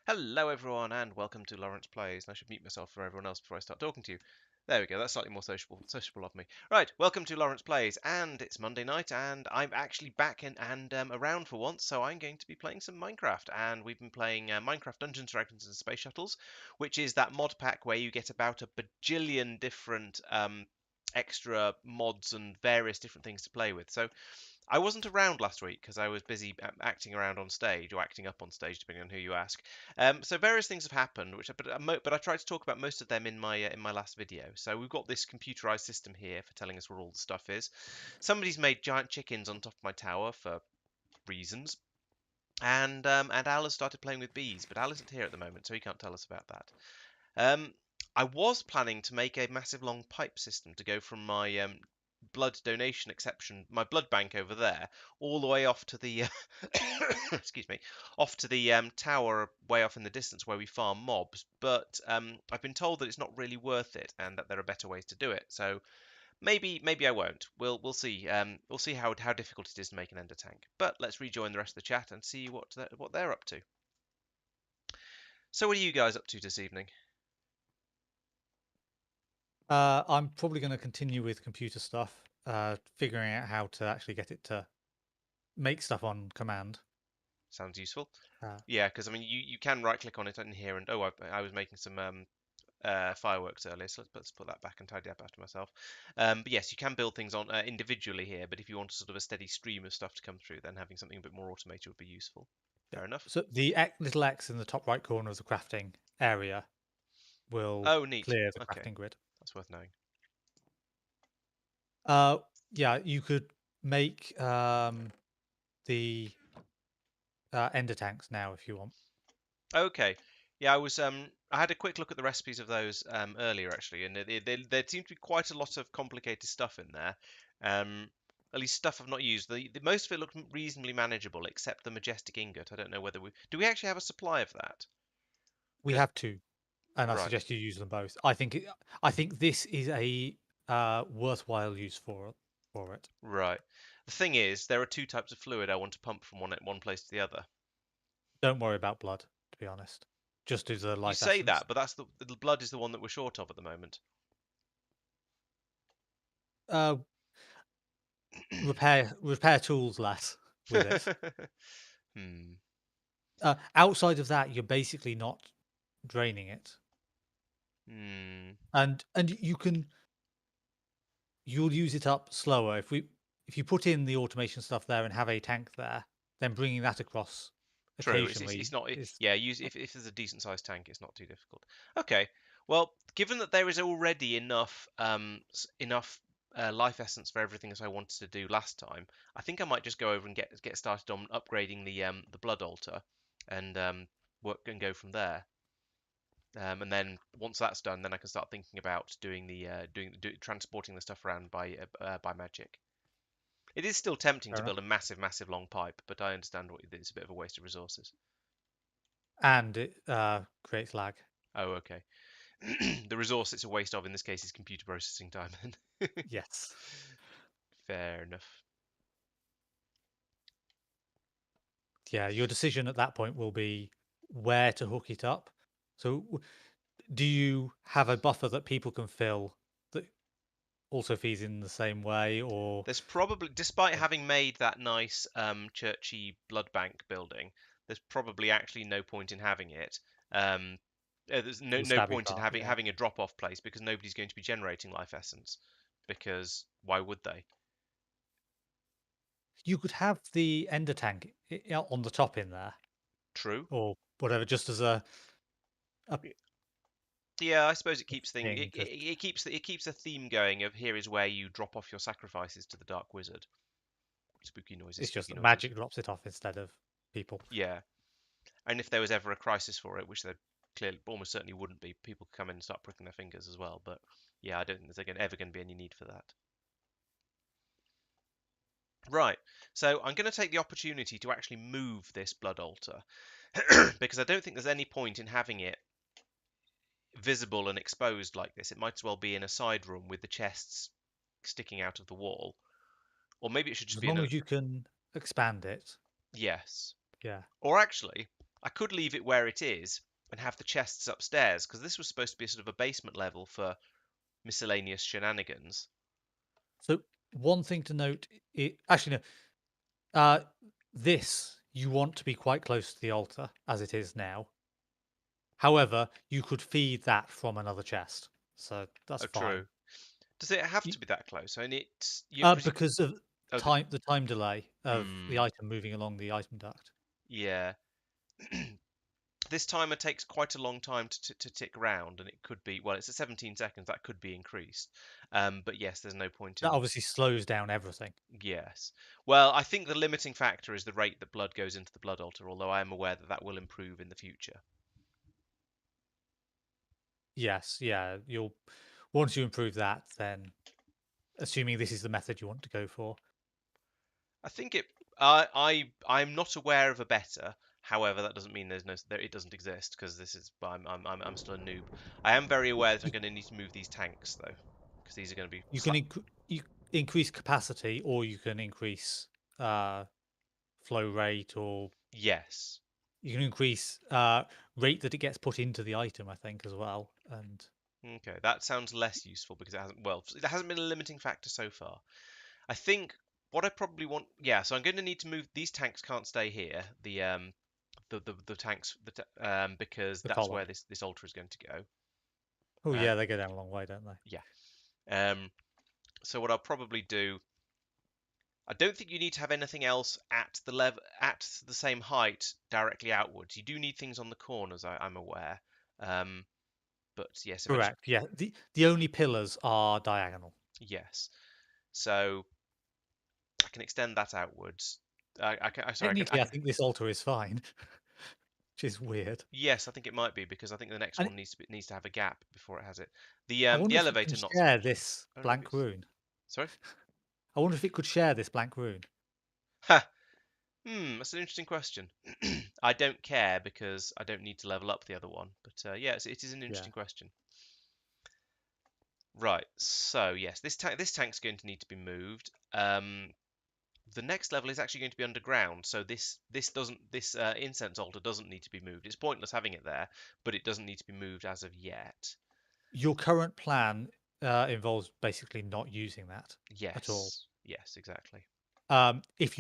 Hello everyone and welcome to Lawrence Plays. And I should mute myself for everyone else before I start talking to you. There we go, that's slightly more sociable of me. Right, welcome to Lawrence Plays, and it's Monday night and I'm actually back and around for once, so I'm going to be playing some Minecraft. And we've been playing Minecraft Dungeons, Dragons and Space Shuttles, which is that mod pack where you get about a bajillion different extra mods and various different things to play with. So I wasn't around last week because I was busy acting around on stage, or acting up on stage, depending on who you ask. So various things have happened, but I tried to talk about most of them in my last video. So we've got this computerized system here for telling us where all the stuff is. Somebody's made giant chickens on top of my tower for reasons, and Al has started playing with bees, but Al isn't here at the moment, so he can't tell us about that. Um, I was planning to make a massive long pipe system to go from my blood donation exception, my blood bank over there, all the way off to the excuse me, off to the tower way off in the distance where we farm mobs. But I've been told that it's not really worth it, and that there are better ways to do it. So maybe I won't. We'll see. We'll see how difficult it is to make an ender tank. But let's rejoin the rest of the chat and see what they're up to. So what are you guys up to this evening? I'm probably going to continue with computer stuff, figuring out how to actually get it to make stuff on command. Sounds useful. Uh, Yeah, because I mean, you can right click on it in here, and oh, I was making some fireworks earlier, so let's put that back and tidy up after myself. But yes, you can build things on individually here, but if you want sort of a steady stream of stuff to come through, then having something a bit more automated would be useful. Fair enough. so the little X in the top right corner of the crafting area will Oh, neat. clear the Okay, crafting grid. that's worth knowing. Uh, yeah, you could make the ender tanks now if you want. Okay. Yeah, I had a quick look at the recipes of those earlier actually, and there seemed to be quite a lot of complicated stuff in there. Um, at least stuff I've not used. The most of it looked reasonably manageable, except the majestic ingot. I don't know whether we actually have a supply of that. We 'Cause- have two, and I right, suggest you use them both. I think this is a worthwhile use for it. right. The thing is, there are two types of fluid I want to pump from one place to the other. Don't worry about blood, to be honest. Just do the You life say essence. that, but the blood is the one that we're short of at the moment. Uh, repair tools less with it. Hmm. Outside of that, you're basically not draining it, Hmm. and you'll use it up slower if you put in the automation stuff there and have a tank there, then bringing that across True. It's occasionally not. is Yeah. If there's a decent sized tank, it's not too difficult. Okay. Well, given that there is already enough life essence for everything that I wanted to do last time, I think I might just go over and get started on upgrading the blood altar, and work and go from there. And then once that's done, then I can start thinking about doing transporting the stuff around by magic. It is still tempting fair to enough. build a massive long pipe, but I understand it's a bit of a waste of resources. And it creates lag. Oh, okay. The resource it's a waste of in this case is computer processing time. Yes. Fair enough. Yeah, your decision at that point will be where to hook it up. So, do you have a buffer that people can fill that also feeds in the same way, or There's probably, despite having made that nice churchy blood bank building, there's probably actually no point in having it. Um, there's you'll no stab it point in up? Yeah. having a drop off place because nobody's going to be generating life essence. Because why would they? You could have the ender tank on the top in there, True. or whatever, just as a Yeah, I suppose it keeps thing. To it keeps a theme going of here is where you drop off your sacrifices to the Dark Wizard. Spooky noises, It's just spooky that noises. magic drops it off instead of people. Yeah, and if there was ever a crisis for it, which there clearly almost certainly wouldn't be, people could come in and start pricking their fingers as well. But yeah, I don't think there's ever going to be any need for that. Right, so I'm going to take the opportunity to actually move this blood altar because I don't think there's any point in having it visible and exposed like this. It might as well be in a side room with the chests sticking out of the wall, or maybe it should just As be in long a as you can expand it, yes. yeah. Or actually, I could leave it where it is and have the chests upstairs, because this was supposed to be sort of a basement level for miscellaneous shenanigans. So one thing to note, actually no, this you want to be quite close to the altar as it is now. However, you could feed that from another chest, so that's Oh, fine. true. Does it have You, to be that close? I mean, it's because of oh, the time delay of the hmm, item moving along the item duct. yeah. This timer takes quite a long time to tick round, and it could be, well, it's at 17 seconds. That could be increased. But yes, there's no point That in. obviously slows down everything. Yes. Well, I think the limiting factor is the rate that blood goes into the blood altar, although I am aware that that will improve in the future. Yes, yeah. You'll once you improve that, then assuming this is the method you want to go for. I think it. I'm not aware of a better. However, that doesn't mean it doesn't exist, because this is. I'm still a noob. I am very aware that I'm You, going to need to move these tanks though, because these are going to be. you can you increase capacity, or you can increase uh, flow rate, or Yes. you can increase rate that it gets put into the item. I think as well, and Okay, that sounds less useful because it hasn't been a limiting factor so far. I think what I probably want, yeah. So I'm going to need to move. These tanks can't stay here. The tanks, because the that's column. where this altar is going to go. Oh Uh, yeah, they go down a long way, don't they? yeah. Um, so what I'll probably do, I don't think you need to have anything else at the same height directly outwards. You do need things on the corners, I'm aware. Um, but yes, eventually, Correct. Yeah. The only pillars are diagonal. yes. So I can extend that outwards. Sorry, Technically, I think this altar is fine, which is weird. yes, I think it might be, because I think the next And one needs to have a gap before it has it. I The wonder if it can elevator, not so share much. this Oh, maybe blank it's rune. sorry. I wonder if it could share this blank rune. Ha. That's an interesting question. I don't care because I don't need to level up the other one. But yes, it is an Yeah. interesting question. Right. So yes, this tank's going to need to be moved. The next level is actually going to be underground, so this incense altar doesn't need to be moved. It's pointless having it there, but it doesn't need to be moved as of yet. Your current plan involves basically not using that at all. Yes, yes, exactly. If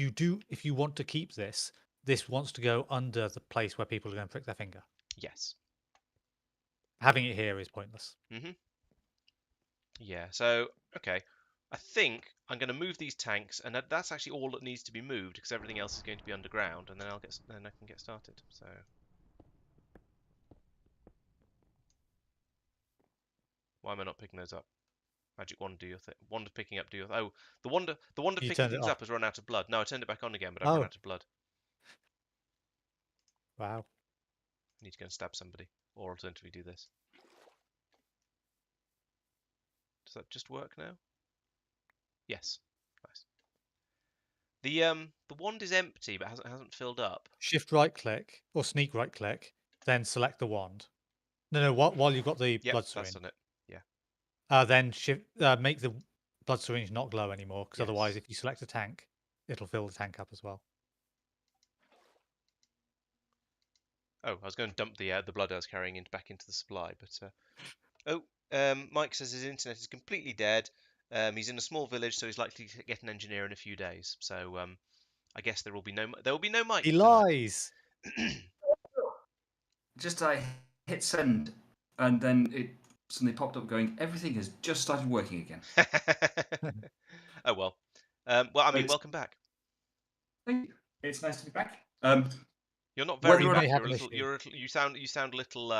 you want to keep this, this wants to go under the place where people are going to prick their finger. Yes. Having it here is pointless. Mhm. Yeah. So okay, I think I'm going to move these tanks, and that's actually all that needs to be moved, because everything else is going to be underground, and then I can get started. So why am I not picking those up? Magic wand, do your thing. Wand of picking up, do your. Oh, the wand of You picking turned it things off. up has run out of blood. No, I turned it back on again, but I've run Oh, out of blood. wow. I need to go and stab somebody, or alternatively do this. Does that just work now? Yes. Nice. The wand is empty, but hasn't filled up. Shift right click or sneak right click, then select the wand. No, while you've got the Yep, blood that's syringe, done it. Yeah. then shift make the blood syringe not glow anymore, because otherwise, Yes. if you select a tank, it'll fill the tank up as well. Oh, I was going to dump the blood I was carrying back into the supply, but Mike says his internet is completely dead. He's in a small village, so he's likely to get an engineer in a few days. So I guess there will be no He Mike tonight. lies. Just I hit send, and then it suddenly popped up going, everything has just started working again. Oh well. Well, I So mean, welcome back. thank you. It's nice to be back. You're not Whether very or You not, may back. have an issue You sound a little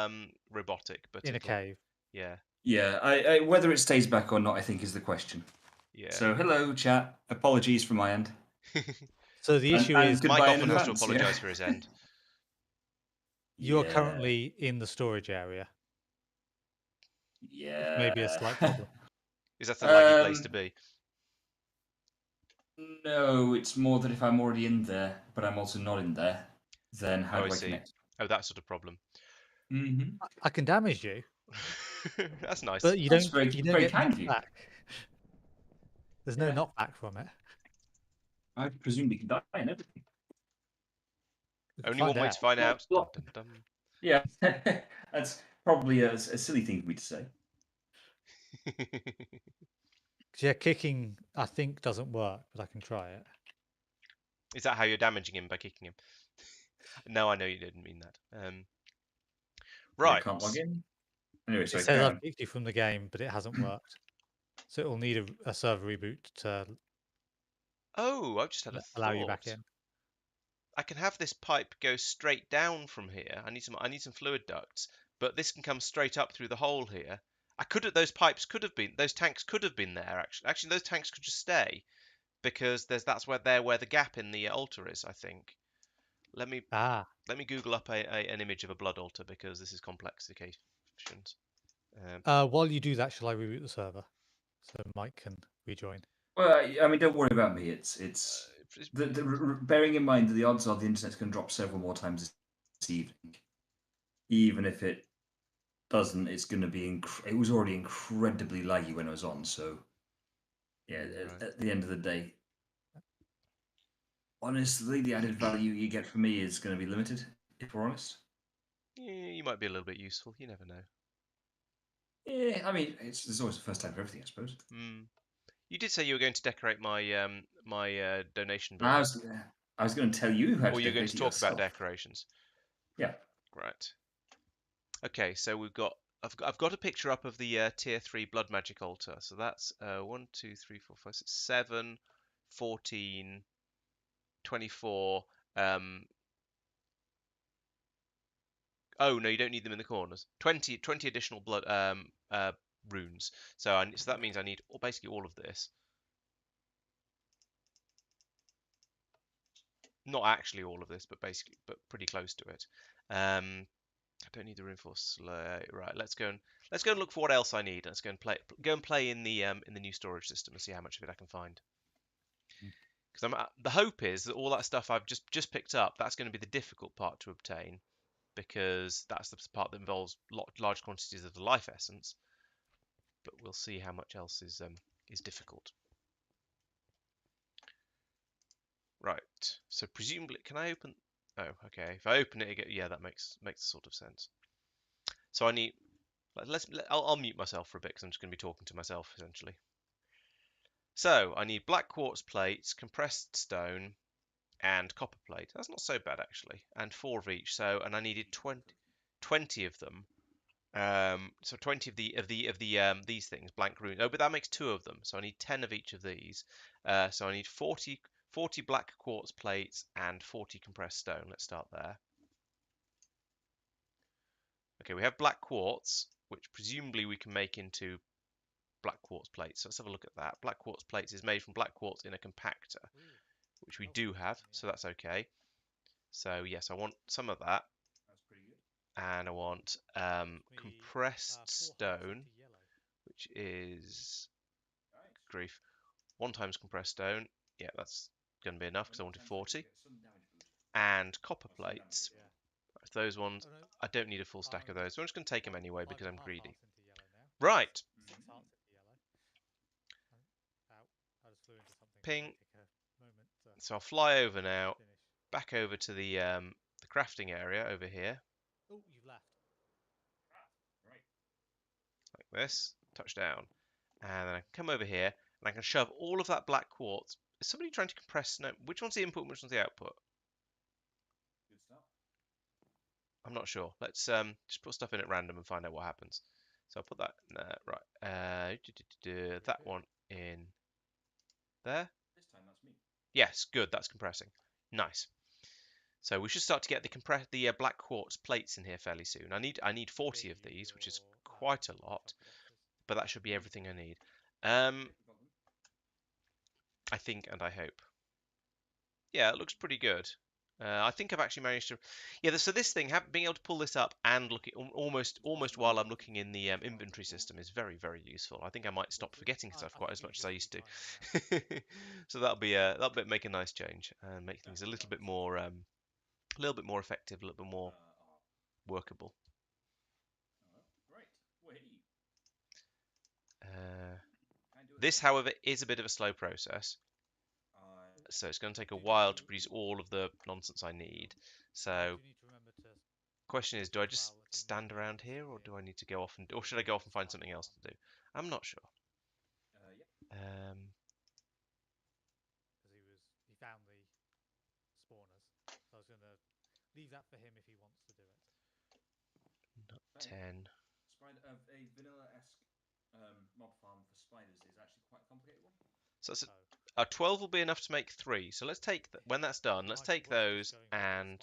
robotic, but in a cave. yeah, yeah, I whether it stays back or not, I think is the question. yeah. So hello, chat. Apologies from my end. So the issue And is Mike goodbye in often has to advance, apologise yeah. for his end. you are Yeah. currently in the storage area, which Yeah. may be a slight problem. Is that a laggy place to be? No, it's more that if I'm already in there, but I'm also not in there, then how Oh, I do I see. connect? Oh, that sort of problem. Mm-hmm. I can damage you, That's nice. but That's very, you don't very get kind of knocked you. back. There's no Yeah. knockback from it. I presume we can die and everything. Only Find one way to out. find out. Dum, Well, dum, dum. yeah, that's probably a silly thing for me to say. Yeah, kicking I think doesn't work, but I can try it. Is that how you're damaging him, by kicking him? No, I know you didn't mean that. Yeah, Right. can't log in. Anyway, It sorry, says carry I've on. kicked you from the game, but it hasn't worked. So it will need a server reboot to Oh, I've just had a allow you back thought. in. I can have this pipe go straight down from here. I need some fluid ducts, but this can come straight up through the hole here. Those tanks could have been there actually. Actually, those tanks could just stay because that's where the gap in the altar is, I think. Let me Ah, Google up an image of a blood altar because this is complexifications. while you do that, shall I reboot the server so Mike can rejoin? Well, I mean, don't worry about me. It's It's- bearing in mind that the odds are the internet's going to drop several more times this evening. Even if it doesn't, it's going to be. It was already incredibly laggy when I was on, so yeah. Right. At the end of the day, honestly, the added value you get from me is going to be limited. If we're honest. Yeah, you might be a little bit useful. You never know. Yeah, I mean, there's always a first time for everything, I suppose. You did say you were going to decorate my my donation bin, I was going to tell you how or to you're going decorate to it talk about yourself. decorations. Yeah. Right. Okay, so I've got a picture up of the tier 3 blood magic altar. So that's 1, 2, 3, 4, 5, 6, 7, 14, 24. Oh no, you don't need them in the corners. 20 additional blood runes. So that means I need basically all of this. Not actually all of this, but pretty close to it. I don't need the reinforced slate. Right, let's go and look for what else I need. Let's go and play in the new storage system and see how much of it I can find. Because the hope is that all that stuff I've just picked up, that's going to be the difficult part to obtain, because that's the part that involves large quantities of the life essence. But we'll see how much else is difficult. Right. So presumably, can I open? Oh, okay. If I open it, yeah, that makes sort of sense. So I need. I'll mute myself for a bit because I'm just going to be talking to myself essentially. So I need black quartz plates, compressed stone, and copper plate. That's not so bad actually, and 4 of each. So, and I needed 20 of them. So 20 of the these things, blank runes. Oh, but that makes 2 of them. So I need 10 of each of these. So I need 40 black quartz plates and 40 compressed stone. Let's start there. Okay, we have black quartz, which presumably we can make into black quartz plates. So let's have a look at that. Black quartz plates is made from black quartz in a compactor, which we do have, so that's okay. So yes, I want some of that. That's pretty good. And I want compressed stone, which is grief. 1 times compressed stone. Yeah, that's going to be enough because I wanted 40. And copper plates. Those ones, I don't need a full stack of those. So I'm just going to take them anyway because I'm greedy. Right. Ping. So I'll fly over now, back over to the crafting area over here. Oh, you've left. Right. Like this, touchdown. And then I can come over here and I can shove all of that black quartz. Is somebody trying to compress snow? Which one's the input and which one's the output? Good stuff. I'm not sure. Let's just put stuff in at random and find out what happens. So I'll put that in there. Right. That one in there. This time that's me. Yes, good. That's compressing. Nice. So we should start to get the black quartz plates in here fairly soon. I need 40 of these, which is quite a lot, but that should be everything I need. I think and I hope. Yeah, it looks pretty good. I think I've actually managed to. Yeah, so this thing, being able to pull this up and look at almost while I'm looking in the inventory system is very, very useful. I think I might stop forgetting stuff quite as much as I used to. So that'll make a nice change and make things a little bit more effective, a little bit more workable. Great. This, however, is a bit of a slow process. So it's going to take a while to produce all of the nonsense I need. So, You need to remember to question is, do I just well, stand around here, or do I need to go off or should I go off and find something else to do? I'm not sure. Yeah. because he found the spawners. So I was going to leave that for him if he wants to do it. Not 10. A vanilla-esque mob farm for spiders is actually quite a complicated one. So that's 12 will be enough to make 3. So let's take when that's done. Let's take those and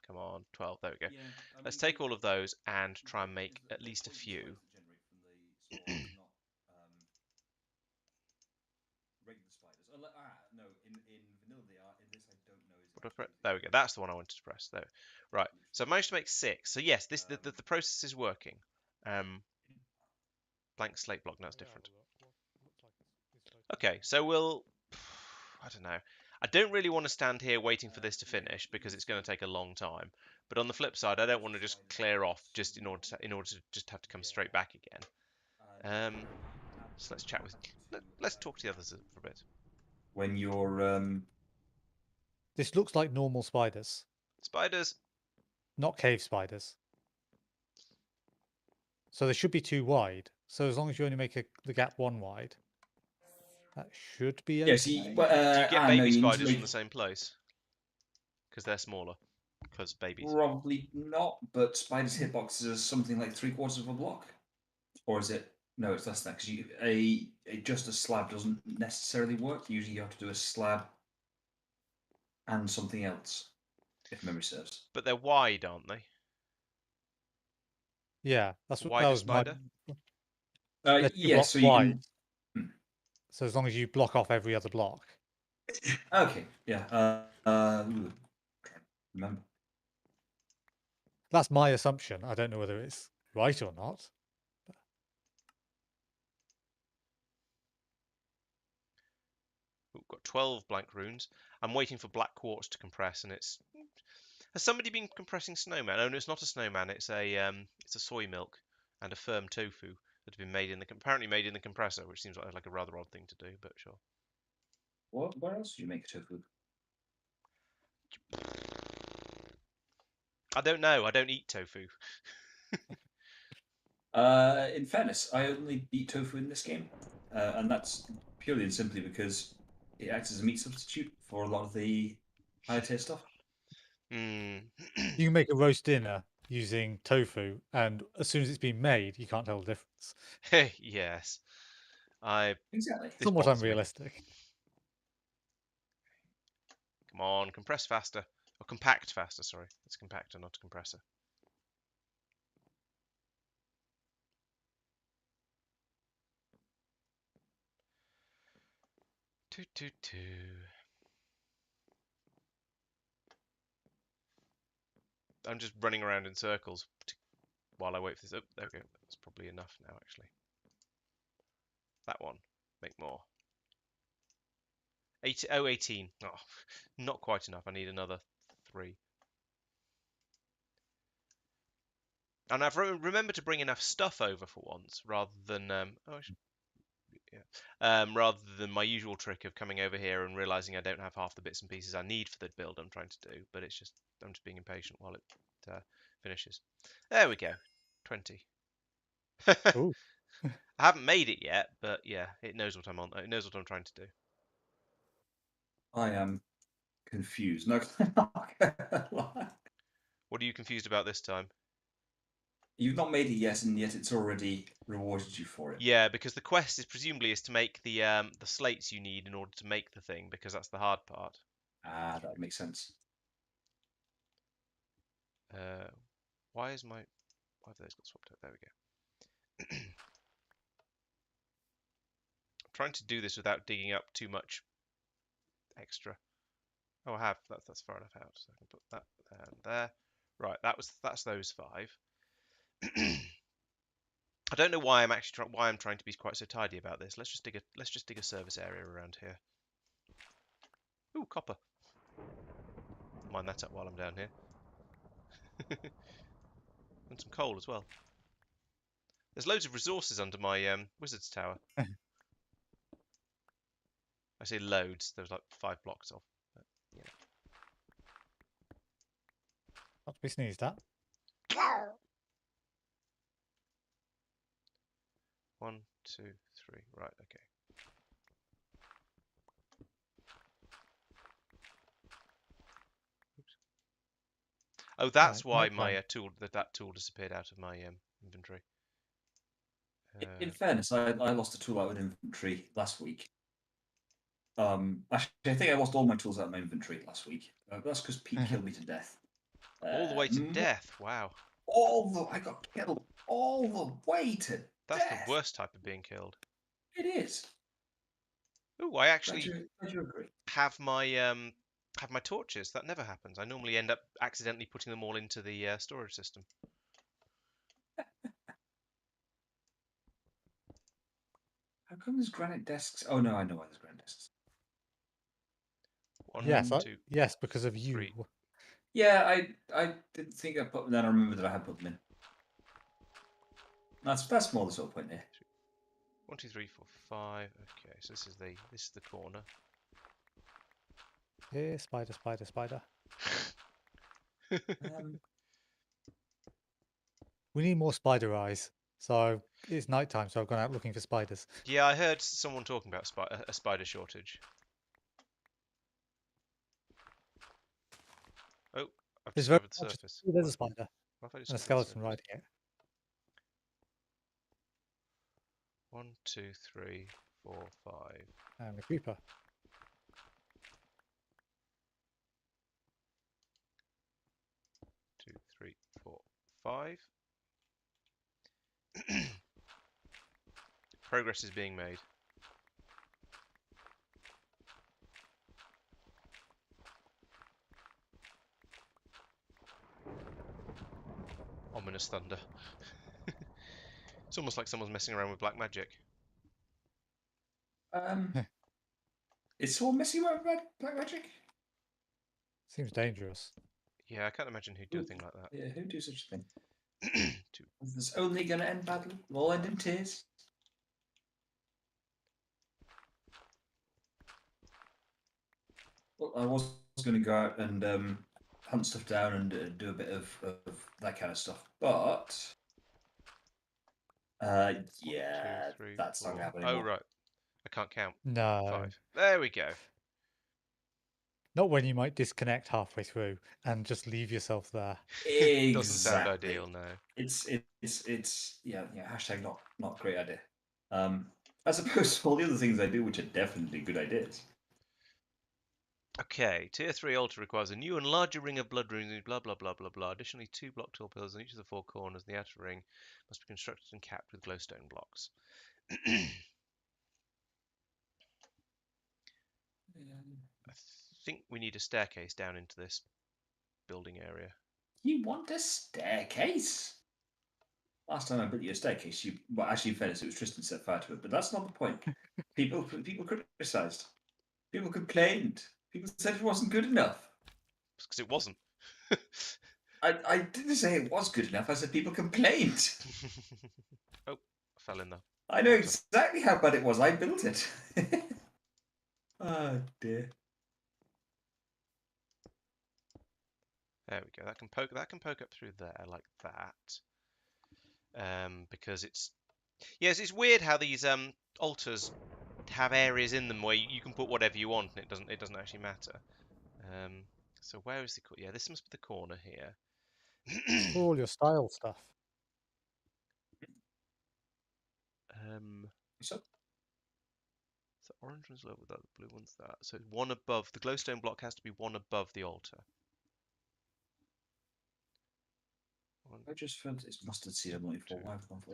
come on, 12. There we go. Yeah, Let's take all of those and try and make at least a few. Not regular spiders. No, in vanilla they are. In this, I don't know. There we go. That's the one I wanted to press. There. Right. So I managed to make 6. So yes, this the process is working. Blank slate block. That's different. Okay, so we'll. I don't know. I don't really want to stand here waiting for this to finish because it's going to take a long time. But on the flip side, I don't want to just clear off just in order to just have to come straight back again. So let's chat with. Let's talk to the others for a bit. When you're This looks like normal spiders, Spiders. not cave spiders. So they should be 2 wide. So as long as you only make the gap 1 wide, that should be okay. yeah. See, Do you get baby no, spiders from the same place? Because they're smaller. Because babies. Probably not. But spiders' hitboxes are something like 3/4 of a block, or is it? No, it's less than that because just a slab doesn't necessarily work. Usually, you have to do a slab and something else, if memory serves. But they're wide, aren't they? Yeah, that's what Wider that was spider? Yeah, so you wide. can. So as long as you block off every other block. Okay, yeah. Remember. That's my assumption. I don't know whether it's right or not. We've got 12 blank runes. I'm waiting for black quartz to compress, and it's. Has somebody been compressing snowman? Oh no, it's not a snowman. It's a soy milk and a firm tofu that have been made apparently made in the compressor, which seems like a rather odd thing to do, but sure. Where else do you make tofu? I don't know. I don't eat tofu. In fairness, I only eat tofu in this game, and that's purely and simply because it acts as a meat substitute for a lot of the higher tier stuff. Hmm. You can make a roast dinner using tofu, and as soon as it's been made, you can't tell the difference. Yes. Exactly. Somewhat unrealistic. Come on, compress faster. Or compact faster, sorry. It's compactor, not a compressor. Toot toot toot. I'm just running around in circles while I wait for this. Oh, there we go. That's probably enough now, actually. That one. Make more. 18. Oh, not quite enough. I need another 3. And I've remembered to bring enough stuff over for once, rather than rather than my usual trick of coming over here and realizing I don't have half the bits and pieces I need for the build I'm trying to do. But it's just I'm just being impatient while it finishes. There we go, 20. Ooh. I haven't made it yet, but yeah, it knows what I'm on. It knows what I'm trying to do. I am confused. No, What are you confused about this time? you've not made it yet, and yet it's already rewarded you for it. Yeah, because the quest is presumably to make the slates you need in order to make the thing, because that's the hard part. Ah, that makes sense. Why have those got swapped out? There we go. I'm trying to do this without digging up too much extra. Oh, I have. That's far enough out, so I can put that there and there. Right, that's those 5. I don't know why I'm trying to be quite so tidy about this. Let's just dig a service area around here. Ooh, copper. Mine that up while I'm down here. And some coal as well. There's loads of resources under my wizard's tower. I say loads. There's like 5 blocks of. But, yeah. Not to be sneezed at. 1, 2, 3. Right, okay. Oops. Oh, that's Right, why nighttime. my tool that tool disappeared out of my inventory. In fairness, I lost a tool out of inventory last week. Actually, I think I lost all my tools out of my inventory last week. That's because Pete killed me to death. All the way to death. Wow. I got killed all the way to That's the death. worst type of being killed. It is. Ooh, I actually Glad you agree. have my torches. That never happens. I normally end up accidentally putting them all into the storage system. How come there's granite desks? Oh no, I know why there's granite desks. One, Yes, two. yes, because of you. 3. Yeah, I didn't think I put them. Then I remember that I had put them in. That's more the sort of point there. 1, 2, 3, 4, 5. Okay, so this is the corner. Here, spider, spider, spider. We need more spider eyes. So it's nighttime, so I've gone out looking for spiders. Yeah, I heard someone talking about a spider shortage. Oh, I've There's very discovered the surface. Oh, there's a spider What have I and a discovered the skeleton surface? riding it. 1, 2, 3, 4, 5. And a creeper. 2, 3, 4, 5. Progress is being made. Ominous thunder. It's almost like someone's messing around with black magic. Is someone messing around with black magic? Seems dangerous. Yeah, I can't imagine who'd do a thing like that. Yeah, who'd do such a thing? 2. There's only going to end badly. We'll end in tears. Well, I was going to go out and hunt stuff down and do a bit of that kind of stuff, but yeah, 1, 2, 3, that's 4. not happening. Oh right, I can't count. No. 5. There we go. Not when you might disconnect halfway through and just leave yourself there. Exactly. Doesn't sound ideal, no. It's yeah, hashtag not great idea. As opposed to all the other things I do, which are definitely good ideas. Okay, tier 3 altar requires a new and larger ring of blood runes, blah blah blah blah blah. Additionally, 2 block tall pillars on each of the 4 corners. The outer ring must be constructed and capped with glowstone blocks. I think we need a staircase down into this building area. You want a staircase? Last time I built you a staircase, well, actually, in fairness, it was Tristan set fire to it, but that's not the point. People criticised. People complained. People said it wasn't good enough. Because it wasn't. I didn't say it was good enough. I said people complained. Oh, I fell in there. I know exactly how bad it was. I built it. Oh dear. There we go. That can poke up through there like that. Because it's it's weird how these altars have areas in them where you can put whatever you want and it doesn't actually matter. So where is the this must be the corner here. For all your style stuff. So the orange one's lower with that, the blue one's that. So one above the glowstone block has to be one above the altar. I just felt it's mustard seed. I'm only 4,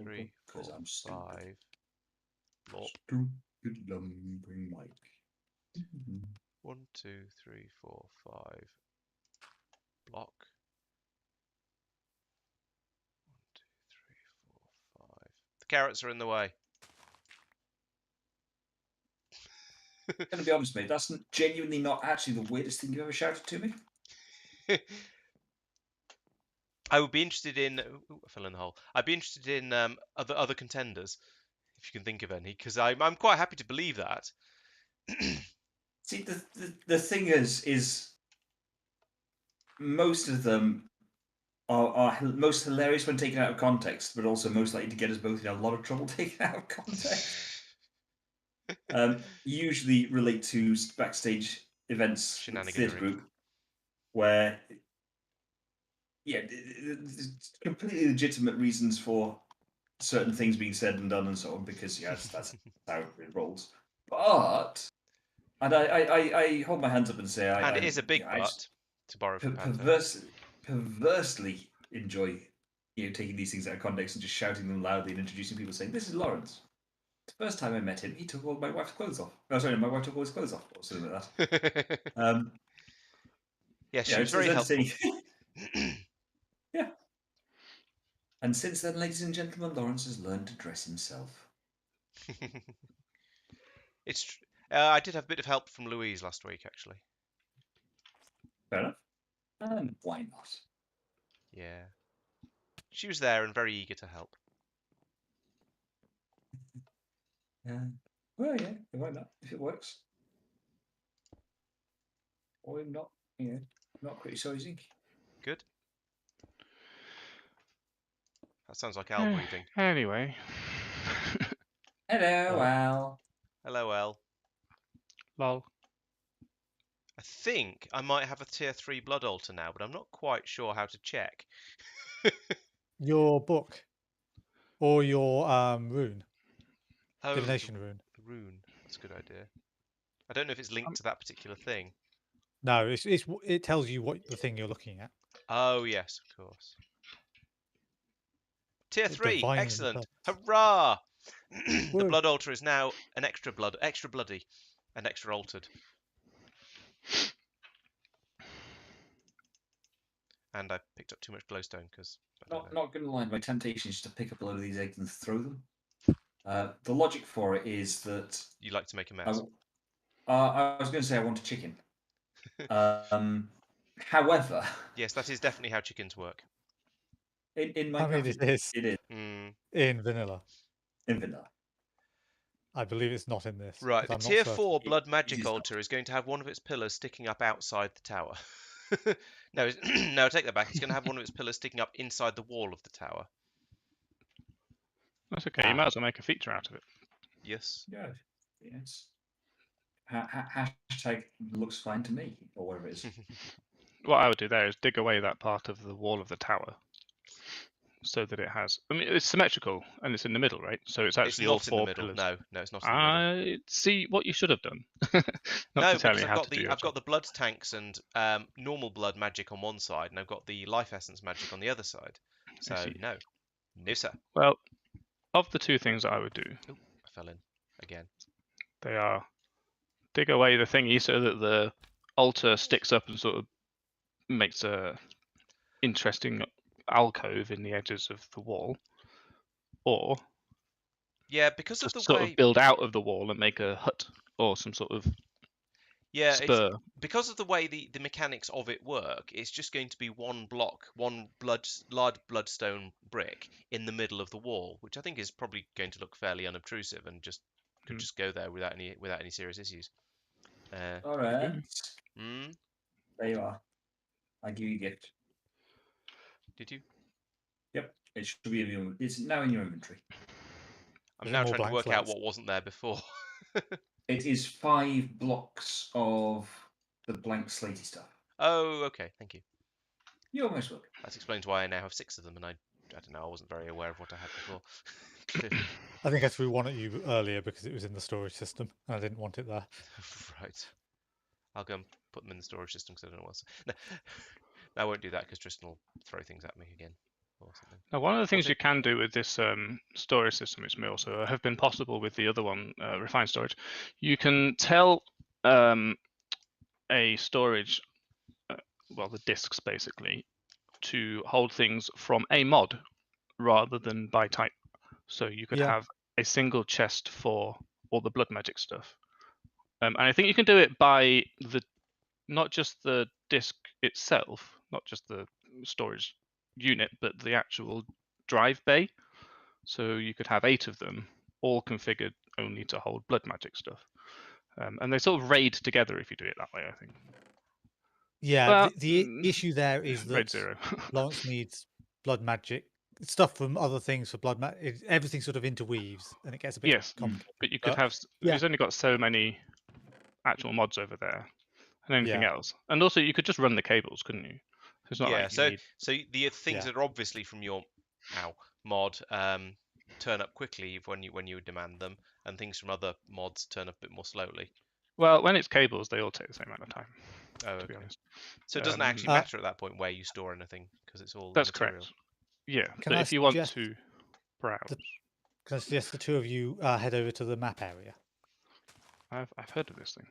3, 4, 5. Blop. Stupid lumbering Mike. 1, 2, 3, 4, 5. Block. 1, 2, 3, 4, 5. The carrots are in the way. I'm gonna be honest, mate. That's genuinely not actually the weirdest thing you've ever shouted to me. I would be interested in. Ooh, I fell in the hole. I'd be interested in other contenders, if you can think of any, because I'm quite happy to believe that. See, the thing is most of them are most hilarious when taken out of context, but also most likely to get us both in a lot of trouble taken out of context. Usually relate to backstage events with the theatre Shenaniganery. group, where completely legitimate reasons for certain things being said and done and so on, because that's how it rolls. But and I hold my hands up and say And it is a big I but, to borrow from Panther. perversely enjoy taking these things out of context and just shouting them loudly and introducing people, saying, "This is Lawrence. The first time I met him, he took all my wife's clothes off. Oh, sorry, my wife took all his clothes off, or something like that." Yes, she was very it's helpful. Yeah. And since then, ladies and gentlemen, Lawrence has learned to dress himself. It's. I did have a bit of help from Louise last week, actually. Fair enough. And why not? Yeah. She was there and very eager to help. Well, yeah, why not? If it works. Or I'm not, not criticising. Good. That sounds like Al breathing. Anyway. Hello, Al. Hello, Al. Lol. I think I might have a tier 3 blood altar now, but I'm not quite sure how to check. Your book or your rune, Oh, divination rune. the rune. That's a good idea. I don't know if it's linked to that particular thing. No, it tells you what the thing you're looking at. Oh, yes, of course. Tier 3, Divining the excellent. purpose. Hurrah! The Woo. blood altar is now an extra bloody, and extra altered. And I picked up too much glowstone because Not going to lie, my temptation is to pick up a load of these eggs and throw them. The logic for it is that you like to make a mess. I was going to say I want a chicken. However, yes, that is definitely how chickens work. In I mean, Minecraft, it is it is in vanilla. in vanilla. I believe it's not in this. Right, the I'm not tier certain. 4 blood magic is altar is going to have one of its pillars sticking up outside the tower. No, no, take that back. It's going to have one of its pillars sticking up inside the wall of the tower. That's okay. You might as well make a feature out of it. Yes. Yeah. Yes. Hashtag looks fine to me, or whatever it is. What I would do there is dig away that part of the wall of the tower, so that it has. I mean, it's symmetrical and it's in the middle, right? So it's actually all not four in the middle. pillars. No, it's not in the middle. See what you should have done. No, because I've got the blood tanks and normal blood magic on one side, and I've got the life essence magic on the other side. So no, sir. Well, of the two things that I would do, I fell in again. They are dig away the thingy so that the altar sticks up and sort of makes a interesting alcove in the edges of the wall, or because just of the sort way of build out of the wall and make a hut or some sort of spur. Because of the way the mechanics of it work, it's just going to be one block, one large bloodstone brick in the middle of the wall, which I think is probably going to look fairly unobtrusive and just could just go there without any serious issues. All right. Mm? There you are. I give you a gift. Did you? Yep. It should be it's now in your inventory. I'm now trying to work out what wasn't there before. It is 5 blocks of the blank slatey stuff. Oh, okay. Thank you. You're most welcome. That explains why I now have 6 of them, and I don't know. I wasn't very aware of what I had before. Clearly. I think I threw one at you earlier because it was in the storage system and I didn't want it there. Right. I'll go and put them in the storage system because I don't know what else. No, I won't do that because Tristan will throw things at me again. Or something. Now, one of the things you can do with this storage system, which may also have been possible with the other one, refined storage, you can tell a storage, the disks basically, to hold things from a mod rather than by type. So you could have a single chest for all the blood magic stuff. And I think you can do it by not just the disk itself, not just the storage unit, but the actual drive bay. So you could have 8 of them, all configured only to hold blood magic stuff. And they sort of raid together if you do it that way, I think. Yeah, Well, the issue there is Raid that 0. Lawrence needs blood magic stuff from other things for blood magic. Everything sort of interweaves, and it gets a bit Yes, complicated. but you could have. yeah. He's only got so many actual mods over there, and anything Yeah. else. And also, you could just run the cables, couldn't you? It's not Yeah, like you so need. the things Yeah. that are obviously from your mod turn up quickly when you demand them, and things from other mods turn up a bit more slowly. Well, when it's cables, they all take the same amount of time. Oh, To be okay. honest. So it doesn't actually matter at that point where you store anything because it's all That's material. correct. Yeah, Can but I if you want suggest to browse, Can I suggest the two of you head over to the map area? I've heard of this thing.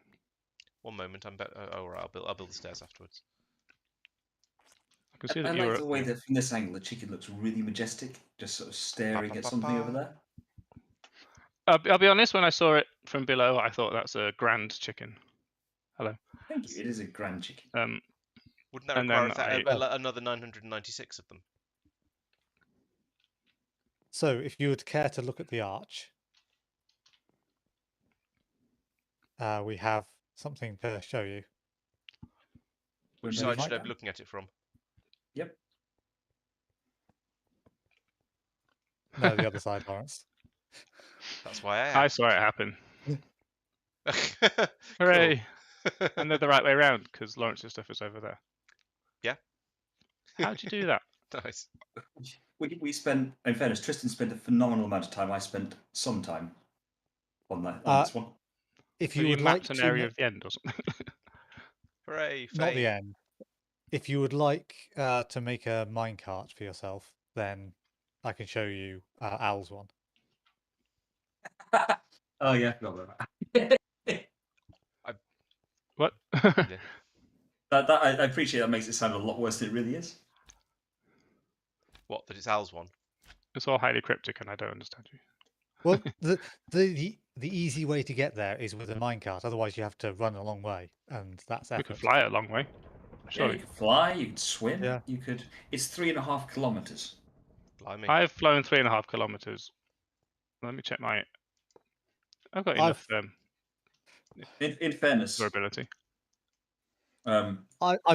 One moment, I'm better. Oh, right, I'll build the stairs afterwards. I can see I that like you're. the way that from this angle the chicken looks really majestic, just sort of staring at something over there. I'll be honest. When I saw it from below, I thought that's a grand chicken. Hello. Thank you. It is a grand chicken. Wouldn't that and require then another 996 of them? So, if you would care to look at the arch, we have something to show you. Which Maybe side should I Mike? be looking at it from? Yep. No, the other side, Lawrence. That's why I I asked. saw it happen. Cool. Hooray! And they're the right way around because Lawrence's stuff is over there. Yeah. How'd you do that? Nice. We spent, in fairness, Tristan spent a phenomenal amount of time. I spent some time on this one. If So you would like mapped an to, area of the end or something. Hooray! not the fame. end. If you would like to make a minecart for yourself, then I can show you Al's one. Oh yeah, forgot about that. What? I appreciate that makes it sound a lot worse than it really is. What? That it's Al's one? It's all highly cryptic, and I don't understand you. Well, the easy way to get there is with a minecart. Otherwise, you have to run a long way, and that's We effort. could fly a long way. Yeah, Surely. you could fly, you could swim, Yeah. you could. It's 3.5 kilometers. Blimey. I've flown 3.5 kilometers. Let me check my. I've got enough In fairness, durability. I've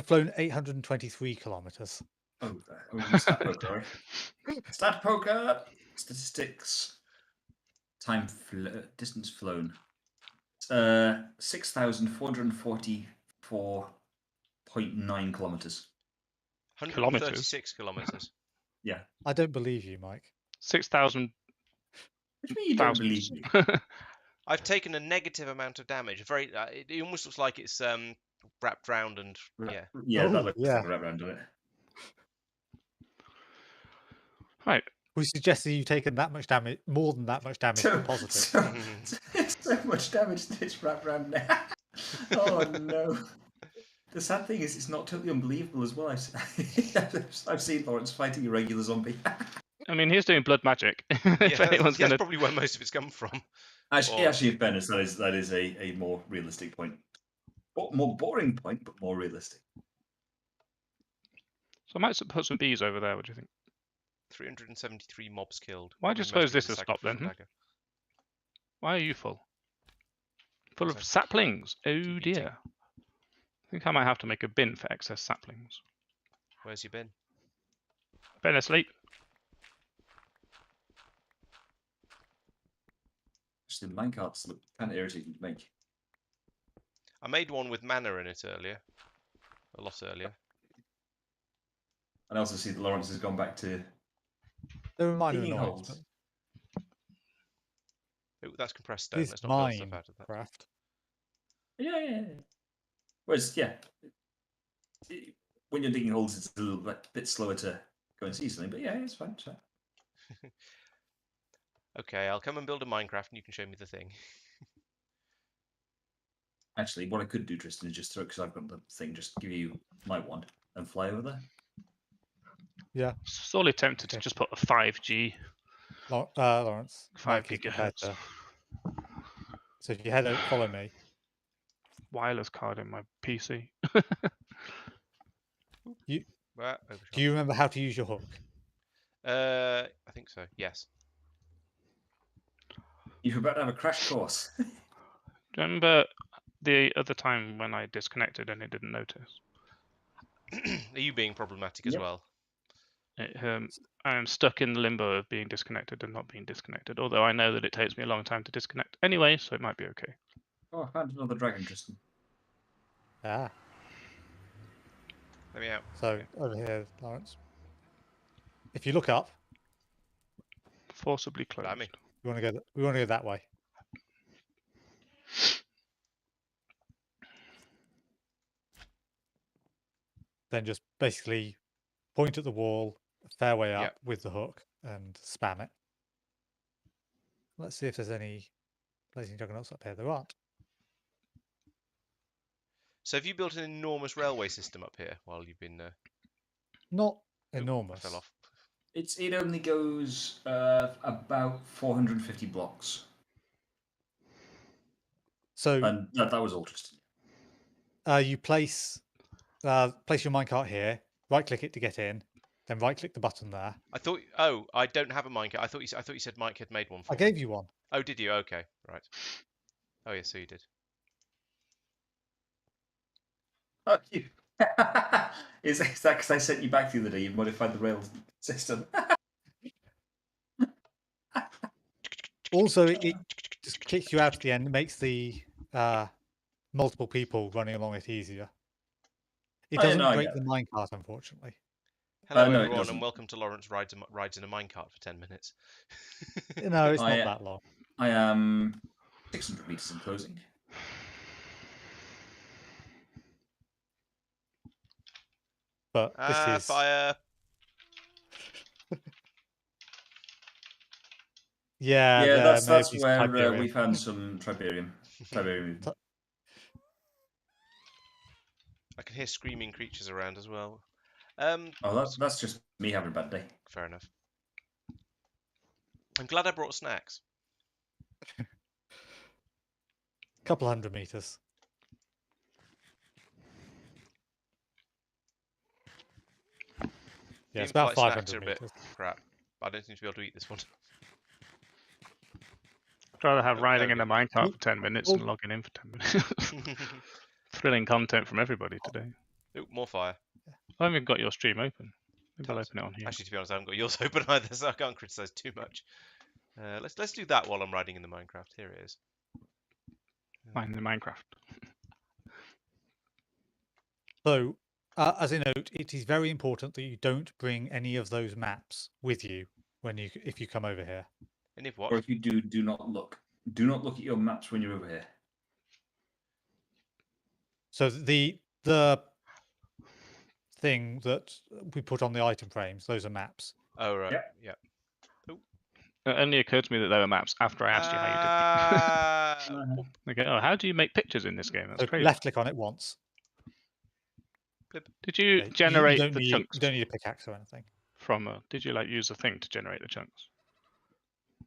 flown 823 kilometers. Stat poker, right? Stat poker, statistics, distance flown. 6,444.9 kilometers. 136 kilometers. Yeah. I don't believe you, Mike. 6,000. Which means you don't believe me. I've taken a negative amount of damage. Very. It almost looks like it's wrapped round and yeah. Yeah, that Oh, looks yeah. like a wrap around it. Right. We suggested you've taken that much damage, more than that much damage from positive. So much damage that it's wrapped around now. Oh no. The sad thing is, it's not totally unbelievable as well. I've seen Lawrence fighting a regular zombie. I mean, he's doing blood magic. If anyone's that's gonna. probably where most of it's come from. Actually, in fairness, that is a more realistic point. More boring point, but more realistic. So I might put some bees over there. What do you think? 373 mobs killed. Why do you Probably suppose mostly this with has stopped then? sacrificial dagger. Why are you full? Full of Because saplings. Oh eating. dear. I think I might have to make a bin for excess saplings. Where's you been? Been asleep. Actually, the minecarts look kind of irritating to make. I made one with mana in it earlier. A lot earlier. And I also see that Lawrence has gone back to There are minor digging annoyances. holes. That's compressed stone. This Let's not build stuff out of that. Minecraft. Yeah. Whereas, when you're digging holes, it's a little bit slower to go and see something. But yeah, it's fine. Okay, I'll come and build a Minecraft and you can show me the thing. Actually, what I could do, Tristan, is just throw, because I've got the thing, just give you my wand and fly over there. Yeah. Sorely tempted to just put a 5G, Lawrence. 5 Mike is prepared gigahertz to- So if you head out, follow me. wireless card in my PC. Do you remember how to use your hook? I think so. Yes. You're about to have a crash course. Do you remember the other time when I disconnected and it didn't notice? Are you being problematic as Yep. well? I'm stuck in the limbo of being disconnected and not being disconnected. Although I know that it takes me a long time to disconnect anyway, so it might be okay. Oh, I found another dragon, Tristan. Ah, Let me out. so Okay. over here, Lawrence. If you look up, Forcibly closed. Blimey. we want to go that way. Then just basically point at the wall, a fair way up Yep. with the hook, and spam it. Let's see if there's any blazing juggernauts up here. There aren't. So have you built an enormous railway system up here while you've been? Not I enormous. fell off. It only goes about 450 blocks, So and that was all Tristan. you place your minecart here, right-click it to get in, then right-click the button there. I thought. Oh, I don't have a minecart. I thought you said Mike had made one for I me. gave you one. Oh, did you? Okay, right. Oh yeah, so you did. Oh, you. Is that because I sent you back the other day? You modified the rail system. Also, it just kicks you out at the end. It makes the multiple people running along it easier. It Oh, yeah, doesn't no, I break get the it. minecart, unfortunately. Hello No, it everyone, doesn't. and welcome to Lawrence rides in a minecart for 10 minutes. No, it's Oh, not yeah. that long. I am 600 meters in closing. But this is Fire! yeah. Yeah, there may that's be where Tiberium. we found some Tiberium. I can hear screaming creatures around as well. Oh, that's just me having a bad day. Fair enough. I'm glad I brought snacks. Couple hundred meters. Yeah, it's about Flight snacks 500 are a bit meters. crap. But I don't seem to be able to eat this one. I'd rather have Oh, riding there in we a minecart for 10 minutes and Oh. logging in for 10 minutes. Thrilling content from everybody today. Oh, more fire. I haven't even got your stream open. Maybe I'll Tons. open it on here. Actually, to be honest, I haven't got yours open either, so I can't criticise too much. Let's do that while I'm riding in the Minecraft. Here it is. Mine in the Minecraft. So, as a note, it is very important that you don't bring any of those maps with you if you come over here. And if what? Or if you do not look. Do not look at your maps when you're over here. So the thing that we put on the item frames, those are maps. Oh right. Yep. Yeah. It only occurred to me that there were maps after I asked you how you did it. Okay, oh, how do you make pictures in this game? That's So crazy. left click on it once. Did you Yeah, generate you the need, chunks You don't need a pickaxe or anything. from did you use a thing to generate the chunks?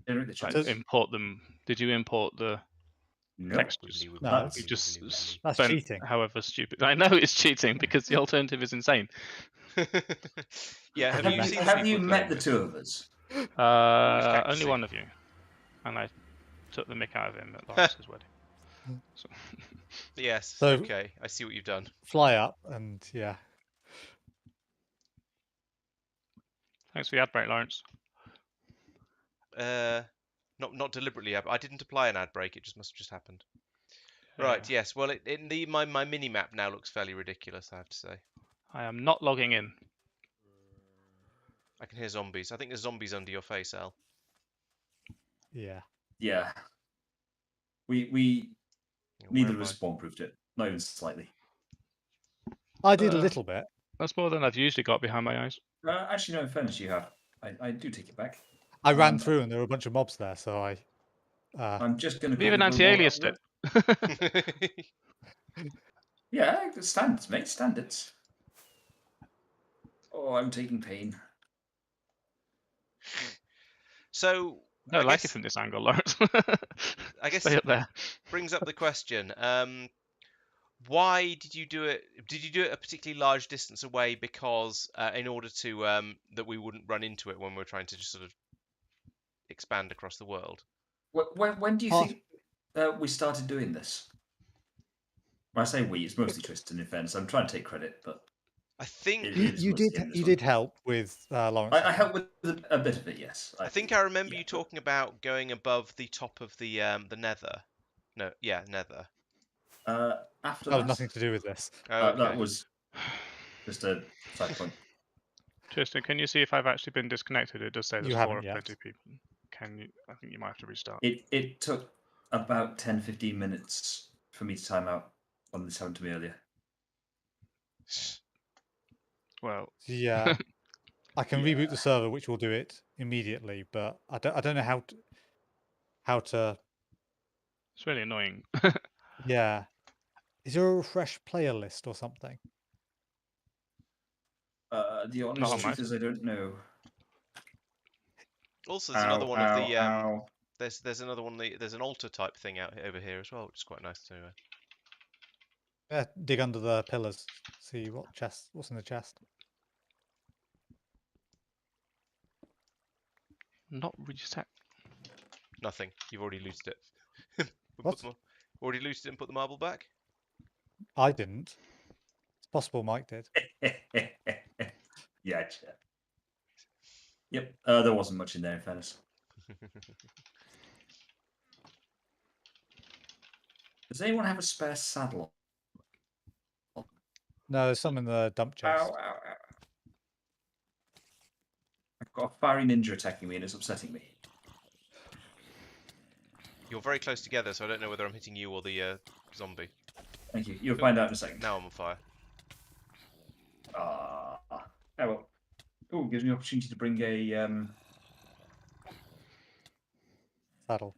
Generate the Like chunks. import them. Did you import the No. textures? No, You just that's spent cheating. however stupid. I know it's cheating because the alternative is insane. Yeah, have you seen the Have people you we're met playing the with? two of us? cactusy. Only one of you, and I took the mick out of him at Lawrence's wedding. So. Yes. So- Okay, I see what you've done. Fly up and yeah. Thanks for the ad break, Lawrence. Not deliberately. I didn't apply an ad break. It must have just happened. Right. Yes. Well, my mini map now looks fairly ridiculous. I have to say. I am not logging in. I can hear zombies. I think there's zombies under your face, Al. Yeah. Yeah. We Yeah, neither where of am us spawn-proofed it. Not even slightly. I did a little bit. That's more than I've usually got behind my eyes. Actually, no, in fairness, you have. I do take it back. I ran through and there were a bunch of mobs there, so I. I'm just going to. We even anti-aliased it. Yeah, standards, mate. Standards. Oh, I'm taking pain. So I don't like guess it from this angle, Lawrence. I guess Stay up there. brings up the question: why did you do it? Did you do it a particularly large distance away because in order to that we wouldn't run into it when we're trying to just sort of expand across the world? When do you think we started doing this? When I say we, it's mostly Tristan, in fairness. I'm trying to take credit, but I think You did help with Lawrence. I helped with a bit of it, yes. I think I remember yeah, you but- talking about going above the top of the Nether. No, yeah, Nether. After That was that, nothing to do with this. Oh, okay. that was just a side point. Tristan, can you see if I've actually been disconnected? It does say You there's haven't 4 of yet. plenty people. Can you? I think you might have to restart. It took about 10-15 minutes for me to time out when this happened to me earlier. Well, Yeah, I can Yeah. reboot the server, which will do it immediately, but I don't know how to. it's really annoying. Yeah, is there a refresh player list or something? The Not honest on truth mine. is I don't know. Also, there's another one of the Ow. there's another one. There's an altar type thing out over here as well, which is quite nice to. Yeah, dig under the pillars, see what's in the chest. Not reset. Nothing. You've already looted it. What? Already looted it and put the marble back. I didn't. It's possible Mike did. Yeah. Yep. There wasn't much in there, in fairness. Does anyone have a spare saddle? No, there's some in the dump chest. Ow. I've got a fiery ninja attacking me and it's upsetting me. You're very close together, so I don't know whether I'm hitting you or the zombie. Thank you. You'll find out in a second. Now I'm on fire. Oh well. Oh, gives me an opportunity to bring a Saddle.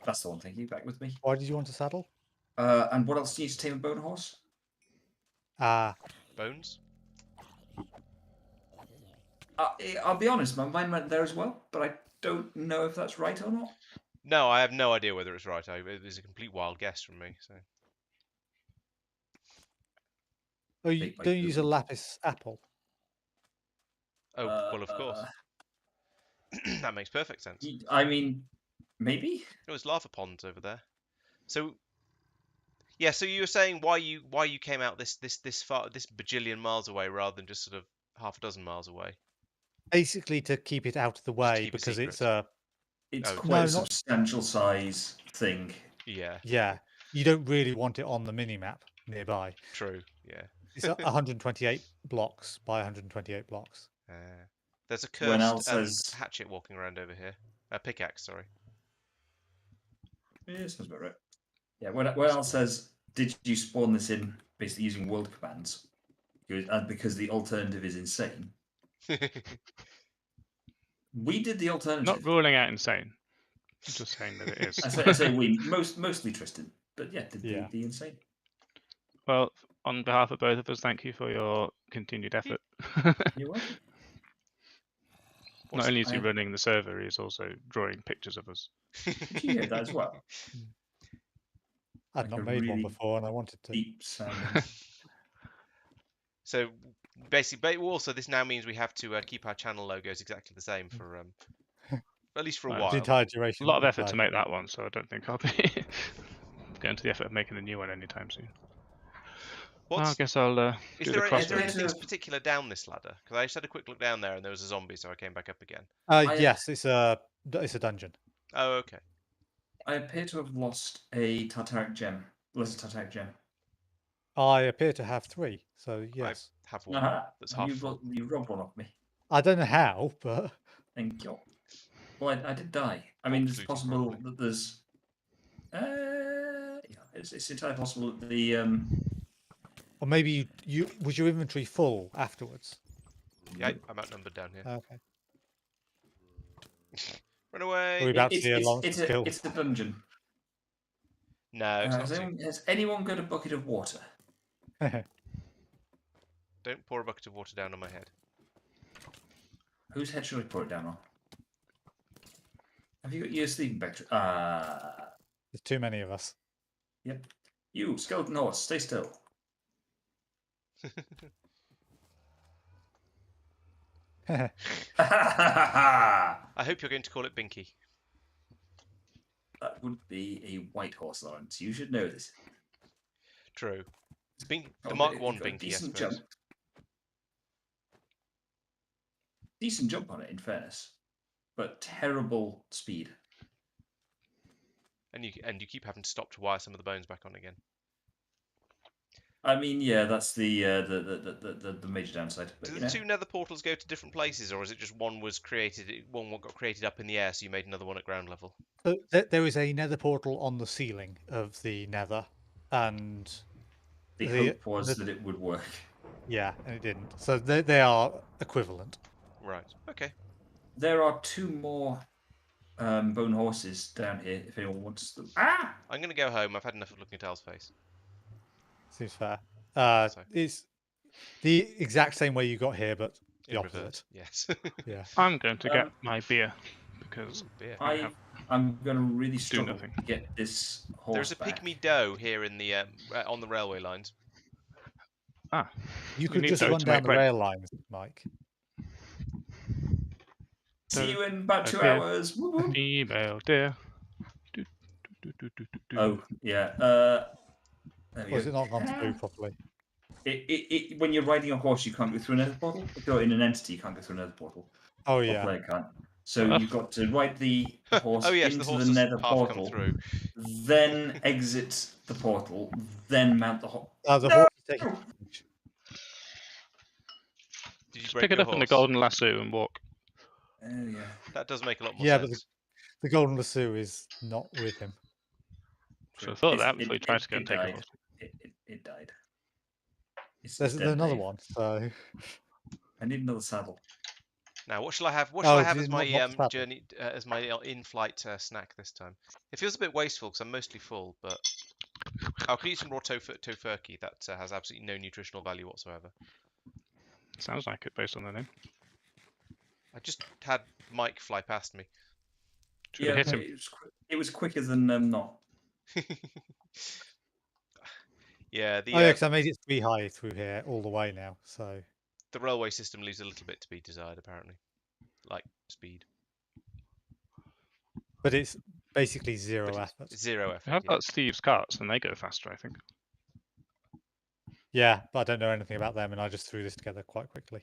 That's the one. Thank you. Back with me. Why did you want a saddle? And what else do you need to tame a bone horse? Bones? I'll be honest, my mind went there as well, but I don't know if that's right or not. No, I have no idea whether it's right. It was a complete wild guess from me. So. Oh, you Big by don't use a Google. lapis apple. Oh, well, of course. That makes perfect sense. I mean, maybe. There was lava ponds over there. So, yeah. So you were saying why you came out this far, this bajillion miles away, rather than just sort of half a dozen miles away. Basically, to keep it out of the way keep it because it's secret. It's Oh, quite no, a not- substantial size thing. Yeah. yeah. You don't really want it on the mini map nearby. True. Yeah. It's 128 blocks by 128 blocks. There's a When Al cursed says- hatchet walking around over here. A pickaxe, sorry. Yeah, sounds about right. Yeah, when Al says, "Did you spawn this in basically using world commands?" And because the alternative is insane. We did the alternative. Not ruling out insane. I'm just saying that it is. I say we, mostly Tristan, but yeah, did Yeah. the insane. Well, on behalf of both of us, thank you for your continued effort. You're welcome. Not only is he I- running the server, he's also drawing pictures of us. Did you hear that as well? I'd Like not a made one really before, and I wanted to. Deep sounding. So basically, also this now means we have to keep our channel logos exactly the same for at least for a Well, while. The entire duration. A lot of the effort to play. make that one, so I don't think I'll be going to the effort of making a new one anytime soon. Well, I guess I'll Is do there, the is there crossroads. anything particular down this ladder? Because I just had a quick look down there and there was a zombie, so I came back up again. Yes, it's a dungeon. Oh, okay. I appear to have lost a Tartaric gem. Lost a Tartaric gem. I appear to have 3, so yes. I have one that's half full. You robbed one off me. I don't know how, but Thank you. Well, I did die. I mean, it's Absolutely, possible probably. that there's. Yeah, it's entirely possible that the or maybe you was your inventory full afterwards. Yeah, I'm outnumbered down here. Okay. Run away! Are we about to see a long it's skill? it's a dungeon. No, it's not. Has anyone got a bucket of water? Don't pour a bucket of water down on my head. Whose head should I pour it down on? Have you got your sleeping bag? There's too many of us. Yep. You, skeleton horse, stay still. I hope you're going to call it Binky. That would be a white horse, Lawrence. You should know this. True. The Oh, Mark but 1 you've got a Binky, I decent suppose. jump. decent jump on it, in fairness, but terrible speed. And you keep having to stop to wire some of the bones back on again. I mean, yeah, that's the major downside. But, Do you the know, two nether portals go to different places, or is it just one got created up in the air, so you made another one at ground level? So there is a nether portal on the ceiling of the nether, and the the- hope was that it would work. yeah, and it didn't. So they are equivalent. Right. Okay. There are 2 more bone horses down here. If anyone wants them. Ah! I'm gonna go home. I've had enough of looking at Tal's face. Seems fair. So. It's the exact same way you got here, but the In opposite. reverse. Yes. Yeah. I'm going to get my beer because Ooh, beer. I'm going to really struggle nothing. to get this horse There's a back. pygmy doe here in the on the railway lines. You We could need just dough run to down make the bread. rail lines, Mike. See you in about 2 dear. hours. Woo woo. Female deer. Oh, yeah. There we Or is go. it not gone through properly? When you're riding a horse, you can't go through another portal. If you're in an entity, you can't go through another portal. Oh Or yeah. player can't. So you've got to ride the horse Oh yes, the into horse the has nether half come portal, through. then exit the portal, then mount the horse. The horse is taking damage. Did you Just break pick it your up in the horse? golden lasso and walk. Oh yeah. That does make a lot more Yeah, but sense. the golden lasso is not with him. So I thought of It's- that before you tried to go and take a died. horse. It died. It's There's dead, another Dave. one. So I need another saddle. Now, what shall I have? What shall I have did as it my not start? journey as my in-flight snack this time? It feels a bit wasteful because I'm mostly full, but I could eat some raw tofurkey that has absolutely no nutritional value whatsoever. Sounds like it based on the name. I just had Mike fly past me. Should have hit him. It was quicker than not. Yeah, Oh yeah, because I made it 3 high through here all the way now. So the railway system leaves a little bit to be desired, apparently, like speed. but it's basically But zero it's effort. zero I effort. have Yeah. got Steve's carts and they go faster, I think. Yeah, but I don't know anything about them, and I just threw this together quite quickly.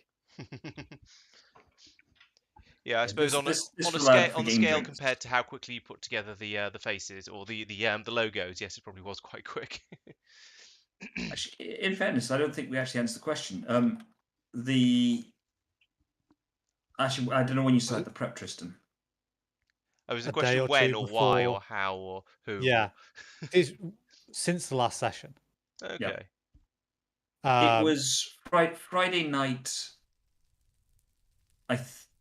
Yeah, I suppose on a game scale drinks. compared to how quickly you put together the faces or the logos, yes, it probably was quite quick. Actually, in fairness, I don't think we actually answered the question. Actually, I don't know when you started the prep, Tristan. Oh, was the A day question or when two or why before- or how or who? Yeah, it's since the last session. Okay. It was Friday night. I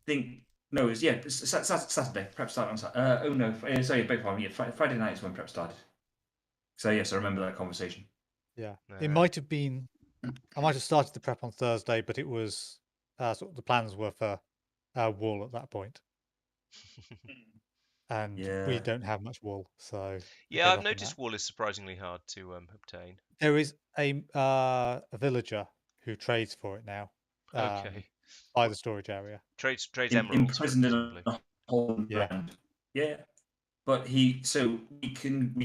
think no, it was Saturday. Prep started on Saturday. Oh no, sorry, beg pardon. Yeah, Friday night is when prep started. So yes, I remember that conversation. Yeah, No. it might have been. I might have started the prep on Thursday, but it was sort of the plans were for wool at that point, and Yeah. we don't have much wool, so we Yeah, gave I've up on noticed that. wool is surprisingly hard to obtain. There is a villager who trades for it now. Okay. By the storage area. Trades emeralds, imprisoned in presumably. a hole Yeah. ground. Yeah, but we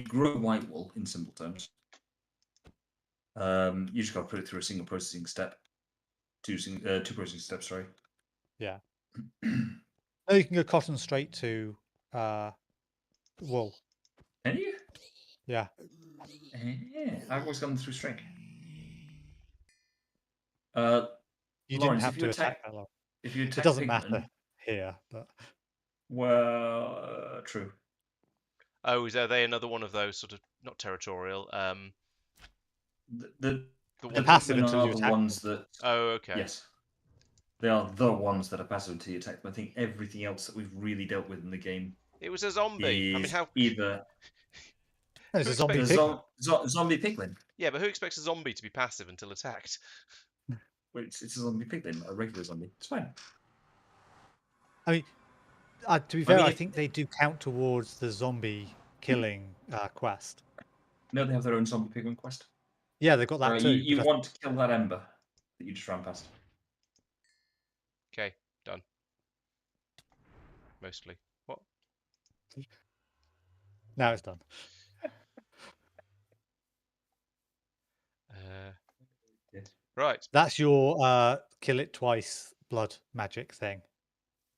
grow white wool in simple terms. You just got to put it through a single processing step. Two processing steps, sorry. Yeah. No, you can go cotton straight to wool. Can you? Yeah. Yeah, I've always gone through string. You Lawrence, didn't have if you to attack, that lot. if you attack, It doesn't pigmen, matter here, but Well, true. Oh, are they another one of those sort of not territorial? The one passive pigmen until are you the attack ones them. that. Oh, okay. Yes. They are the ones that are passive until you attack them. I think everything else that we've really dealt with in the game It was a zombie. I mean, is how? either it's a Who zombie expects- pig. zombie piglin. Yeah, but who expects a zombie to be passive until attacked? Well, it's a zombie piglin, a regular zombie. It's fine. I mean, to be fair, mean, I if- think they do count towards the zombie killing quest. No, they have their own zombie piglin quest. Yeah, they've got that too. You but want to kill that ember that you just ran past. Okay, done. Mostly. What? now it's done. Right. That's your kill it twice blood magic thing.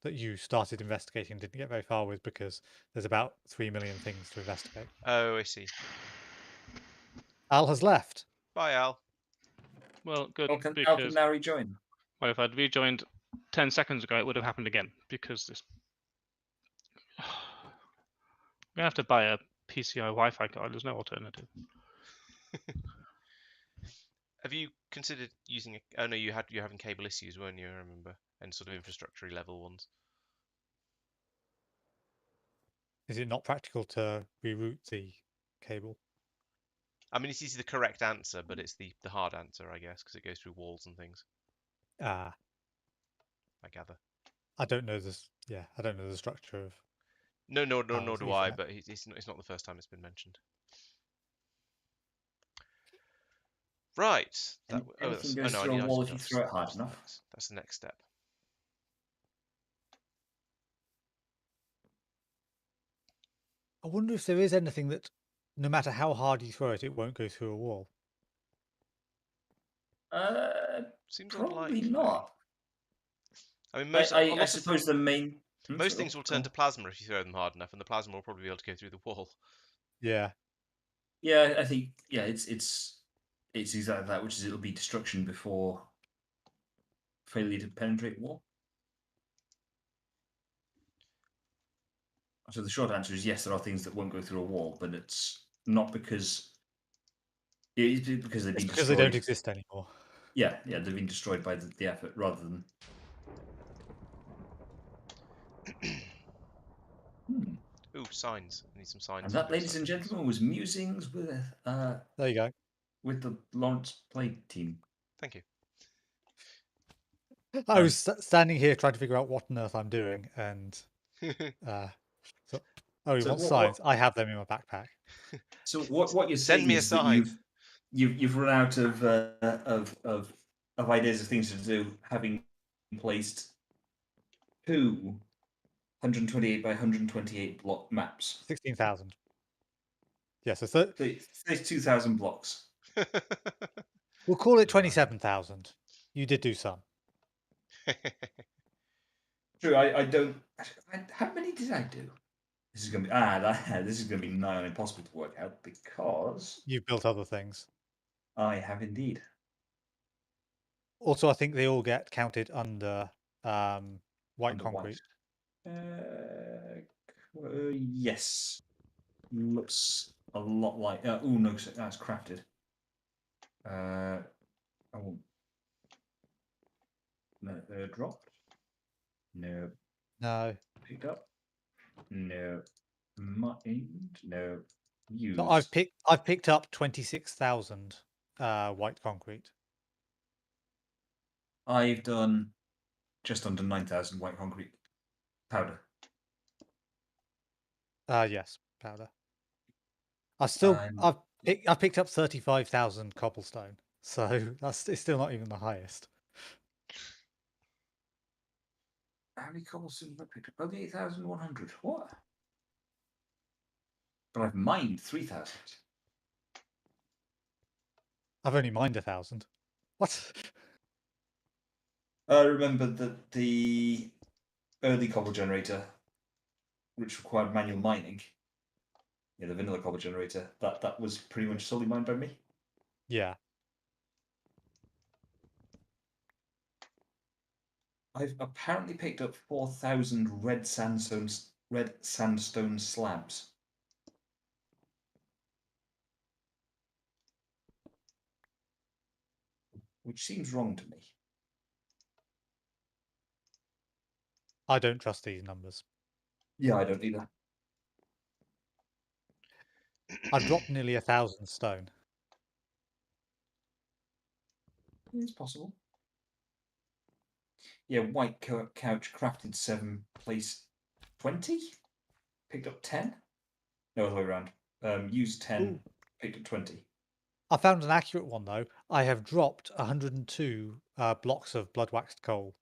that you started investigating and didn't get very far with because there's about 3 million things to investigate. Oh, I see. Al has left. Bye, Al. Well, good, How can because now rejoin? well, if I'd rejoined 10 seconds ago, it would have happened again, because this... I'm going to have to buy a PCI Wi-Fi card. There's no alternative. Have you considered using a... Oh, no, you're having cable issues, weren't you? I remember. And sort of infrastructure level ones. Is it not practical to reroute the cable? I mean, it's the correct answer, but it's the hard answer, I guess, because it goes through walls and things, Ah, I gather. I don't know this. Yeah, I don't know the structure of. No, nor Al's do I, Ethernet. but it's not the first time it's been mentioned. Right. Anything Oh goes no, through a I wall just if you got throw it hard enough. That's the next step. I wonder if there is anything that, no matter how hard you throw it, it won't go through a wall. Seems Probably unlikely. not. I mean, I suppose the main. most things will turn to plasma if you throw them hard enough, and the plasma will probably be able to go through the wall. Yeah. Yeah, I think it's exactly that, which is it'll be destruction before failure to penetrate wall. So the short answer is yes, there are things that won't go through a wall, but it's not because it's because they've been Because destroyed. they don't exist anymore. Yeah, they've been destroyed by the effort rather than. Ooh, signs. I need some signs. And for that, those ladies and sections. gentlemen, was musings with There you go. the Lawrence Play team. Thank you. I was standing here trying to figure out what on earth I'm doing, and you So want signs? I have them in my backpack. So what you're Send saying me a is that sign. you've run out of ideas of things to do, having placed 128 by 128 block maps. 16,000. Yeah, so So there's 2,000 blocks. we'll call it Right. 27,000. You did do some. True, I don't. How many did I do? This is gonna be this is gonna be nigh on impossible to work out because You've built other things. I have indeed. Also, I think they all get counted under white Under concrete. Yes. Looks a lot like. Oh no, that's crafted. I won't. No, dropped. No. No. Picked up. No. Mined. No. Used. So I've picked up 26,000 white concrete. I've done just under 9,000 white concrete powder. Yes, powder. I've picked up 35,000 cobblestone, so it's still not even the highest. How many cobblestone have I picked up? Only 8,100. What? But I've mined 3,000. I've only mined 1,000. What? I remember that the early cobble generator, which required manual mining, the vanilla cobble generator, that was pretty much solely mined by me. Yeah. I've apparently picked up 4,000 red sandstone slabs. Which seems wrong to me. I don't trust these numbers. Yeah, I don't either. I've dropped nearly 1,000 stone. It's possible. Yeah, white couch crafted 7, place 20. Picked up 10. No, other way around. Used 10, Ooh. picked up 20. I found an accurate one though. I have dropped 102 blocks of blood waxed coal.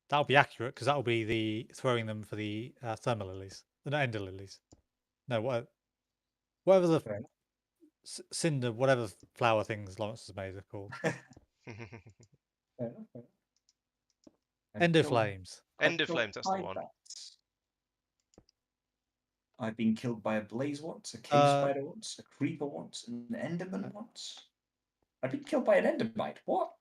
That'll be accurate because that'll be the throwing them for the thermal lilies, the ender lilies. No, whatever the cinder, whatever flower things Lawrence has made are called. Endo Flames. Ender Flames, that's the one. I've been killed by a blaze once, a cave spider once, a creeper once, and an enderman once. I've been killed by an endermite. What?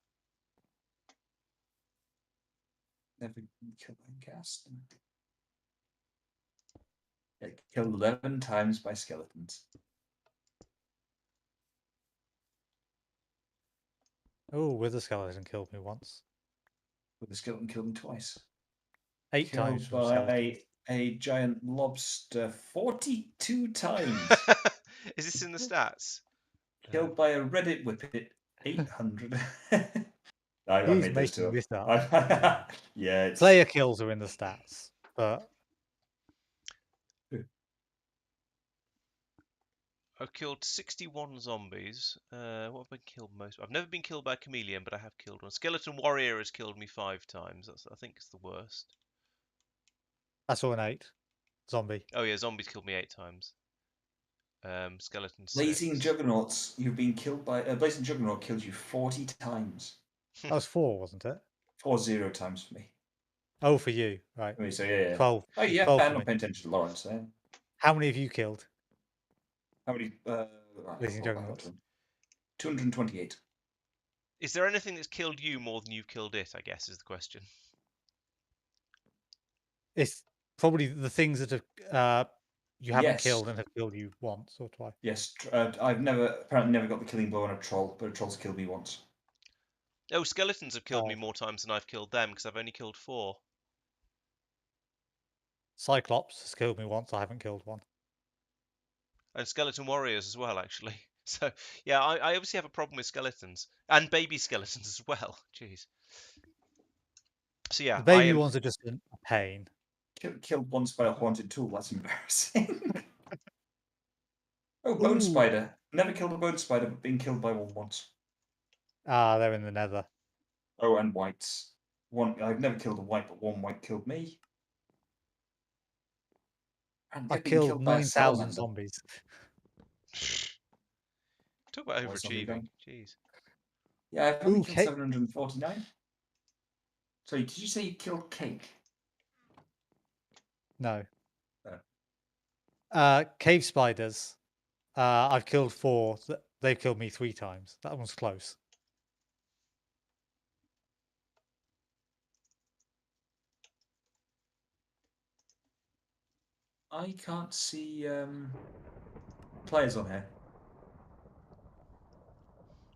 Never been killed by a ghast. Killed 11 times by skeletons. Oh, Wither Skeleton killed me once. With the skeleton killed me twice. 8 times Killed from skeletons. by a giant lobster 42 times. Is this in the stats? Killed by a Reddit whippet 800. I He's made those making two this up. up. Yeah, it's... Player kills are in the stats, but I've killed 61 zombies. What have I killed most? I've never been killed by a chameleon, but I have killed one. Skeleton Warrior has killed me 5 times. That's, I think it's the worst. I saw an 8 zombie. Oh yeah, zombies killed me 8 times. Skeleton Blazing 6. Juggernauts, you've been killed by... Blazing Juggernaut killed you 40 times. That was 4, wasn't it? 40 times for me. Oh, for you, right? I mean, so yeah. 12. Oh yeah, 12 I'm for not me. paying attention to Lawrence there. How many have you killed? How many? Blazing Juggernauts. 228. Is there anything that's killed you more than you've killed it, I guess, is the question. It's probably the things that have you haven't Yes. killed and have killed you once or twice. Yes, I've apparently never got the killing blow on a troll, but a troll's killed me once. Oh, skeletons have killed me Oh. more times than I've killed them, because I've only killed 4. Cyclops has killed me once. I haven't killed one. And skeleton warriors as well, actually. So yeah, I obviously have a problem with skeletons and baby skeletons as well. Jeez. So yeah, The baby ones are just a pain. Killed once by a haunted tool. That's embarrassing. Oh, bone Ooh. spider. Never killed a bone spider, but been killed by one once. Ah, they're in the nether. Oh, and whites. I've never killed a white, but one white killed me. And I I've been killed by a 9,000 salamander. zombies. Talk about What's zombie overachieving. done? Jeez. Yeah, I've only Ooh, killed 749. Sorry, did you say you killed cake? No. Oh. Cave spiders. I've killed 4. They've killed me 3 times. That one's close. I can't see players on here.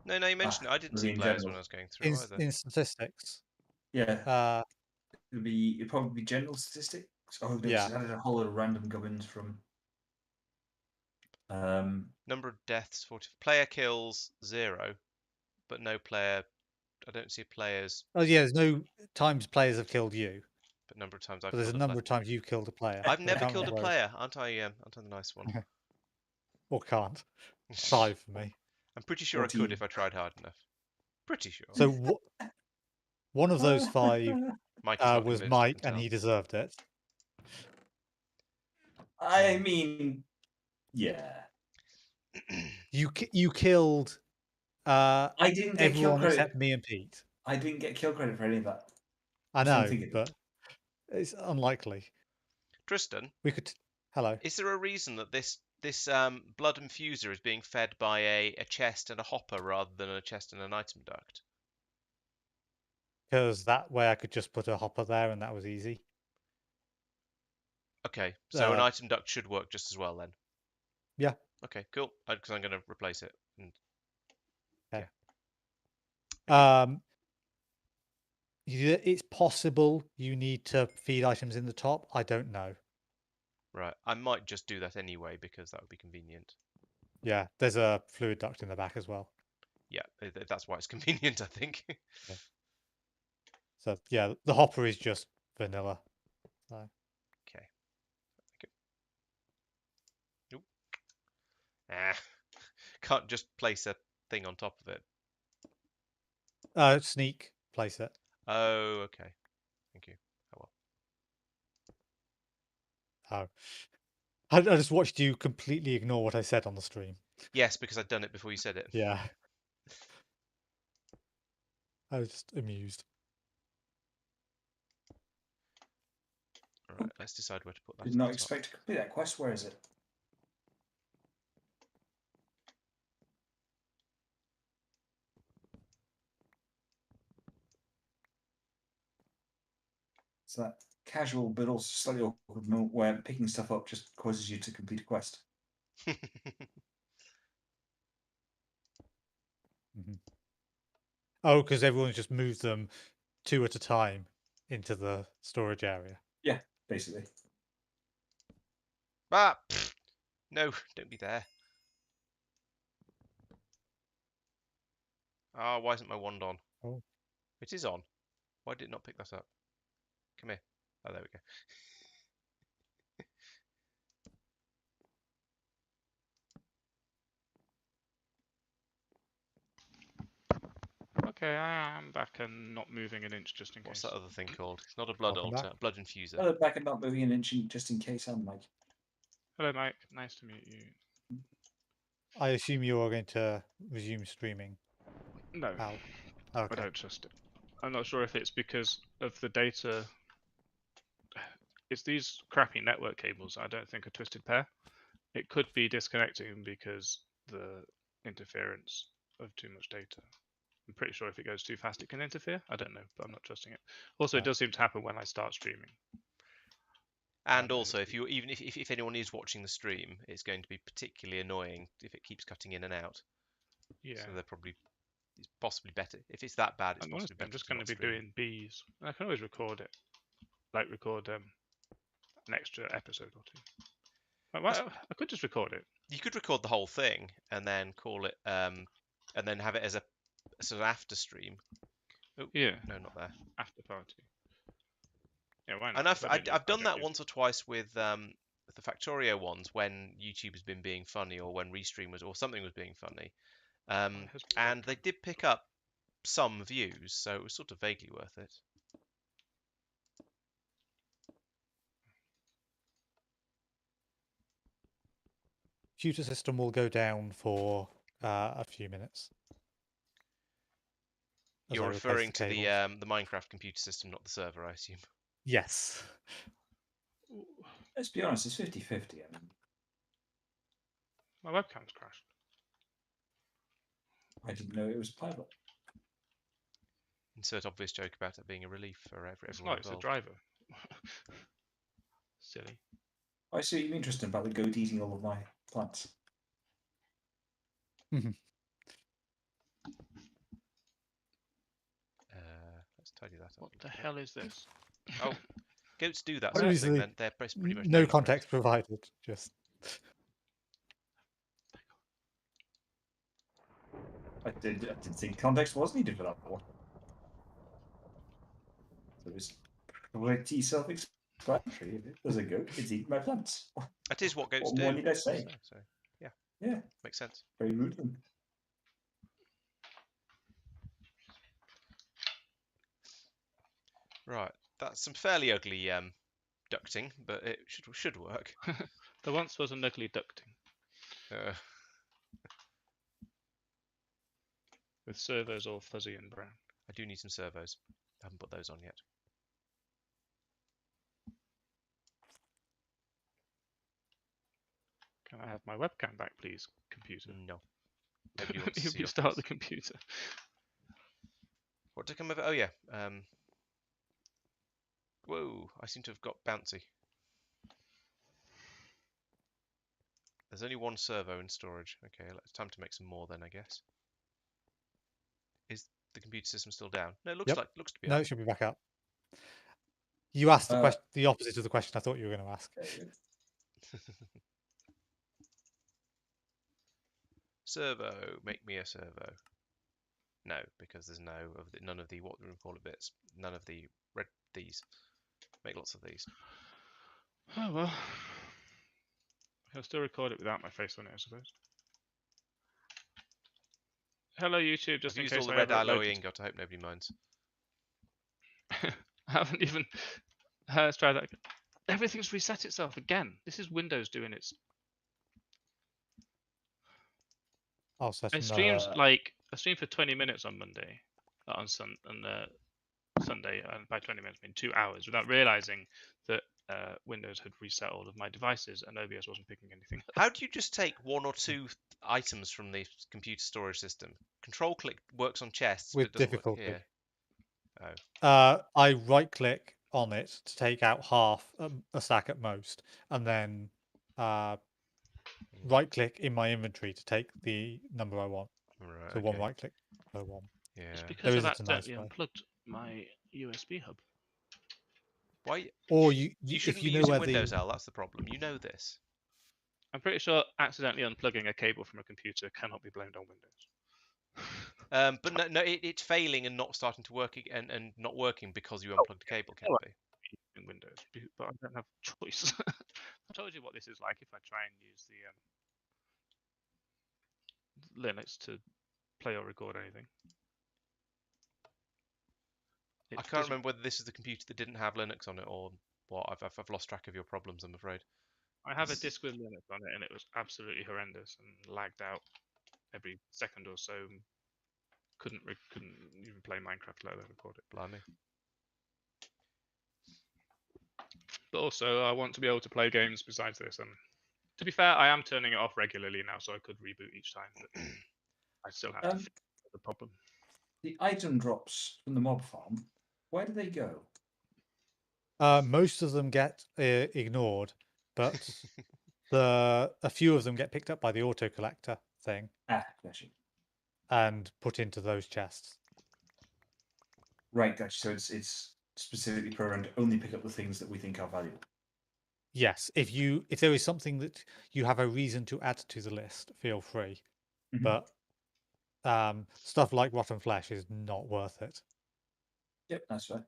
No, you mentioned it. I didn't see in players general. when I was going through either. In statistics. Yeah. It'd probably be general statistics. Oh, no, Yeah. I added a whole lot of random gubbins from. Number of deaths 40. Player kills 0, but no player. I don't see players. Oh yeah, there's no times players have killed you. But number of times I've But there's killed a number of times you've killed a player. I've but I never can't killed a remember player, aren't I? Aren't I the nice one? Or can't. 5 for me. I'm pretty sure 14. I could if I tried hard enough. Pretty sure. So one of those 5 Mike is not was convinced, I Mike, can and tell. he deserved it. I mean, yeah. You killed I didn't get kill everyone credit. except me and Pete. I didn't get kill credit for any of that. I Just know, thinking. but it's unlikely. Tristan, We could. Hello. is there a reason that this blood infuser is being fed by a chest and a hopper rather than a chest and an item duct? Because that way I could just put a hopper there, and that was easy. Okay, so an item duct should work just as well then. Yeah. Okay, cool. Because I'm going to replace it. And... Okay. Yeah. It's possible you need to feed items in the top. I don't know. Right, I might just do that anyway because that would be convenient. Yeah, there's a fluid duct in the back as well. Yeah, that's why it's convenient, I think. Yeah. So yeah, the hopper is just vanilla. So. Okay. Nope. Can't just place a thing on top of it. Sneak, place it. Oh, okay. Thank you. Oh well. Oh. I just watched you completely ignore what I said on the stream. Yes, because I'd done it before you said it. Yeah. I was just amused. Right, let's decide where to put that. Did at not the top. expect to complete that quest. Where is it? It's that casual but also slightly awkward moment where picking stuff up just causes you to complete a quest. Oh, because everyone's just moved them 2 at a time into the storage area. Yeah, basically. Ah, pfft. No, don't be there. Ah, why isn't my wand on? Oh. It is on. Why did it not pick that up? Come here. Oh, there we go. Okay, I am back and not moving an inch just in What's case. that other thing called? It's not a blood Welcome altar, back. blood infuser. Oh, back and not moving an inch just in case. I'm like, Hello, Mike. Nice to meet you. I assume you are going to resume streaming. No, Al. I Okay. don't trust it. I'm not sure if it's because of the data. It's these crappy network cables. I don't think a twisted pair. It could be disconnecting because the interference of too much data. I'm pretty sure if it goes too fast, it can interfere. I don't know, but I'm not trusting it. Also, it Right. does seem to happen when I start streaming. And also, if you if anyone is watching the stream, it's going to be particularly annoying if it keeps cutting in and out. Yeah. So they're probably it's possibly better if it's that bad. It's I'm possibly honest, better. I'm just to going not to be stream. doing Bs. I can always record it, like record an extra episode or two. I could just record it. You could record the whole thing and then call it, and then have it as a sort of after stream. Oh, Yeah. no, not there. After party. Yeah, why not? And 'Cause I don't I've I done don't that use once or twice with the Factorio ones when YouTube has been being funny or when Restream was or something was being funny. it has been And they webcam. did pick up some views, so it was sort of vaguely worth it. Computer system will go down for a few minutes. as You're I replace referring to cables. the Minecraft computer system, not the server, I assume. Yes. let's be honest, it's 50-50. I mean, My webcam's crashed. I didn't know it was private. Insert obvious joke about it being a relief for It's everyone not. It's a involved. driver. Silly. I see what you're interested about the goat eating all of my plants. Let's tidy that up. What the hell is this? Oh, goats do that sort of thing. Obviously, Then they're pretty much no known for it. context provided. Just I didn't think context was needed for that one. So it's pretty self-explanatory. If there's a goat, it's eating my plants. That is what goats What do. more need I say? So, yeah, Yeah, makes sense. very rude of them. Right, that's some fairly ugly ducting, but it should work. There once was an ugly ducting with servos all fuzzy and brown. I do need some servos. I haven't put those on yet. Can I have my webcam back, please, computer? No. Nobody wants to see You your start face. the computer. What to come over? Oh yeah. Whoa! I seem to have got bouncy. There's only one servo in storage. Okay, it's time to make some more then, I guess. Is the computer system still down? No, it looks Yep. looks to be no, up. it should be back up. You asked the question, the opposite of the question I thought you were going to ask. Servo, make me a servo. No, because there's none of the what do we call it bits. None of the these. Make lots of these. Oh well. I'll still record it without my face on it, I suppose. Hello YouTube, just I've in used case all the I red ever alloy upload ingot. I hope nobody minds. I haven't even. Let's try that. Everything's reset itself again. This is Windows doing its. I'll set I another. streamed I streamed for 20 minutes on Monday, on Sunday, and by 20 minutes I mean 2 hours, without realizing that Windows had reset all of my devices and OBS wasn't picking anything up. How do you just take one or two items from the computer storage system? Control click works on chests, but With it doesn't difficulty. work here. I right click on it to take out half a stack at most, and then right click in my inventory to take the number I want. Right, So one okay. right click per one. Yeah. It's because There I've isn't a nice accidentally way. unplugged my USB hub. Why? Or You if shouldn't you be know using where Windows, the Al. That's the problem. You know this. I'm pretty sure accidentally unplugging a cable from a computer cannot be blamed on Windows. But no, it's failing and not starting to work and not working because you unplugged the cable, can't be. In Windows, but I don't have a choice. I told you what this is like if I try and use the Linux to play or record anything. I can't remember whether this is the computer that didn't have Linux on it or what. I've lost track of your problems, I'm afraid. I have a disk with Linux on it, and it was absolutely horrendous and lagged out every second or so. Couldn't even play Minecraft, let alone record it. Blimey. But also, I want to be able to play games besides this. And to be fair, I am turning it off regularly now, so I could reboot each time. But I still have to fix the problem. The item drops from the mob farm, where do they go? most of them get ignored, but a few of them get picked up by the auto collector thing Ah, bless you. and put into those chests. Right, gotcha. So it's specifically programmed to only pick up the things that we think are valuable. Yes, if there is something that you have a reason to add to the list, feel free. Mhm. But stuff like rotten flesh is not worth it. Yep, that's fair.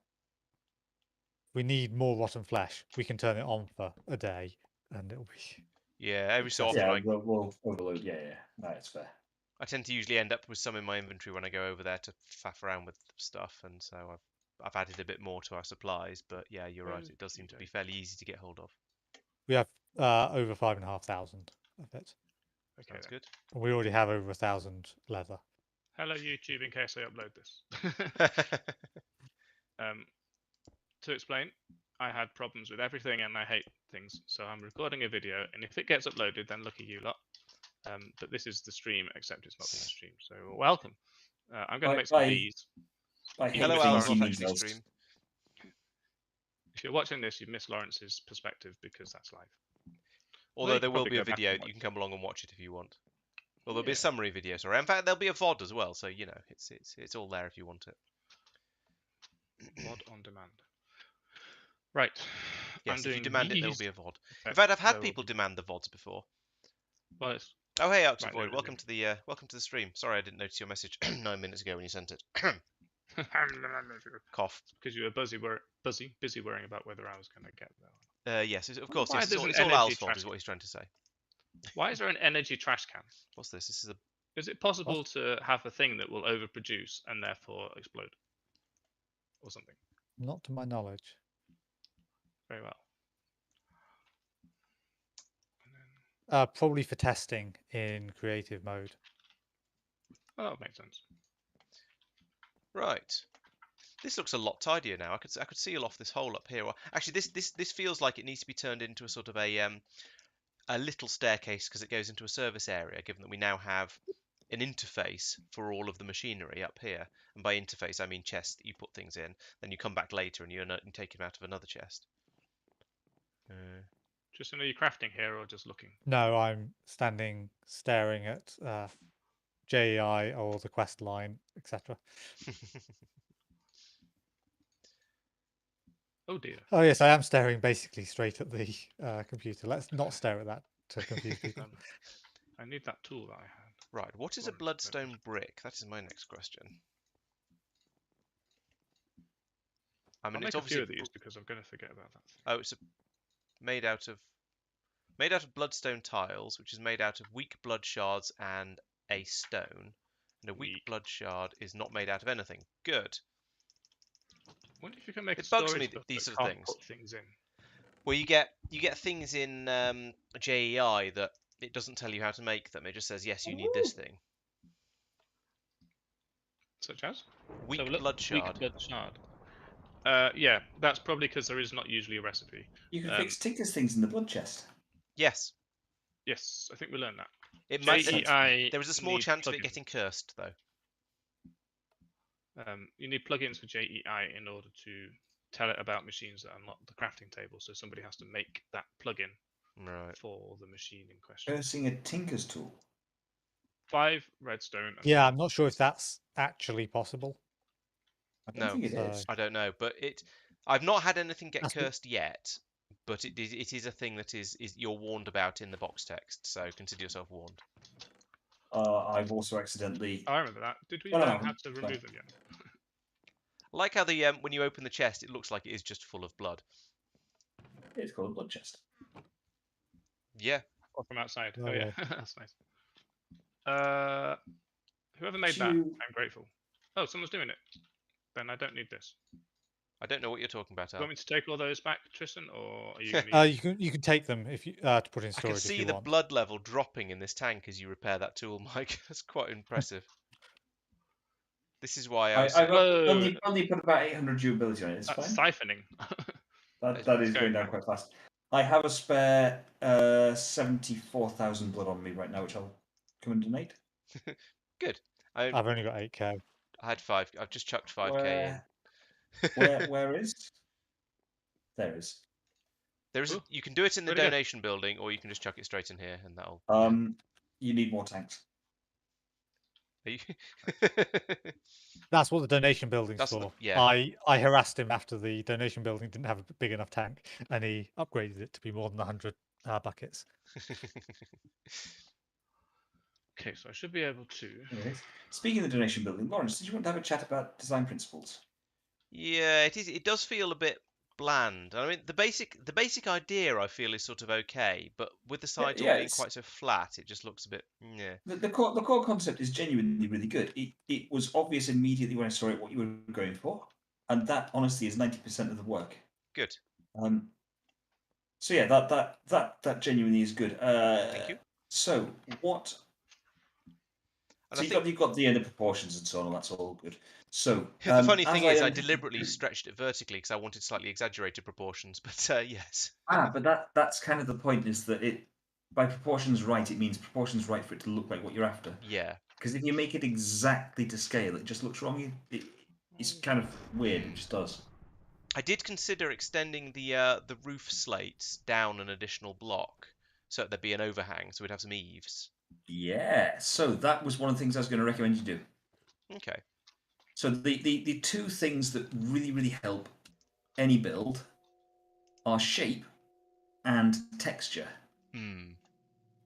We need more rotten flesh. We can turn it on for a day, and it'll be. Yeah, every so often Yeah, we'll overload. Yeah, that's fair. I tend to usually end up with some in my inventory when I go over there to faff around with stuff, and so I've added a bit more to our supplies. But yeah, you're right. It does seem to be fairly easy to get hold of. We have over 5,500 of it. Okay, That's good. And we already have over 1,000 leather. Hello, YouTube, in case I upload this. To explain, I had problems with everything and I hate things. So I'm recording a video, and if it gets uploaded, then lucky you lot. But this is the stream, except it's not being streamed. So welcome. I'm going to make some bees. Hello, Miss Al. Lawrence It's not emails. actually streamed. If you're watching this, you miss Lawrence's perspective because that's live. Although you there could will probably be a go back video and that you watch can come along and watch it if you want. Well, there'll be a summary video. Sorry. In fact, there'll be a VOD as well. So you know, it's all there if you want it. VOD on demand. Right. Yes, if you demand it, there will be a VOD. Okay, In fact, I've had there will people demand the VODs before. Well, it's Oh, hey, Arctic Right, Void, no, welcome to the stream. Sorry, I didn't notice your message 9 minutes ago when you sent it. Cough. because you were busy worrying about whether I was going to get there. Yes, of course. Why Yes, there's an it's all energy Al's fault, trash is what he's trying to say. Why is there an energy trash can? What's this? This is a. Is it possible to have a thing that will overproduce and therefore explode? Or something? Not to my knowledge. Very well. Probably for testing in creative mode. Well, that would make sense. Right. This looks a lot tidier now. I could seal off this hole up here. Well, actually, this feels like it needs to be turned into a sort of a little staircase because it goes into a service area. Given that we now have an interface for all of the machinery up here, and by interface I mean chest that you put things in, then you come back later and you take them out of another chest. Just are you crafting here or just looking? No, I'm staring at JEI or the quest line, etc. Oh dear. Oh yes, I am staring basically straight at the computer. Let's not stare at that to confuse people. I need that tool that I had. Right, what is a bloodstone brick? That is my next question. I mean, I'll it's make a obviously few of these because I'm going to forget about that. Oh, it's made out of bloodstone tiles, which is made out of weak blood shards and a stone. And a weak blood shard is not made out of anything. Good. I wonder if you can make It a bugs storage me, book these that sort of can't things. put things in. Well, you get things in JEI that it doesn't tell you how to make them. It just says, yes, you need this thing. Such as? Weak blood shard. Weak blood shard. Yeah, that's probably because there is not usually a recipe. You can fix Tinker's things in the blood chest. Yes. Yes, I think we learned that. It might. JEI There is a small needs chance of it plugins. getting cursed, though. You need plugins for JEI in order to tell it about machines that are not the crafting table. So somebody has to make that plugin Right. for the machine in question. Cursing a Tinker's tool. 5 redstone. And Yeah, I'm not sure if that's actually possible. I don't think it So- is. I don't know, but I've not had anything get That's cursed yet, but it is a thing that is you're warned about in the box text. So consider yourself warned. I've also accidentally. I remember that. Did we No, no, learn no, how to it's remove fine. them yet? I like how the when you open the chest, it looks like it is just full of blood. It's called a blood chest. Yeah. Or from outside. Oh, Oh yeah, yeah. that's nice. Whoever made that, You- I'm grateful. Oh, someone's doing it. Then I don't need this. I don't know what you're talking about, Do you Al. want me to take all those back, Tristan, or are you gonna you can take them if you to put in I storage can see if you the want. blood level dropping in this tank as you repair that tool, Mike. That's quite impressive. This is why I was. I've Whoa. only put about 800 durability on it. It's That's fine. siphoning? That is it's going going down down. quite fast. I have a spare 74,000 blood on me right now, which I'll come and donate. Good. I I've only got 8k. had 5. I've just chucked 5k in. Where is? There is. There's Ooh, you can do it in the where'd it go? donation building, or you can just chuck it straight in here, and that'll. You need more tanks. Are you... That's what the donation building's That's for. yeah. I harassed him after the donation building didn't have a big enough tank, and he upgraded it to be more than 100 buckets. Okay, so I should be able to. Anyways, speaking of the donation building, Lawrence, did you want to have a chat about design principles? Yeah, it is. It does feel a bit bland. I mean, the basic idea I feel is sort of okay, but with the sides all being it's- quite so flat, it just looks a bit. Yeah. The core concept is genuinely really good. It was obvious immediately when I saw it what you were going for, and that honestly is 90% of the work. Good. So yeah, that genuinely is good. Thank you. So what? And So I think you've got the end of proportions and so on, and that's all good. So the funny thing is, I am- deliberately stretched it vertically because I wanted slightly exaggerated proportions. But yes. but that's kind of the point, is that it by proportions right, it means proportions right for it to look like what you're after. Yeah. Because if you make it exactly to scale, it just looks wrong. It's kind of weird. It just does. I did consider extending the roof slates down an additional block so that there'd be an overhang, so we'd have some eaves. Yeah. So that was one of the things I was going to recommend you do. Okay. So the two things that really help any build are shape and texture.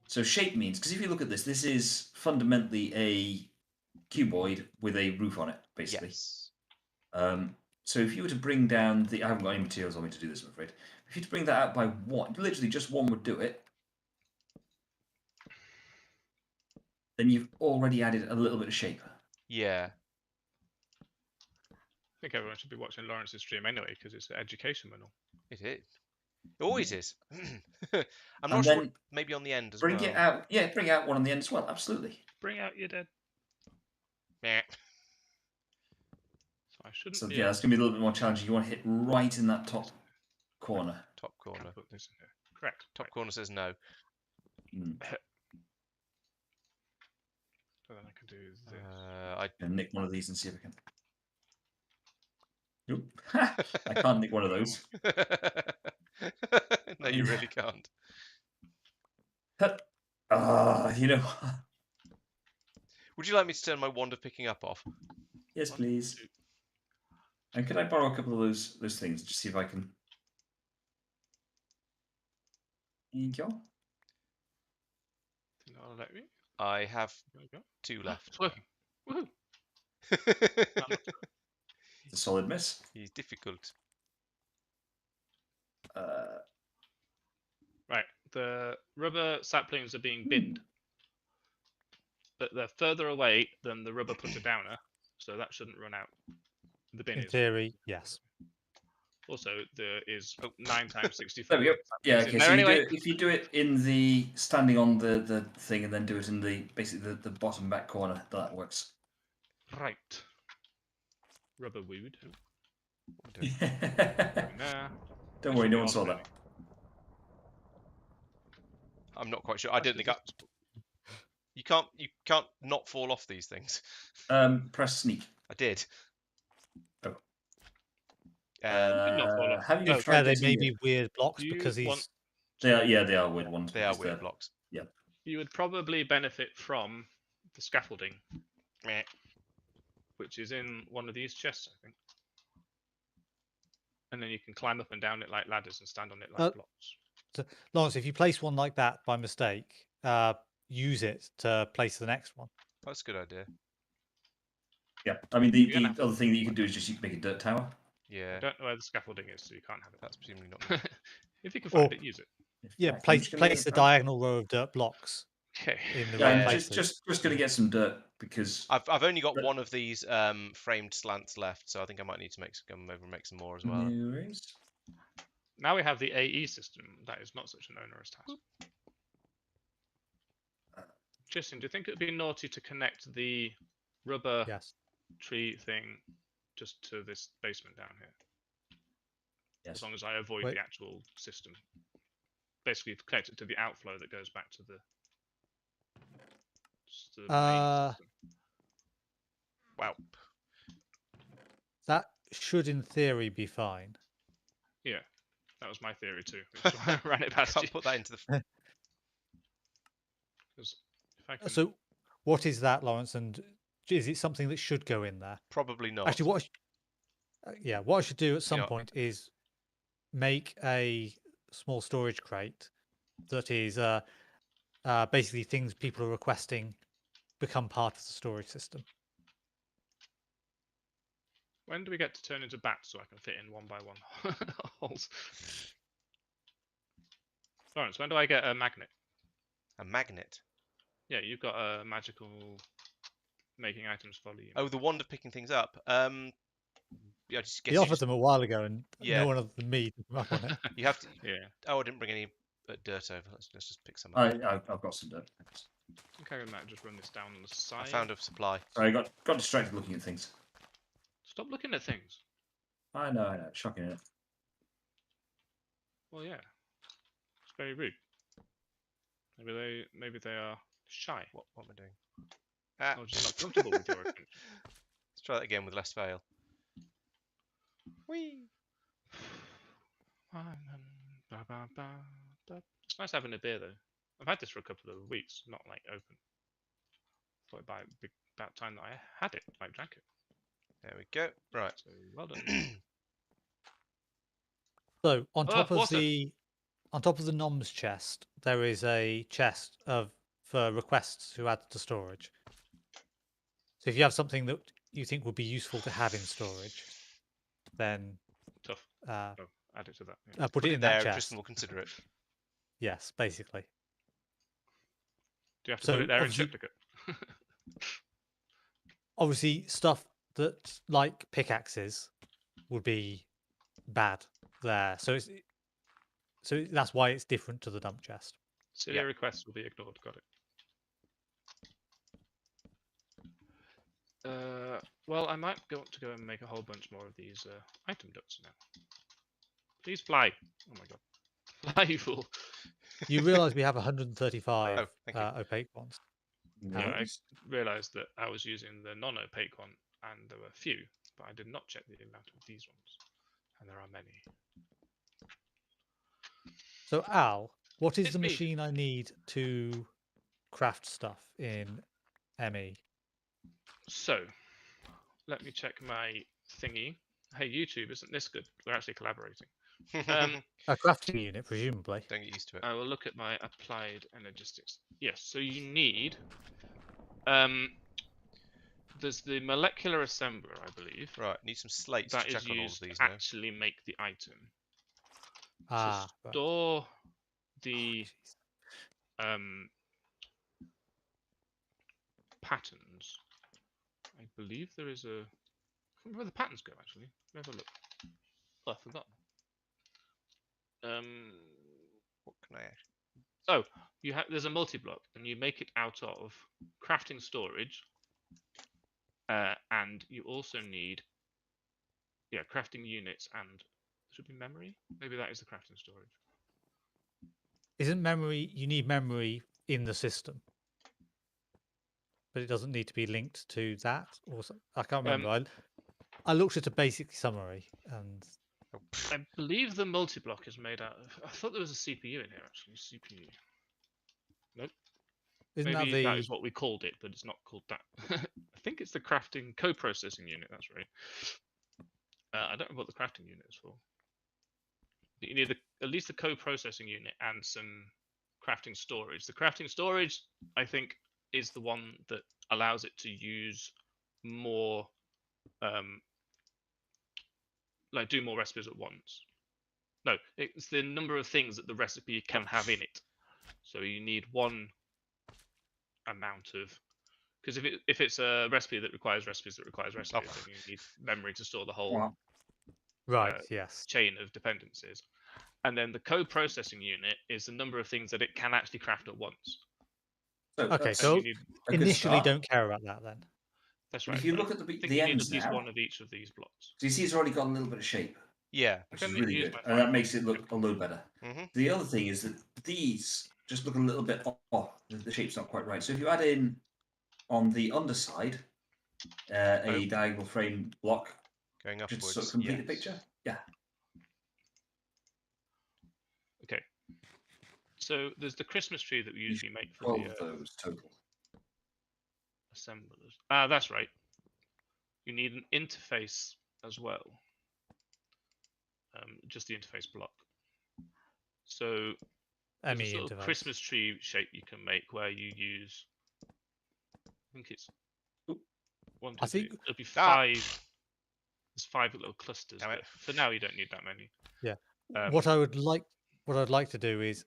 So shape means, because if you look at this, this is fundamentally a cuboid with a roof on it, basically. Yes. So if you were to bring down I haven't got any materials on me to do this, I'm afraid. If you were to bring that out by one, literally just one would do it, then you've already added a little bit of shape. Yeah. I think everyone should be watching Lawrence's stream anyway because it's an education manual. It is. It always is. I'm And not sure. then Maybe on the end as Bring well. it out. Yeah, bring out one on the end as well. Absolutely. Bring out your dead. Meh. So I shouldn't. So be yeah, able that's gonna be a little bit more challenging. You want to hit right in that top corner. Top to corner. put this in here. Correct. Top right. corner says no. So then I can do this. I And nick one of these and see if I can. Nope. I can't nick one of those. No, you really can't. You know. Would you like me to turn my wand of picking up off? Yes, please. And could I borrow a couple of those things? Just see if I can. There you go. Did not let me. I have There we go. 2 left. It's working. Woohoo! It's a solid miss. He's difficult. Right. The rubber saplings are being binned, but they're further away than the rubber putter downer, so that shouldn't run out. The bin In is. theory, yes. Also, there is 9 times 64. There we go. Yeah. Is it Okay. there So anyway? if you do it in the standing on the thing, and then do it in basically the bottom back corner, that works. Right. Rubber wood. What am I doing? Nah. Don't This worry, will no be one saw that. alternating. I'm not quite sure. I didn't think Actually, you can't not fall off these things. Press sneak. I did. Oh. And not fall off. Have you Oh, tried they getting may it? be weird blocks You because want- he's. They are weird ones. they are because weird they're- blocks. You would probably benefit from the scaffolding, Meh. which is in one of these chests, I think. And then you can climb up and down it like ladders and stand on it like blocks. Lawrence, if you place one like that by mistake, use it to place the next one. That's a good idea. Yeah, I mean You're gonna the other thing that you can do is just you can make a dirt tower. Yeah, I don't know where the scaffolding is, so you can't have it. that's presumably not. Me. If you can find Or- it, use it. Yeah, In fact, I'm place just gonna place get the a- diagonal row of dirt blocks Okay. in the Yeah, right I'm places. just gonna get some dirt because I've only got But- one of these framed slants left, so I think I might need to come over and make some more as well. No worries. Now we have the AE system. That is not such an onerous task. Tristan, do you think it would be naughty to connect the rubber Yes. tree thing just to this basement down here? Yes. As long as I avoid Wait. the actual system. Basically, connect it to the outflow that goes back to the, main system. Wow. That should, in theory, be fine. Yeah, that was my theory too. Which is why I ran it past you. Can't put that into the. 'Cause if I can... So, what is that, Lawrence? And is it something that should go in there? Probably not. Actually, what I should do at some know- point is make a small storage crate that is basically things people are requesting become part of the storage system. When do we get to turn into bats so I can fit in one by one holes? Lawrence, when do I get a magnet? A magnet. Yeah, you've got a magical making items follow you. Oh, the wand of picking things up. Yeah, I just guess He offered them a while ago, and Yeah. no one other than me took them up on it. you have to. Yeah, Oh, I didn't bring any dirt over. Let's just pick some up. I've got some dirt. I think I might just run this down on the side. I found a supply. Sorry, I got distracted looking at things. Stop looking at things. I know. Shocking, isn't it? Well, yeah, it's very rude. Maybe they are shy. What am I doing? Ah, Or just not comfortable with your attention. let's try that again with less fail. Whee! It's nice having a beer though. I've had this for a couple of weeks, not like open. Thought about time that I had it, like drank it. There we go. Right. So well done. So on top of water. the noms chest, there is a chest for requests to add to storage. So if you have something that you think would be useful to have in storage, then Tough. uh, Add it to that. Yeah. put it in there, that and chest. Tristan will consider it. Yes, basically. Do you have to So put it there in obviously- triplicate? Obviously, stuff that like pickaxes would be bad there. So that's why it's different to the dump chest. Silly Yeah. requests will be ignored. Got it. Well, I might go and make a whole bunch more of these item ducts now. Please fly. Oh my god. Fly, you fool. You realise we have 135 Oh, thank you. opaque ones. No Yeah, I worries. realised that I was using the non-opaque one, and there were few, but I did not check the amount of these ones, and there are many. So Al, what is It's the me. machine I need to craft stuff in E? ME? So, let me check my thingy. Hey, YouTube, isn't this good? We're actually collaborating. A crafting unit, presumably. Don't get used to it. I will look at my applied energistics. Yes, so you need. There's the molecular assembler, I believe, Right, need some slates that to is check on all of used to these now. actually make the item. Ah, To right. store the Jeez. patterns, I believe there is a. I can't remember where the patterns go actually. Let me have a look. Oh, I forgot. What can I actually... Oh, there's a multi-block, and you make it out of crafting storage, and you also need yeah, crafting units and should be memory. Maybe that is the crafting storage. Isn't memory? You need memory in the system, but it doesn't need to be linked to that. Or I can't remember. I looked at a basic summary, and I believe the multi-block is made out of. I thought there was a CPU in here actually. CPU. Nope. isn't Maybe that that the? is what we called it, but it's not called that. I think it's the crafting co-processing unit. That's right. I don't know what the crafting unit is for. You need at least the co-processing unit and some crafting storage. The crafting storage, I think, is the one that allows it to use more, like do more recipes at once. No, it's the number of things that the recipe can have in it. So you need one amount of, because if it's a recipe that requires recipes that requires recipes, then you need memory to store the whole Right. Yes. chain of dependencies. And then the co-processing unit is the number of things that it can actually craft at once. So Okay. that's So You need, a good initially, start. don't care about that then. that's But right. if you but look at I think the you need ends at least now, one of each of these blocks. so you see it's already got a little bit of shape, Yeah. which Can is we really use good, my and that phone? makes it look a load better. Mm-hmm. The other thing is that these just look a little bit off. The shape's not quite right. So if you add in on the underside a diagonal frame block, Going just upwards. sort of complete the yes. picture. Yeah. Okay. So there's the Christmas tree that we usually make for 12 the of those total. assemblers. Ah, that's right. You need an interface as well. Just the interface block. So there's a ME sort of interface. Christmas tree shape you can make where you use. I think it's one, two, I think- three. It'll be 5. There's 5 little clusters. Damn it. But for now, you don't need that many. Yeah. Um, What I'd like to do is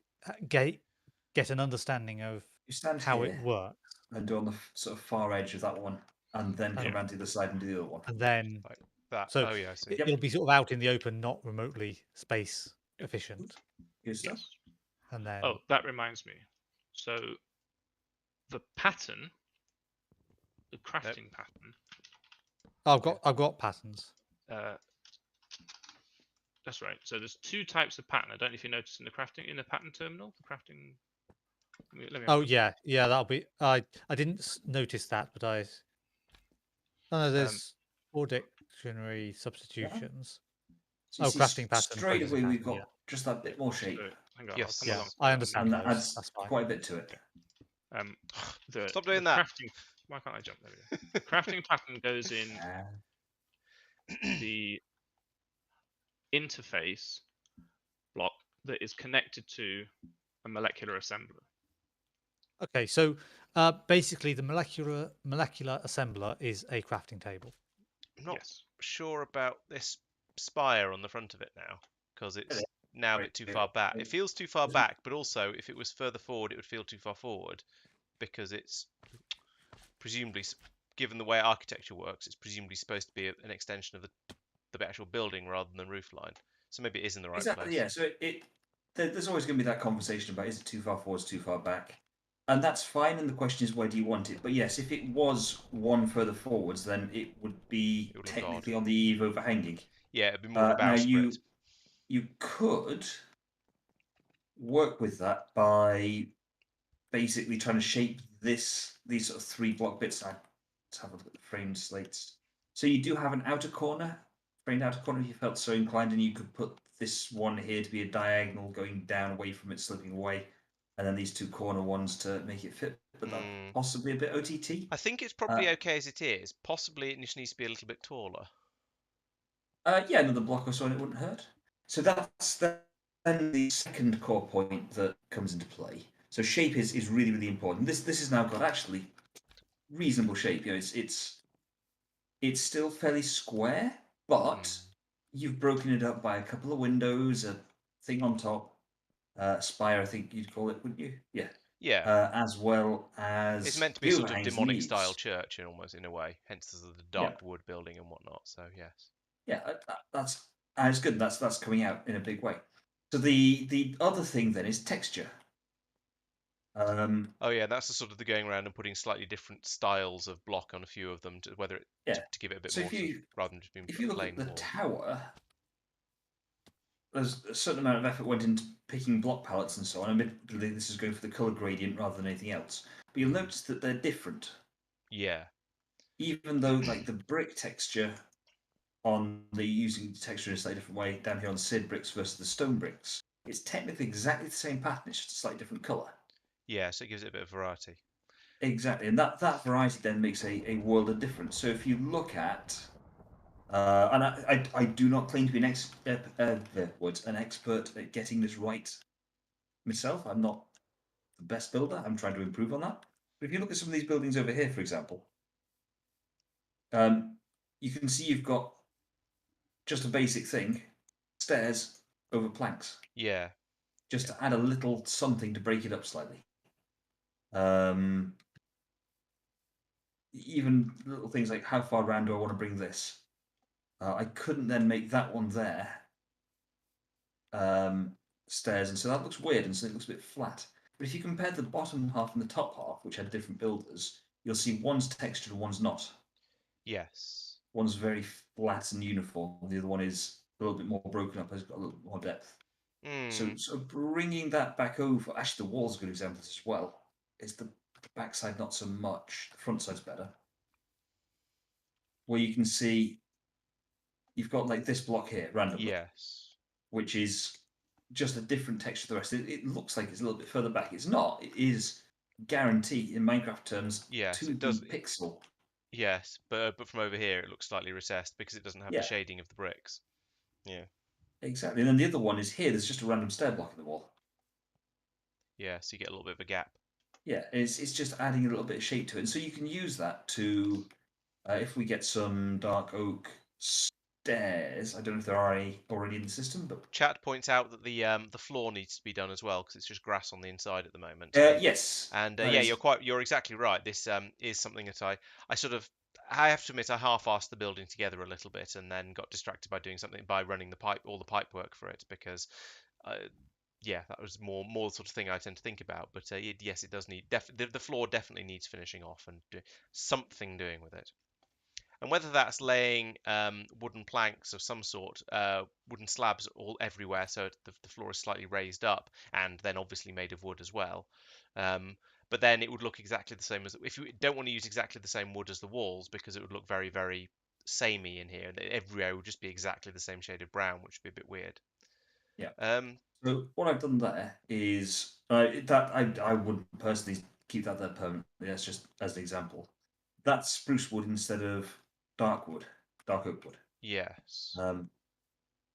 get an understanding of You stand how here it works, and do on the sort of far edge of that one, and then come Yeah. around to the side and do the other one. and then Like that. So oh yeah, I see. Yep. it'll be sort of out in the open, not remotely space efficient. Good stuff. yes. And then Oh, that reminds me. So the pattern, the crafting pattern. I've got patterns. That's right. So there's 2 types of pattern. I don't know if you noticed in the pattern terminal, the crafting. Let me have a Oh look. yeah, that'll be. I didn't notice that, but I. Oh no, there's 4 dictionary substitutions. So you see crafting pattern. straight focusing away we've pattern, got just that bit more shape, So, hang on, Yes. I'll come Yeah, along to I that understand and those. that adds That's fine. quite a bit to it. Stop doing that. Crafting, why can't I jump? There we go. The crafting pattern goes in the interface block that is connected to a molecular assembler. Okay, so basically the molecular assembler is a crafting table. I'm not Yes. sure about this spire on the front of it now, because it's now a bit too far back. It feels too far back, but also if it was further forward, it would feel too far forward, because it's presumably, given the way architecture works, it's presumably supposed to be an extension of the actual building rather than the roof line. So maybe it is in the right Exactly. place. Yeah. So there's always going to be that conversation about is it too far forward, too far back, and that's fine. And the question is where do you want it? But yes, if it was one further forwards, then it would be would look technically odd. on the eve overhanging. Yeah, it'd be more of a Now bowsprit. you could work with that by basically trying to shape these sort of 3 block bits. Let's have a look at the framed slates. So you do have an outer corner, framed outer corner if you felt so inclined, and you could put this one here to be a diagonal going down away from it, slipping away, and then these 2 corner ones to make it fit, but that's possibly a bit OTT. I think it's probably okay as it is. Possibly it just needs to be a little bit taller. Yeah, another block or so and it wouldn't hurt. So that's then the second core point that comes into play. So shape is really, really important. This has now got actually reasonable shape. You know, it's still fairly square, but you've broken it up by a couple of windows, a thing on top, spire, I think you'd call it, wouldn't you? Yeah. Yeah. As well as It's meant to be a sort of overhangs and demonic eaves. style church in a way, hence the dark wood building and whatnot. So yes. Yeah, that's it's good. That's coming out in a big way. So the other thing then is texture. Oh yeah, that's the sort of the going around and putting slightly different styles of block on a few of them, whether it to give it a bit So more sort of, rather than just being if you look plain at the wall. tower, there's a certain amount of effort went into picking block palettes and so on. Admittedly, this is going for the color gradient rather than anything else. But you'll notice that they're different. Yeah. Even though, like, the brick texture on the using texture in a slightly different way down here on the Sid bricks versus the stone bricks, it's technically exactly the same pattern. It's just a slightly different color. Yeah, so it gives it a bit of variety. Exactly, and that variety then makes a world of difference. So if you look at, and I do not claim to be an expert at getting this right myself. I'm not the best builder. I'm trying to improve on that. But if you look at some of these buildings over here, for example, you can see you've got just a basic thing, stairs over planks. Yeah. Just to add a little something to break it up slightly. Even little things like how far round do I want to bring this? I couldn't then make that one there stairs, and so that looks weird, and so it looks a bit flat. But if you compare the bottom half and the top half, which had different builders, you'll see one's textured and one's not. Yes. One's very flat and uniform. The other one is a little bit more broken up, has got a little more depth. So bringing that back over, actually the wall's a good example as well. Is the backside not so much, the front side's better. Where you can see you've got like this block here randomly. Yes. Which is just a different texture to the rest. It looks like it's a little bit further back. It's not. It is guaranteed in Minecraft terms Yes, to it does. the pixel. Yes, but from over here it looks slightly recessed because it doesn't have the shading of the bricks. Yeah. Exactly. And then the other one is here. There's just a random stair block in the wall. Yeah, so you get a little bit of a gap. Yeah, it's just adding a little bit of shape to it. And so you can use that to, if we get some dark oak stairs, I don't know if there are any already in the system, but Chat points out that the floor needs to be done as well because it's just grass on the inside at the moment. Yes. And yeah, you're exactly right. This is something that I sort of, I have to admit I half-assed the building together a little bit and then got distracted by doing something by running all the pipe work for it because yeah, that was more the sort of thing I tend to think about. But yes, it does need the floor definitely needs finishing off and something doing with it. And whether that's laying wooden planks of some sort, wooden slabs all everywhere, so the floor is slightly raised up, and then obviously made of wood as well. But then it would look exactly the same as if you don't want to use exactly the same wood as the walls because it would look very, very samey in here. Everywhere would just be exactly the same shade of brown, which would be a bit weird. Yeah. So what I've done there is that I wouldn't personally keep that there permanently. That's just as an example. That's spruce wood instead of dark oak wood. Yes.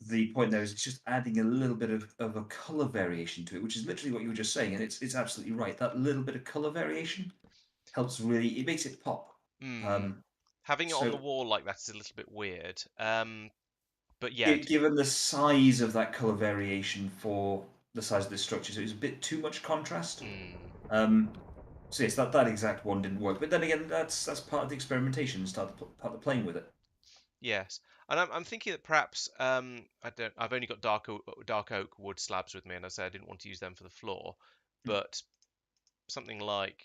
The point there is it's just adding a little bit of a color variation to it, which is literally what you were just saying, and it's absolutely right. That little bit of color variation helps really. It makes it pop. Having it on the wall like that is a little bit weird. But yeah, given the size of that color variation for the size of this structure, so it's a bit too much contrast. So yes, that exact one didn't work. But then again, that's part of the experimentation, part of playing with it. Yes, and I'm thinking that perhaps I've only got dark oak wood slabs with me, and I said I didn't want to use them for the floor, but something like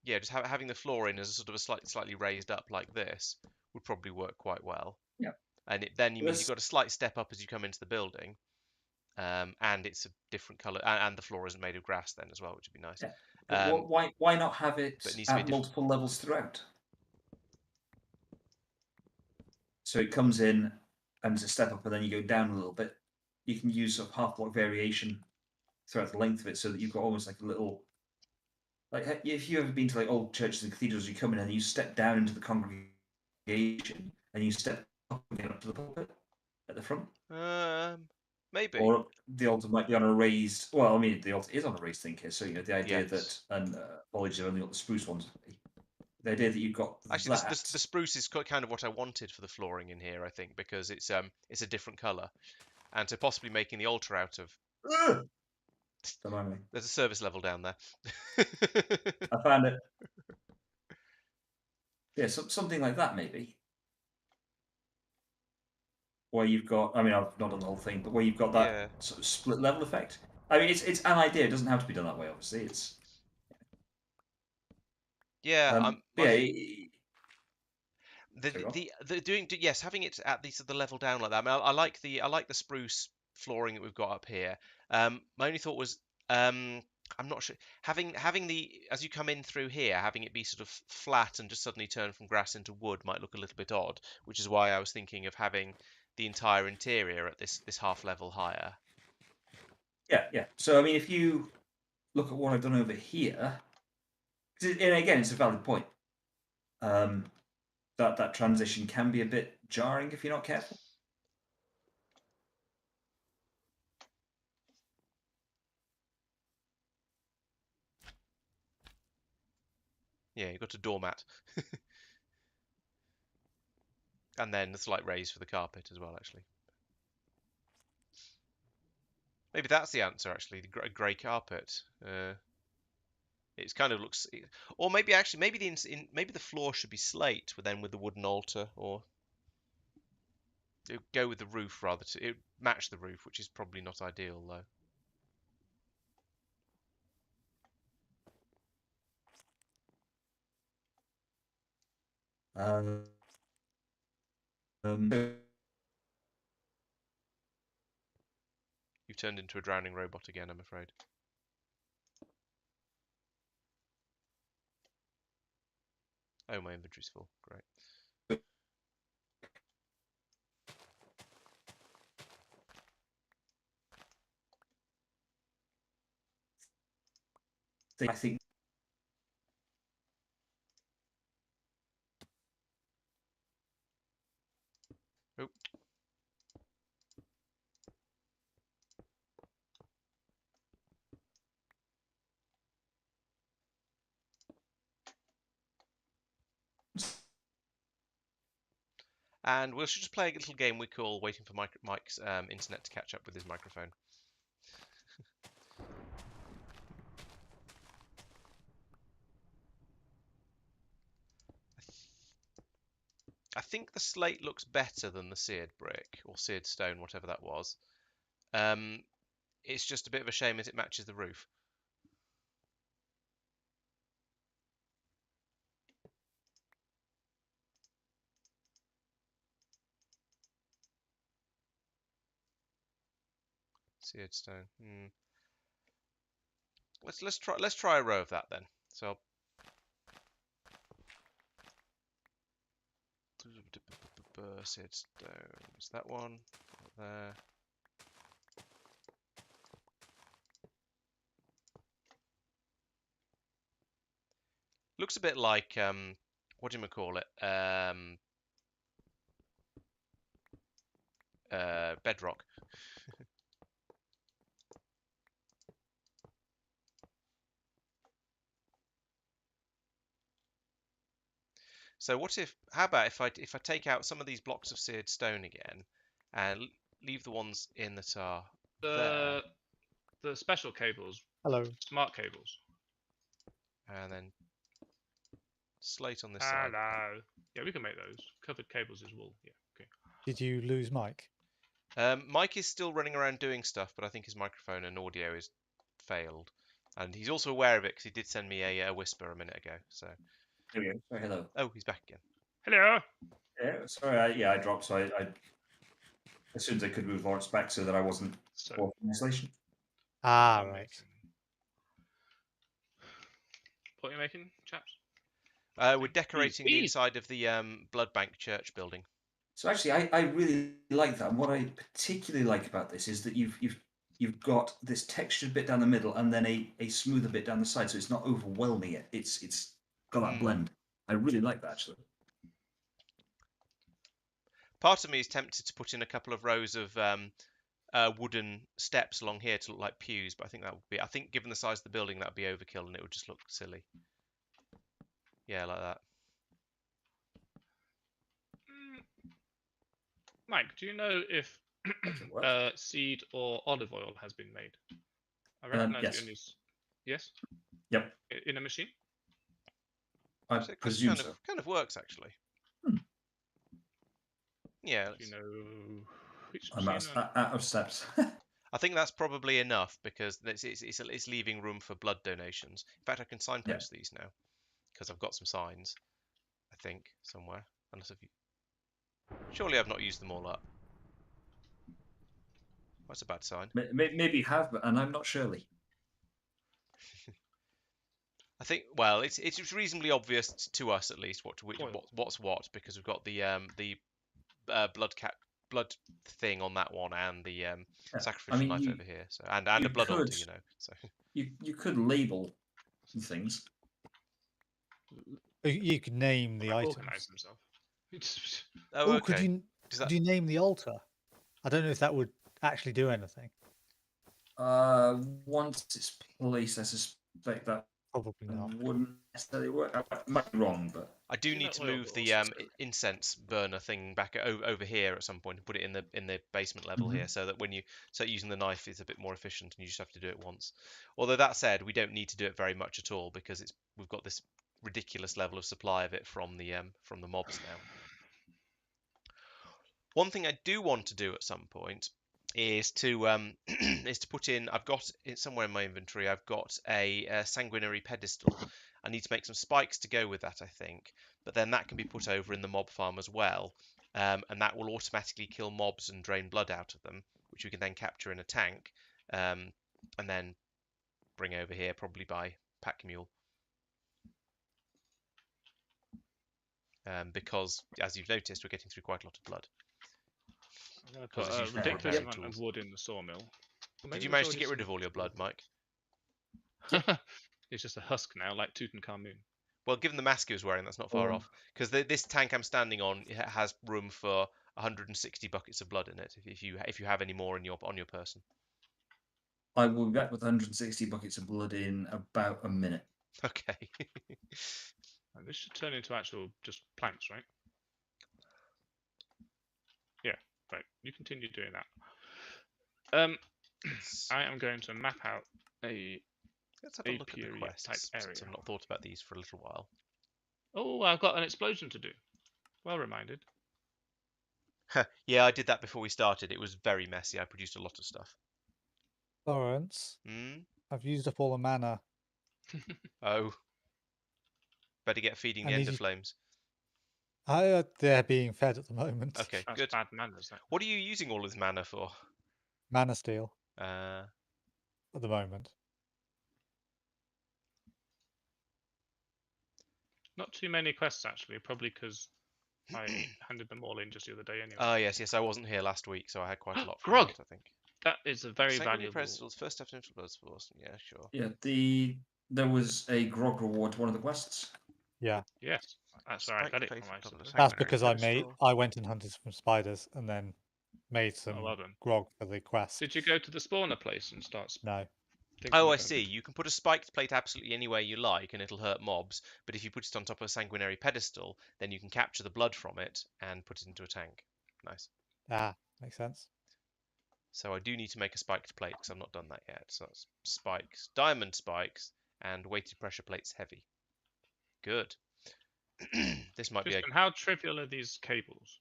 just having the floor in as a sort of a slightly raised up like this would probably work quite well. Yeah, and then you means you've got a slight step up as you come into the building, and it's a different color, and the floor isn't made of grass then as well, which would be nice. Yeah. Why not have it at multiple levels throughout? So it comes in and it's a step up, and then you go down a little bit. You can use sort of half block variation throughout the length of it, so that you've got almost like a little. Like if you've ever been to like old churches and cathedrals, you come in and you step down into the congregation, and you step up again up to the pulpit at the front. Maybe. Or the altar might be on a raised. Well, I mean, the altar is on a raised thing here, so the idea that, and apologies, I've only got the spruce ones. The idea that you've got actually the spruce is kind of what I wanted for the flooring in here, I think, because it's a different color, and so possibly making the altar out of. There's a service level down there. I found it. Yeah, something like that maybe. Where you've got, I mean, I've not done the whole thing, but where you've got that sort of split level effect. I mean, it's an idea. It doesn't have to be done that way. Obviously, it's. Yeah, But yeah. the doing yes, having it at the level down like that. I mean, I like the spruce flooring that we've got up here. My only thought was I'm not sure having the as you come in through here, having it be sort of flat and just suddenly turn from grass into wood might look a little bit odd, which is why I was thinking of having the entire interior at this half level higher. Yeah. So I mean, if you look at what I've done over here, and again, it's a valid point. That transition can be a bit jarring if you're not careful. Yeah, you've got a doormat. And then the slight raise for the carpet as well, actually. Maybe that's the answer, actually, the grey carpet. It kind of looks, or maybe actually, maybe the floor should be slate, but then with the wooden altar, or go with the roof rather to match the roof, which is probably not ideal though. You've turned into a drowning robot again, I'm afraid. Oh, my inventory's full. Great. I think. Oh. And we'll just play a little game we call waiting for Mike's internet to catch up with his microphone. I think the slate looks better than the seared brick or seared stone, whatever that was. It's just a bit of a shame as it matches the roof. Seared stone. Let's try a row of that then. So seared stone. Is that one there? Looks a bit like what do you call it? Bedrock. So how about if I take out some of these blocks of seared stone again and leave the ones in that are there. The special cables. Hello. Smart cables. And then slate on this side. Hello. Yeah, we can make those. Covered cables is wool. Yeah, okay. Did you lose Mike? Mike is still running around doing stuff, but I think his microphone and audio is failed. And he's also aware of it because he did send me a whisper a minute ago. So. There we go. Sorry, hello. Oh, he's back again. Hello. Yeah, sorry. I dropped. So I as soon as I could move Lawrence back so that I wasn't off isolation. Ah, right. What are you making, chaps? We're decorating the inside of the Blood Bank Church building. So actually, I really like that. And what I particularly like about this is that you've got this textured bit down the middle and then a smoother bit down the side, so it's not overwhelming it. It's got that blend. I really like that actually. Part of me is tempted to put in a couple of rows of wooden steps along here to look like pews, but I think given the size of the building, that would be overkill and it would just look silly. Yeah, like that. Mike, do you know if seed or olive oil has been made? I recognize yes. Yes? Yep. In a machine? I presume so. Kind of works actually. Yeah. Do you know which I'm machine? out of steps. I think that's probably enough because it's leaving room for blood donations. In fact, I can signpost these now because I've got some signs, I think, somewhere. Unless you... Surely I've not used them all up. That's a bad sign. Maybe you have, and I'm not Shirley. I think, well, it's reasonably obvious to us at least what's what because we've got the blood thing on that one and the sacrificial knife over here. So and a blood altar, you know. So you could label things. You could name the items. Organize himself. oh, okay. Could you name the altar? I don't know if that would actually do anything. Once it's placed, I suspect that Probably not. wouldn't necessarily work. I might be wrong, but I do need to move the incense burner thing back over here at some point and put it in the basement level here, so that when you start using the knife, it's a bit more efficient and you just have to do it once. Although that said, we don't need to do it very much at all because we've got this ridiculous level of supply of it from the mobs now. One thing I do want to do at some point is to put in. I've got it somewhere in my inventory. I've got a sanguinary pedestal. I need to make some spikes to go with that, I think. But then that can be put over in the mob farm as well, and that will automatically kill mobs and drain blood out of them, which we can then capture in a tank, and then bring over here probably by pack mule. Because as you've noticed, we're getting through quite a lot of blood. I'm going to put a ridiculous amount of wood in the sawmill. Did you manage to get rid of all your blood, Mike? It's just a husk now, like Tutankhamun. Well, given the mask he was wearing, that's not far off. Because this tank I'm standing on has room for 160 buckets of blood in it. If you have any more on your person. I will be back with 160 buckets of blood in about a minute. Okay. And this should turn into actual just planks, right? Yeah, right. You continue doing that. I am going to map out Let's have a look at the type quests. area. I've not thought about these for a little while. Oh, I've got an explosion to do. Well reminded. Yeah, I did that before we started. It was very messy. I produced a lot of stuff. Lawrence, I've used up all the mana. Oh. Better get feeding the ender flames. They're being fed at the moment. Okay, That's good. bad manners, that. What are you using all this mana for? Mana steal. At the moment. Not too many quests, actually, probably because I handed them all in just the other day anyway. Oh, yes, I wasn't here last week, so I had quite a lot from Grog! that, I think. That is a very valuable... Pedestals, first definition blood force. Yeah, sure. Yeah, there was a grog reward to one of the quests. Yeah. Yes, that's where I got it from. That's because I went and hunted some spiders and then made some grog for the quest. Did you go to the spawner place and start? No. Oh, I see. You can put a spiked plate absolutely anywhere you like and it'll hurt mobs, but if you put it on top of a sanguinary pedestal, then you can capture the blood from it and put it into a tank. Nice. Ah, makes sense. So I do need to make a spiked plate because I've not done that yet. So that's spikes, diamond spikes, and weighted pressure plates heavy. Good. This might be a... How trivial are these cables?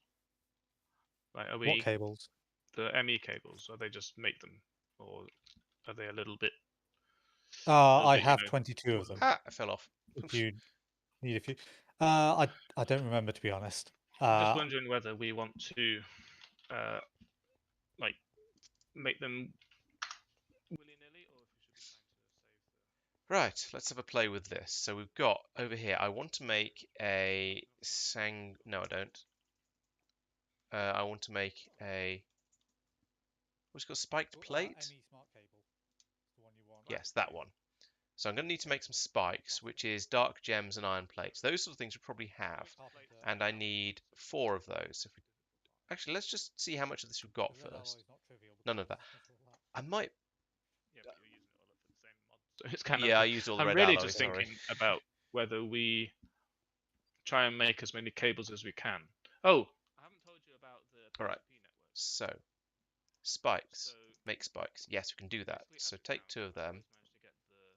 Like, what cables? The ME cables. Are they just make them, or are they a little bit? I have 22 of them. Ah, I fell off. If you need a few, I don't remember, to be honest. I'm just wondering whether we want to, like, make them willy-nilly, or if we should be trying to save the... Right, let's have a play with this. So we've got over here, I want to make a no, I don't. I want to make a... What's it called? Spiked plate? Yes, that one. So I'm going to need to make some spikes, which is dark gems and iron plates. Those sort of things we probably have. And I need 4 of those. Actually, let's just see how much of this we've got first. None of that. I might... Yeah, but you're using it all for the same mod. So it's kind of... I used all the I'm red really alloy, just thinking about whether we try and make as many cables as we can. Oh, I haven't told you about the Alright, so spikes. Make spikes. Yes, we can do that. So take 2 of them.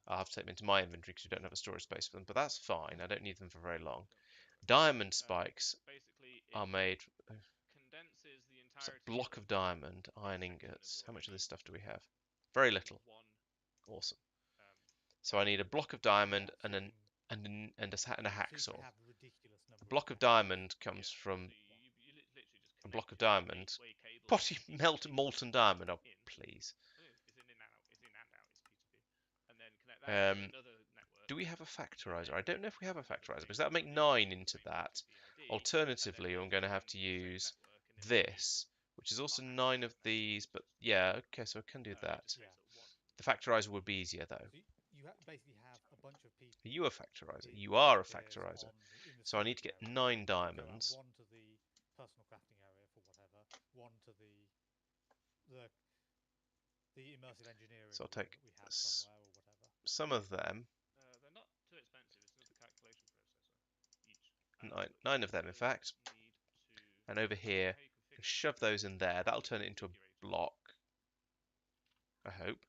I'll have to take them into my inventory because we don't have a storage space for them, but that's fine. I don't need them for very long. Diamond spikes are made... So block of diamond, iron ingots. How much of this stuff do we have? Very little. Awesome. So I need a block of diamond and a hacksaw. A block of diamond comes from a block of diamond. Potty molten diamond. Oh, please. Do we have a factorizer? I don't know if we have a factorizer because that'll make 9 into that. Alternatively, I'm going to have to use this, which is also 9 of these. But yeah, okay, so I can do that. The factorizer would be easier though. You basically have a bunch of people. Are you a factorizer? You are a factorizer. So I need to get 9 diamonds. One to the personal crafting area for whatever. One to the immersive engineering. So I'll take that we have somewhere or whatever. Some of them. They're not too expensive. It's just a calculation processor each. 9 of them, in fact. And over here, shove those in there. That'll turn it into a block. I hope.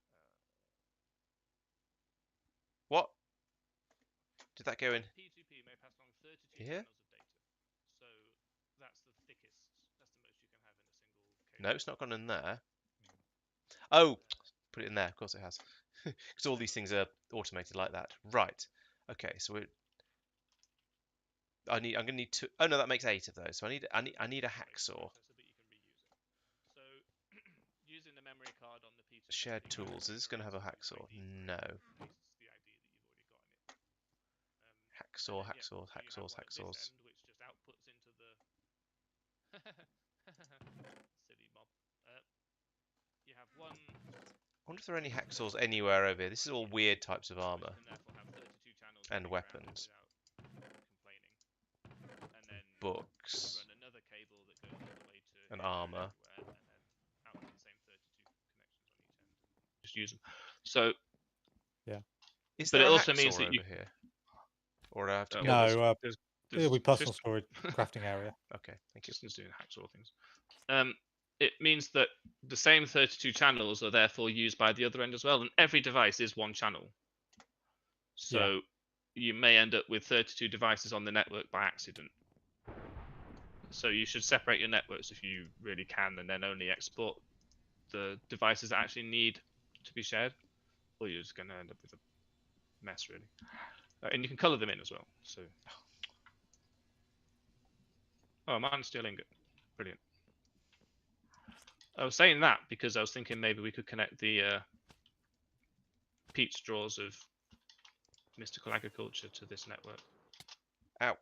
What? Did that go in P2P may pass along 32 here? channels of data. So that's the thickest. That's the most you can have in a single cable. No, it's not gone in there. Oh, put it in there. Of course it has. Because all these things are automated like that. Right. Okay, so I'm going to need 2. Oh no, that makes 8 of those. So I need a hacksaw. So using the memory card on the P2P. Shared tools. Is this going to have a hacksaw? No. Hacksaws. Which just outputs into the silly mob. You have one. I wonder if there are any hacksaws anywhere over here. This is all weird types of armor and weapons. And then books run another cable that goes all the way to and armor. And then output the same 32 connections on each end. Just use them. So Is but there it a also hacksaw means that over you here? Or do I have to go? No, there's it'll be personal storage crafting area. Okay, thank you. Just doing hacksaw things. It means that the same 32 channels are therefore used by the other end as well, and every device is one channel. So you may end up with 32 devices on the network by accident. So you should separate your networks if you really can, and then only export the devices that actually need to be shared, or you're just going to end up with a mess, really. And you can color them in as well. So, oh, mine's steel ingot. Brilliant. I was saying that because I was thinking maybe we could connect the peat straws of mystical agriculture to this network. Ow.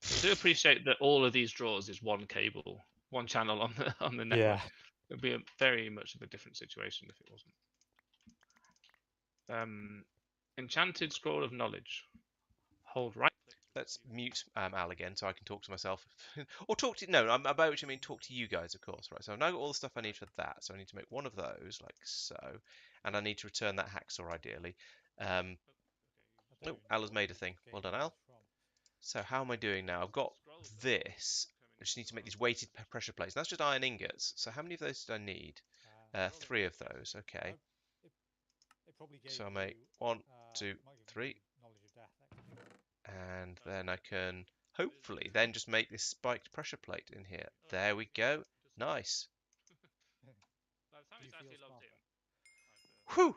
I do appreciate that all of these drawers is one cable, one channel on the network. Yeah. It would be very much of a different situation if it wasn't. Enchanted scroll of knowledge. Hold right. Let's mute Al again so I can talk to myself. Or talk to... No, I'm about which I mean talk to you guys, of course. Right, so I've now got all the stuff I need for that. So I need to make one of those, like so. And I need to return that hacksaw, ideally. Oh, Al has made a thing. Well done, Al. So how am I doing now? I've got this. I just need to make these weighted pressure plates. That's just iron ingots. So how many of those did I need? 3 of those. Okay. So I make 1, 2, 3. And then I can hopefully then just make this spiked pressure plate in here. There we go. Nice. Whew.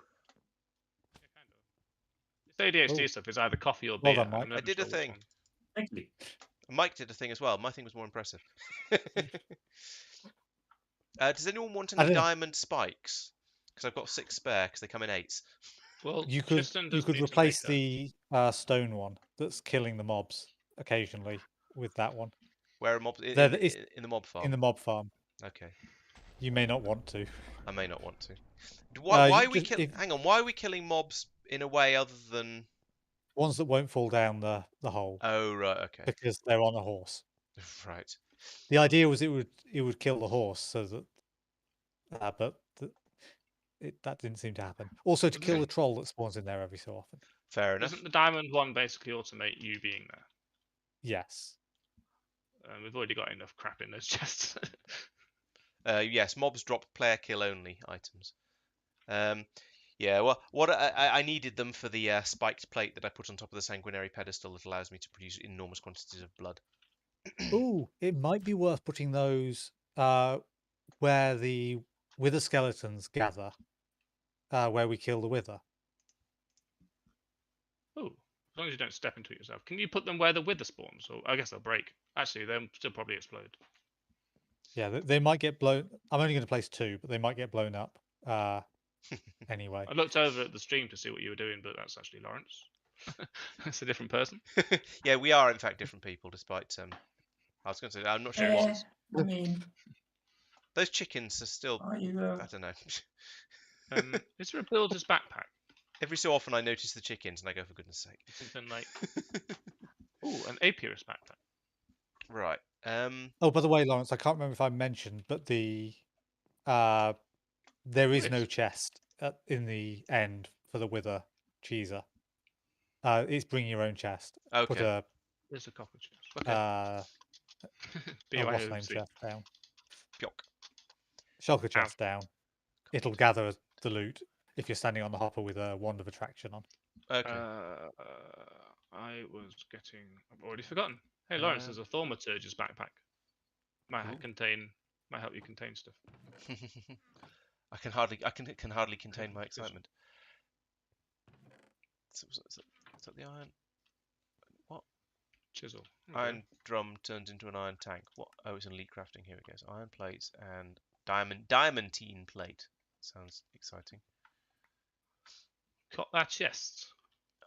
This ADHD stuff is either coffee or Well beer. done, Mike. I'm never I did a sure which thing. one. Thank you. Mike did a thing as well. My thing was more impressive. Does anyone want any diamond spikes? Because I've got 6 spare because they come in 8s. Well, You could Tristan does need to replace make the stone one that's killing the mobs occasionally with that one Where are mobs in it's the mob farm? in the mob farm. Okay, You may not want to. I may not want to. Why you are we just- if- Hang on, why are we killing mobs in a way other than? Ones that won't fall down the hole Oh right, okay, because they're on a horse. right. The idea was it would kill the horse so that, but that didn't seem to happen. Also, to kill the troll that spawns in there every so often. Fair enough. Doesn't the diamond one basically automate you being there? Yes. We've already got enough crap in those chests. Yes, mobs drop player kill only items. Yeah, well, what I needed them for the spiked plate that I put on top of the sanguinary pedestal that allows me to produce enormous quantities of blood. Ooh, it might be worth putting those where the wither skeletons gather, where we kill the wither. Oh, as long as you don't step into it yourself. Can you put them where the wither spawns? Or I guess they'll break. Actually, they'll still probably explode. Yeah, they might get blown. I'm only going to place 2, but they might get blown up anyway. I looked over at the stream to see what you were doing, but that's actually Lawrence. That's a different person. Yeah, we are in fact different people, despite I was going to say I'm not sure. Yeah, I mean, Those chickens are still. are you though? I don't know. Is there a builder's backpack? Every so often I notice the chickens and I go, for goodness sake. Something like, oh, an apiarist backpack. Right. Oh, by the way, Lawrence, I can't remember if I mentioned, but there is no Nice. chest in the end for the wither cheeser. It's bring your own chest. Put Okay. a There's a cockroach chest. Okay. what's the name BYOC. chest down. Pyock. Shulker chest down. It'll gather the loot if you're standing on the hopper with a wand of attraction on. Okay. I was getting. I've already forgotten. Hey, Lawrence, there's a thaumaturge's backpack. Might help you contain stuff. I can hardly contain my excitement. So, is that the iron? What? Chisel. Iron drum turns into an iron tank. What? Oh, it's an elite crafting. Here it goes. Iron plates and diamantine plate. Sounds exciting. Got that chest.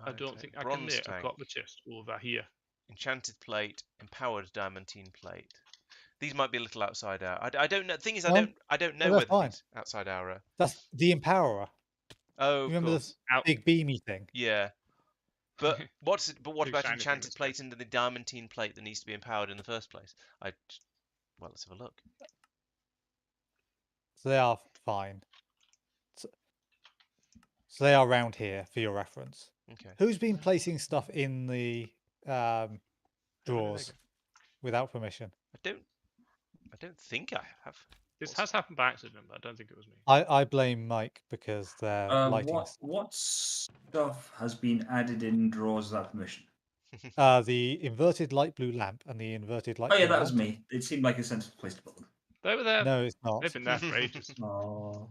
I Iron don't tank. think I can Bronze knit. tank. I've got the chest over here. Enchanted plate, empowered diamantine plate. These might be a little outside hour. I don't know. The thing is, No, I don't know they're whether fine. these outside hour are. That's the Empowerer. Oh, of Remember course. the big beamy thing? Yeah. But what Big about shiny enchanted things, plate into the diamantine plate that needs to be empowered in the first place? Well, let's have a look. So they are fine. So they are around here for your reference. Okay. Who's been placing stuff in the drawers without permission? I don't think I have. This has happened by accident, but I don't think it was me. I blame Mike because their lighting. What stuff has been added in drawers without permission? The inverted light blue lamp and the inverted light. Oh yeah, blue that was lamp. me. It seemed like a sensible place to put them. They were there. No, it's not. They've been there for ages. Oh,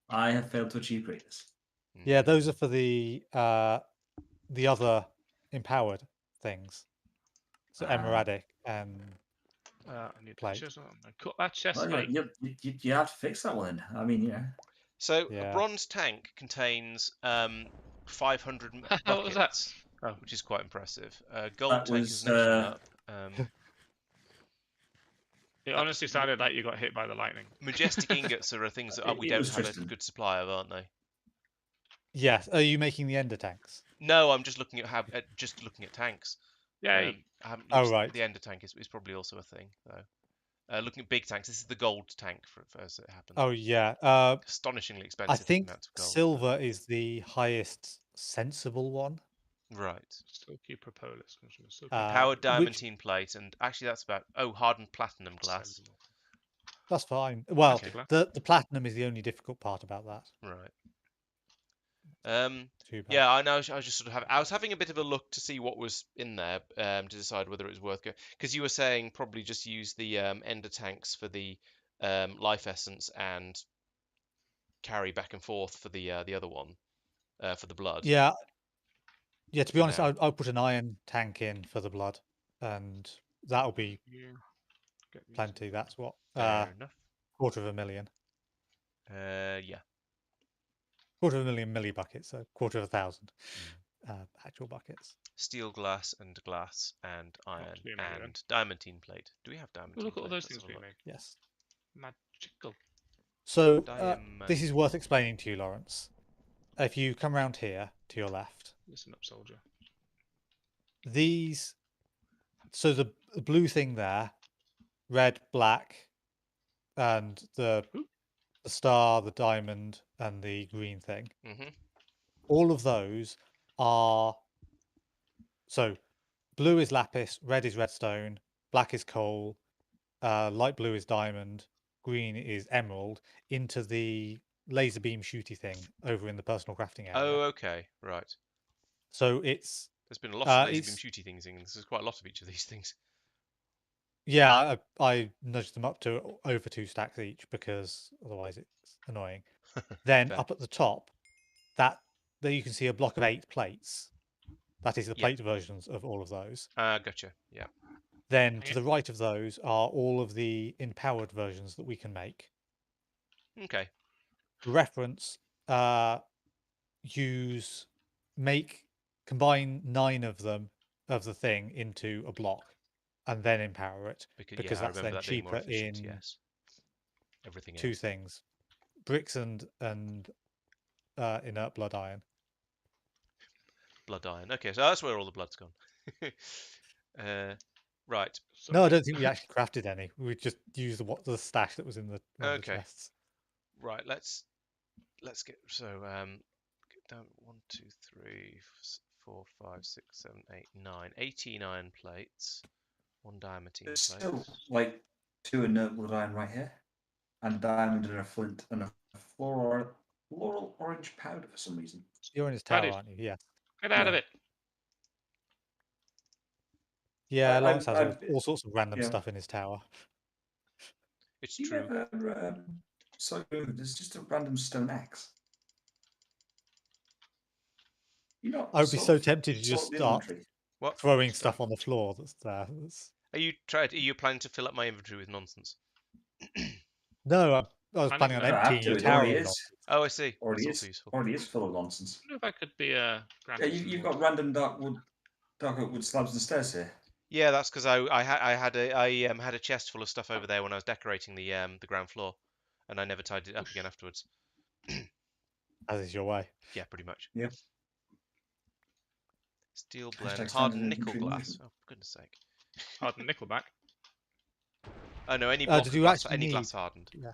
I have failed to achieve greatness. Yeah, those are for the other empowered things. So emeradic and I need plate. pictures. I cut that chest. Well, Mate. you have to fix that one. I mean, yeah. So Yeah. a bronze tank contains 500 What was that? buckets, Oh. which is quite impressive. Gold That tank was, is next one up. It honestly sounded like you got hit by the lightning. Majestic ingots are things that we It don't was have a Tristan. good supply of, aren't they? Yes. Are you making the ender tanks? No, I'm just looking at tanks. Yay! I haven't Oh, looked- right. The ender tank is probably also a thing, though. Looking at big tanks, this is the gold tank for as it happens. Oh yeah. Astonishingly expensive. I think amounts of gold. silver is the highest sensible one. Right. Silky propolis comes from a silky. Powered which- diamantine plate, and actually that's about hardened platinum glass. That's fine. Well, Okay. the platinum is the only difficult part about that. Right. Too bad. Yeah, I know. I was just sort of I was having a bit of a look to see what was in there to decide whether it was worth going. Because you were saying probably just use the ender tanks for the life essence and carry back and forth for the other one for the blood. Yeah. Yeah. To be honest, now. I'll put an iron tank in for the blood, and that'll be Yeah. Get these. plenty. That's what Fair enough. 250,000. Yeah. 250,000 millibuckets, so 250,000 actual buckets. Steel glass and iron be a million. and diamantine plate. Do we have diamantine? Look at all plate? those Let's things have a being look. made. Yes. Magical. So Diamond. this is worth explaining to you, Lawrence. If you come round here to your left, Listen up, soldier. these. So the blue thing there, red, black, and the star, the diamond, and the green thing. Mm-hmm. All of those are. So, blue is lapis, red is redstone, black is coal, light blue is diamond, green is emerald. Into the laser beam shooty thing over in the personal crafting area. Oh, okay, right. So it's There's been a lot of laser beam it's- shooty things in this. There's quite a lot of each of these things. Yeah, I nudged them up to over 2 stacks each because otherwise it's annoying. Then Fair. up at the top, there you can see a block of 8 plates. That is the Yep. plate versions of all of those. Gotcha. Yeah. Then to the right of those are all of the empowered versions that we can make. Okay. For reference, combine 9 of them of the thing into a block and then empower it Because because I that's remember then that being more cheaper efficient. in Yes. Everything 2 else. things: bricks and inert blood iron. Blood iron. Okay, so that's where all the blood's gone. Right. So No, I don't think we actually crafted any. We just used the stash that was in one of the Okay. chests. Right. Let's get get down 1, 2, 3, 4, 5, 6, 7, 8, 9. 18 iron plates. 1 diamantine There's plate. still like 2 inert blood iron right here, and a diamond and a flint and a floral orange powder for some reason. You're in his How tower, did- aren't you? Yeah. Get out of Yeah. it. Yeah, Lawrence has I all sorts of random yeah. stuff in his tower. It's You true. never there's just a random stone axe. You know, I would be so tempted to just the start inventory. What? throwing stuff on the floor that's there. Are you planning to fill up my inventory with nonsense? No, I was I planning on don't know. I have emptying to. your It tower already of is. nonsense. Oh, I see. Already That's also is. useful. Already is full of nonsense. I wonder if I could be Yeah, granted some you've more. got random dark oak wood slabs and stairs here. Yeah, that's because I had a chest full of stuff over there when I was decorating the ground floor, and I never tidied it up again afterwards. As is your way. Yeah, pretty much. Yeah. Steel Hashtag blend, standard hardened nickel inventory glass. management. Oh, for goodness sake. Hardened Nickelback. Oh no, any block Did of you glass, actually any need? glass hardened. Yeah.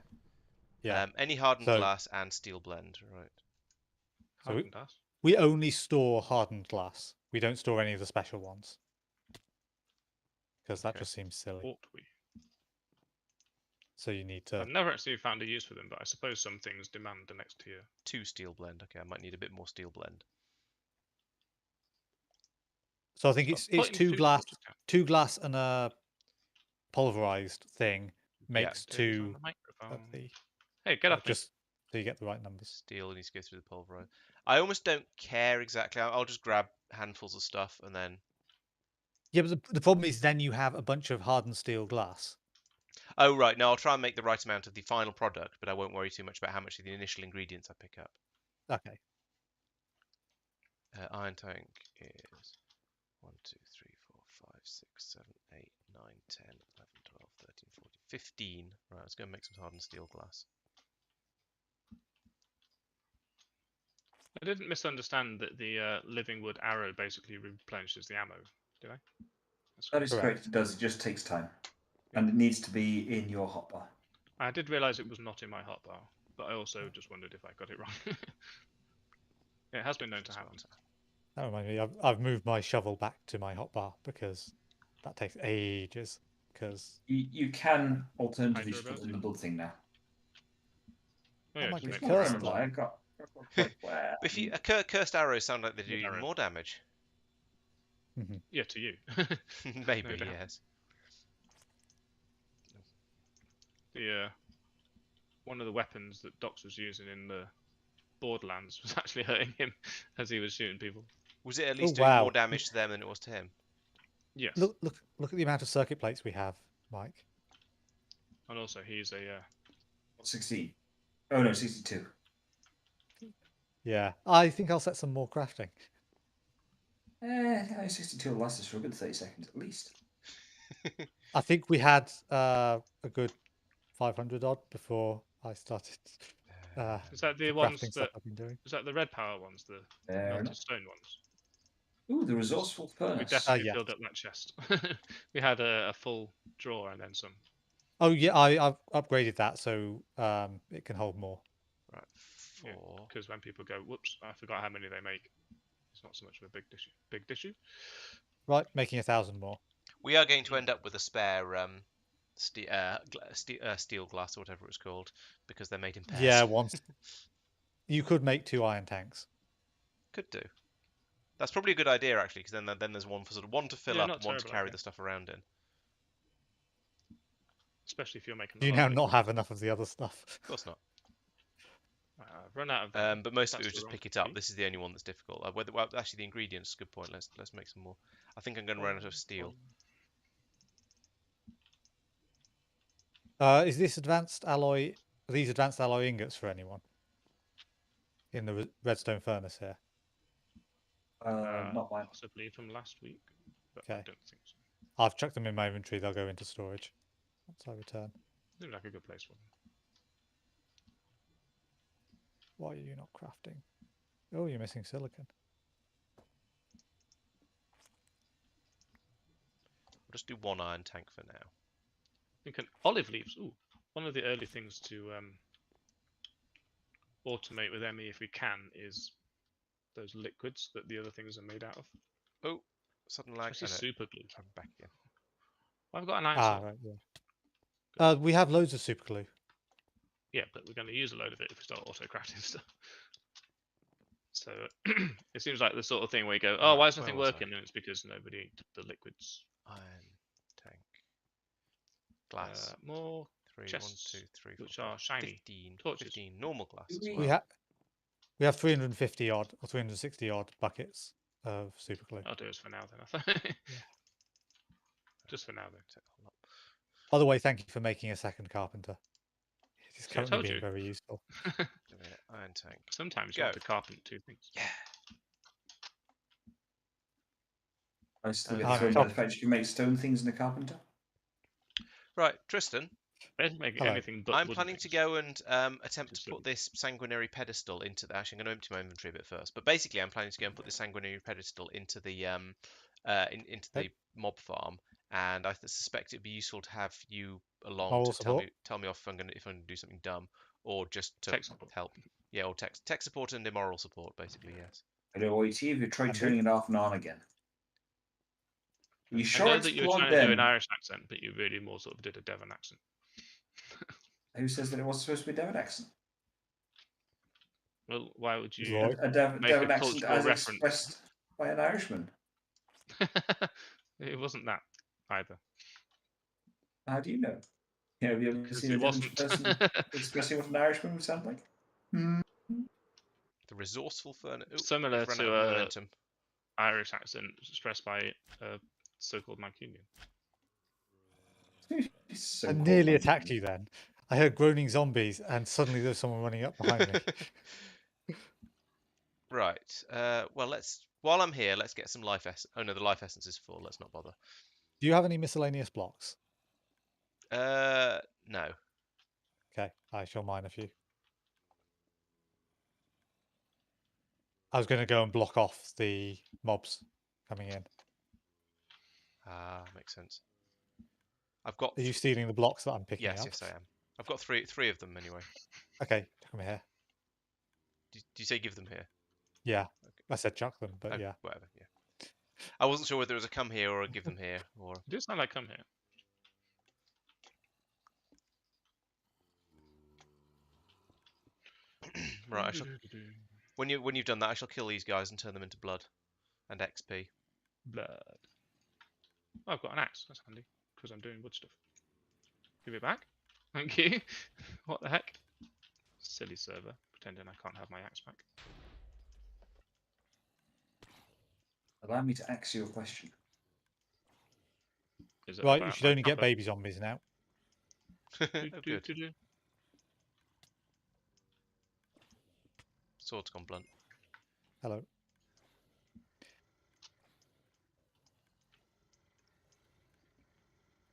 Yeah. Any hardened So- glass and steel blend. Right. So we- Hardened glass. We only store hardened glass. We don't store any of the special ones because that Okay. just seems silly. Ought we? So you need to. I've never actually found a use for them, but I suppose some things demand the next tier. 2 steel blend. Okay, I might need a bit more steel blend. So I think But it's putting 2 glass, torches down. 2 glass and a pulverized thing makes Turns 2 on the at microphone. the Hey, get off me. just so you get the right numbers. Steel needs to go through the pulverizer. I almost don't care exactly. I'll just grab handfuls of stuff and then. Yeah, but the problem is then you have a bunch of hardened steel glass. Oh right, no, I'll try and make the right amount of the final product, but I won't worry too much about how much of the initial ingredients I pick up. Okay. Iron tank is 1, 2, 3, 4, 5, 6, 7, 8, 9, 10, 11, 12, 13, 14, 15. Right, let's go and make some hardened steel glass. I didn't misunderstand that the living wood arrow basically replenishes the ammo, did I? That is Correct. correct. It does. It just takes time, and it needs to be in your hotbar. I did realise it was not in my hotbar, but I also just wondered if I got it wrong. It has been known to happen. That reminds me, I've moved my shovel back to my hotbar because that takes ages. Because You can alternatively just put Hydro it in the blood thing now. Oh, yeah, might just be make cursed, more I though. remember, I got quite well. But if you cursed arrows sound like they do Wood even arrow. more damage. Yeah, to you. Maybe, No doubt. yes. The one of the weapons that Dox was using in the Borderlands was actually hurting him as he was shooting people. Was it at least Oh, doing wow. more damage to them than it was to him? Yes. look at the amount of circuit plates we have, Mike. And also, he's a 16. Oh no, 62. Yeah, I think I'll set some more crafting. 62 will last us for a good 30 seconds at least. I think we had a good 500 odd before I started. Is that the the ones crafting stuff that? I've been doing. Is that the red power ones? The Fair melted enough. stone ones? Ooh, the resourceful We furnace. definitely yes. filled up that chest. We had a full drawer and then some. Oh yeah, I've upgraded that so it can hold more. Right, 4. Because when people go, whoops, I forgot how many they make. It's not so much of a big issue. Right, making 1,000 more. We are going to end up with a spare steel glass or whatever it's called because they're made in pairs. Yeah, once you could make 2 iron tanks. Could do. That's probably a good idea actually, because then there's one for one to fill Yeah, up not and one to terrible carry idea. the stuff around in. especially if you're making. Do you a now lot of not liquid. have enough of the other stuff? Of course not. I've run out of. But most of it That's was the just wrong pick it up. speed. This is the only one that's difficult. Well, actually, the ingredients is a good point. Let's make some more. I think I'm going to run out of steel. Is this advanced alloy? Are these advanced alloy ingots for anyone in the redstone furnace here? Not mine. Possibly from last week, but I Okay. don't think so. I've chucked them in my inventory. They'll go into storage once I return. Seems like a good place for them. Why are you not crafting? Oh, you're missing silicon. We'll just do one iron tank for now. You can olive leaves. Ooh, one of the early things to automate with ME if we can is those liquids that the other things are made out of. Oh, sudden lag. Especially super glue. I'm back again. I've got an iron Ah, sword. right, yeah. We have loads of super glue. Yeah, but we're going to use a load of it if we start auto-crafting stuff. So it seems like the sort of thing where you go, oh, Right, why is where nothing was I? working? And it's because nobody did the liquids. Iron tank. Glass. More 3, 1, chests, 2, 3, 4, which are shiny. 15, Torches. 15 normal glass as We well. We have 350 odd or 360 odd buckets of super glue. I'll do this for now then, I thought. Yeah. Just for now then. Take the whole lot. By the way, thank you for making a second carpenter. It is See, I currently told being you. very useful. Iron tank. Sometimes you Go. want to carpent two things. Yeah. I still I'm get thrown by top. the fact you can make stone things in a carpenter. Right, Tristan. Basically making Hello. anything but I'm wooden planning to things. go and attempt Just to put silly. this sanguinary pedestal into the. Actually, I'm going to empty my inventory a bit first. But basically, I'm planning to go and put this sanguinary pedestal into the into the mob farm, and I suspect it'd be useful to have you along Moral to support? tell me off if I'm going to do something dumb, or just to Tech support. help. Yeah, or tech support and immoral support, basically. Yes. I don't know, see if you try Andy? turning it off and on again. Are you I sure know it's that you were plugged trying to do in? an Irish accent, but you really more sort of did a Devon accent. Who says that it wasn't supposed to be a Devon accent? Well, why would you Lloyd? A Devon make a accent cultural as reference? expressed by an Irishman. It wasn't that either. How do you know? Yeah, have you ever Because seen a it Devon wasn't. person expressing what an Irishman would sound like? The resourceful furnace. Similar Run to out of momentum. Irish accent expressed by a so-called Mancunian. So I cold, nearly man. attacked you then. I heard groaning zombies, and suddenly there was someone running up behind me. Right. Well, while I'm here, let's get some life essence. Oh no, the life essence is full. Let's not bother. Do you have any miscellaneous blocks? No. Okay, I shall mine a few. I was going to go and block off the mobs coming in. Ah, makes sense. I've got. Are you stealing the blocks that I'm picking Yes, up? yes, I am. I've got three of them anyway. Okay, chuck them here. Do you say give them here? Yeah, Okay. I said chuck them, but Oh, yeah. whatever. Yeah. I wasn't sure whether it was a come here or a give them here or. It does sound like come here. Right. I shall. When you've done that, I shall kill these guys and turn them into blood and XP. Blood. Oh, I've got an axe. That's handy because I'm doing wood stuff. Give it back. Thank you. What the heck? Silly server. Pretending I can't have my axe back. Allow me to ask you a question. Is it Right, you about should my only get proper- baby zombies now. Oh, Do, do, good. do, do. Sword's gone blunt. Hello.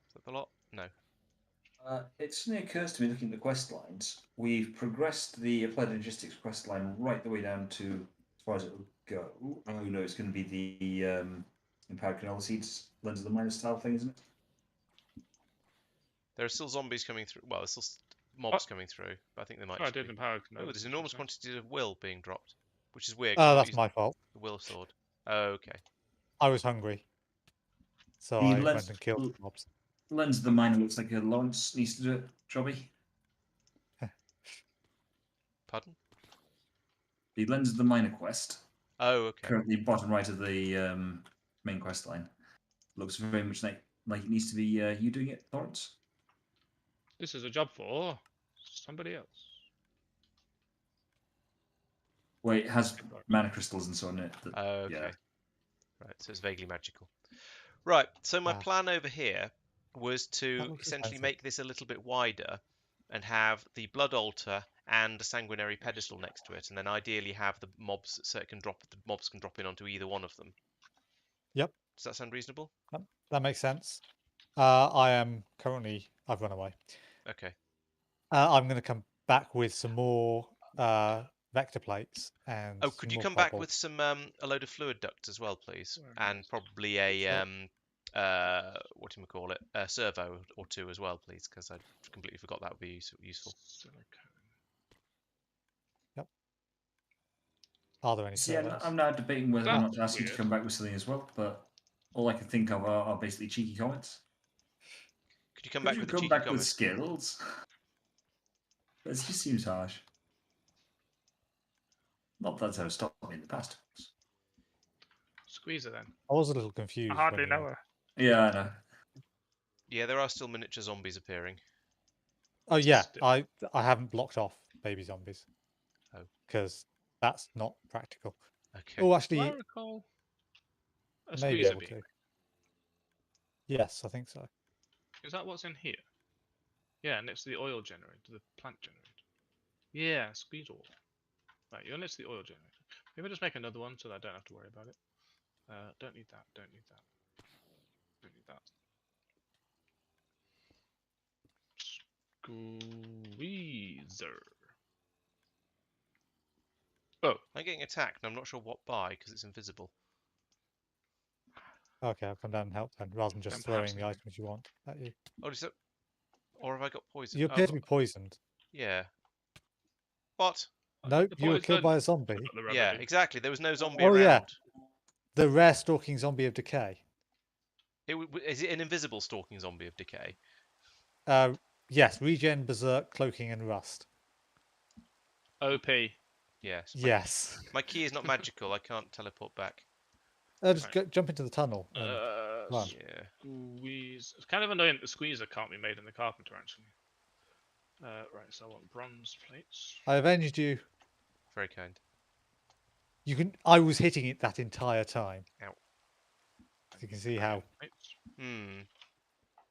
Is that the lot? No. It suddenly occurs to me, looking at the quest lines, we've progressed the applied logistics quest line right the way down to as far as it will go. Oh no, it's going to be the empowered canola seeds, lens of the minor style thing, isn't it? There are still zombies coming through. Well, there's still mobs coming through, but I think they might. Oh, I just did be... empower. Oh, there's enormous quantities of will being dropped, which is weird. 'cause Oh, I'm not that's using my fault. the will sword. Oh, okay. I was hungry. So The I lens- went and killed the mobs. Lens of the minor looks like Lawrence needs to do it, Jobby. Pardon? The lens of the minor quest, Oh, okay. currently bottom right of the main quest line, looks very much like it needs to be you doing it, Lawrence. This is a job for somebody else. Wait, it has mana crystals and so on it. Okay. Yeah. Right, so it's vaguely magical. Right, so my Ah. plan over here was to looks essentially expensive. make this a little bit wider and have the blood altar and a sanguinary pedestal next to it, and then ideally have the mobs so the mobs can drop in onto either one of them. Yep. Does that sound reasonable? That makes sense. I've run away. Okay. I'm going to come back with some more vector plates and. Oh, could some you more come back cobalt. with some a load of fluid ducts as well, please, Where and is- probably a Sure. what do you call it, a servo or two as well, please, because I completely forgot that would be useful. Silicone. Are there any See, servos? I'm now debating whether or not to That's ask you to weird. come back with something as well, but all I can think of are basically cheeky comments. Could you come Could back you with a come cheeky back with comment? skills? It just seems harsh. Not that that's ever stopped me in the past. Squeezer then. I was a little confused. I hardly when know her. Yeah, I know. Yeah, there are still miniature zombies appearing. Oh yeah, Still. I haven't blocked off baby zombies. Oh. Because that's not practical. Okay. Oh, Do I actually, recall a may be squeezer able being? to. Yes, I think so. Is that what's in here? Yeah, next to the oil generator, the plant generator. Yeah, squeeze all. Right, you're next to the oil generator. Maybe just make another one so that I don't have to worry about it. Don't need that, don't need that. Don't need that. Squeezer. Oh, I'm getting attacked, and I'm not sure what by because it's invisible. Okay, I'll come down and help then, rather than just Then perhaps throwing the leave. items you want at you. Oh, is that? Or have I got poison? You appear to Oh, be poisoned. yeah. What? Nope, the you were killed poison. by a zombie. Got the Yeah, remedy. exactly. There was no zombie Oh, around. yeah. The rare stalking zombie of decay. Is it an invisible stalking zombie of decay? Yes, regen, berserk, cloaking, and rust. OP. Yes. Yes. My key is not magical. I can't teleport back. Just Right. jump into the tunnel. And run. Yeah. Squeeze. It's kind of annoying that the squeezer can't be made in the carpenter actually. Right, so I want bronze plates. I avenged you. Very kind. You can. I was hitting it that entire time. Ow. You can see how Plates. Hmm.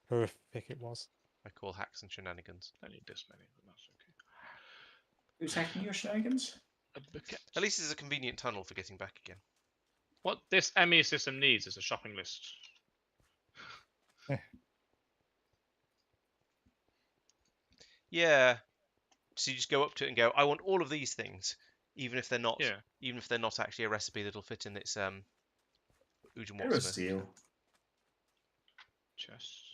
horrific it was. I call hacks and shenanigans. I need this many, but that's okay. Who's hacking your shenanigans? A bucket. At least it's a convenient tunnel for getting back again. What this ME system needs is a shopping list. Yeah. So you just go up to it and go, I want all of these things, even if they're not. Yeah. Even if they're not actually a recipe that'll fit in its Aerosteel. Chest.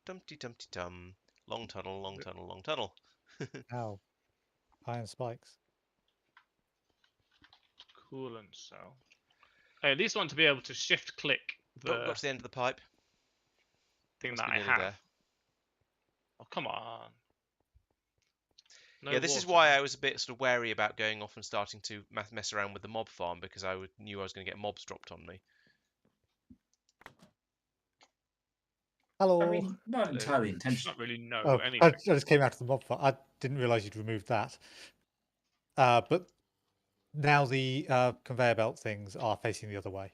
Dumpty dumpty dum. Long tunnel, long tunnel, long tunnel. Ow. Iron spikes. Coolant cell. I at least want to be able to shift click the Got to the end of the pipe. thing Must that be I nearly have. there. Oh, come on. No Yeah, this is water. why I was a bit sort of wary about going off and starting to mess around with the mob farm, because I knew I was going to get mobs dropped on me. Hello. I mean, not Hello. entirely It's intentional. not really know Oh, anything. I just came out of the mob farm. I didn't realise you'd removed that. But now the conveyor belt things are facing the other way.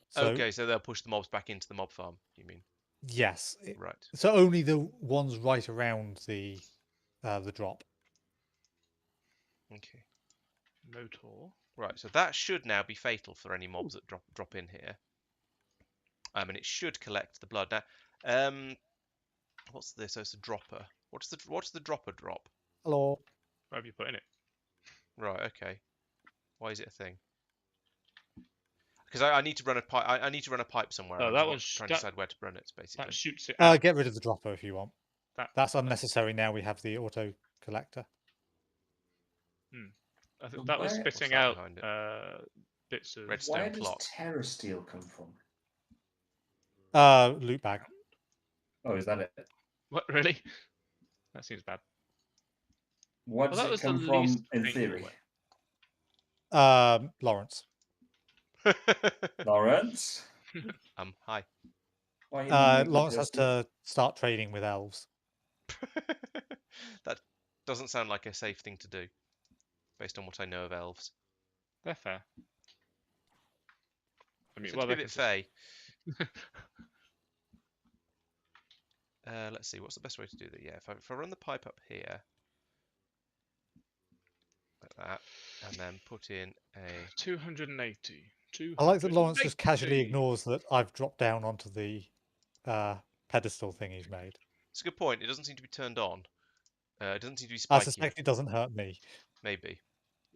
So, Okay, so they'll push the mobs back into the mob farm, you mean? yes. Right. So only the ones right around the drop. Okay. Motor. Right, so that should now be fatal for any mobs that drop in here. And it should collect the blood. Now, what's this? So it's a dropper. What's the dropper drop? Hello. Where have you put in it? Right, okay. Why is it a thing? Because I need to run a pipe. I need to run a pipe somewhere. Oh, I'm that just one's trying to decide where to run it, basically. That shoots it out. Get rid of the dropper if you want. That's that- unnecessary now we have the auto collector. I think So that was where- spitting that out behind it? bits of. Redstone Where does clock. TerraSteel come from? Loot bag. Oh, is that it? What really? That seems bad. Where Well, does that it was the come from least in painful theory? way. Lawrence. Lawrence? Hi. Why are you not making Lawrence has first move? to start trading with elves. That doesn't sound like a safe thing to do, based on what I know of elves. They're fair. I mean, So well, to be a they're bit consistent. fey, let's see, what's the best way to do that? Yeah, if I run the pipe up here, like that, and then put in a... 280. I like that Lawrence just casually 280. ignores that I've dropped down onto the pedestal thing he's made. It's a good point. It doesn't seem to be turned on. It doesn't seem to be I spiky. suspect it doesn't hurt me. Maybe.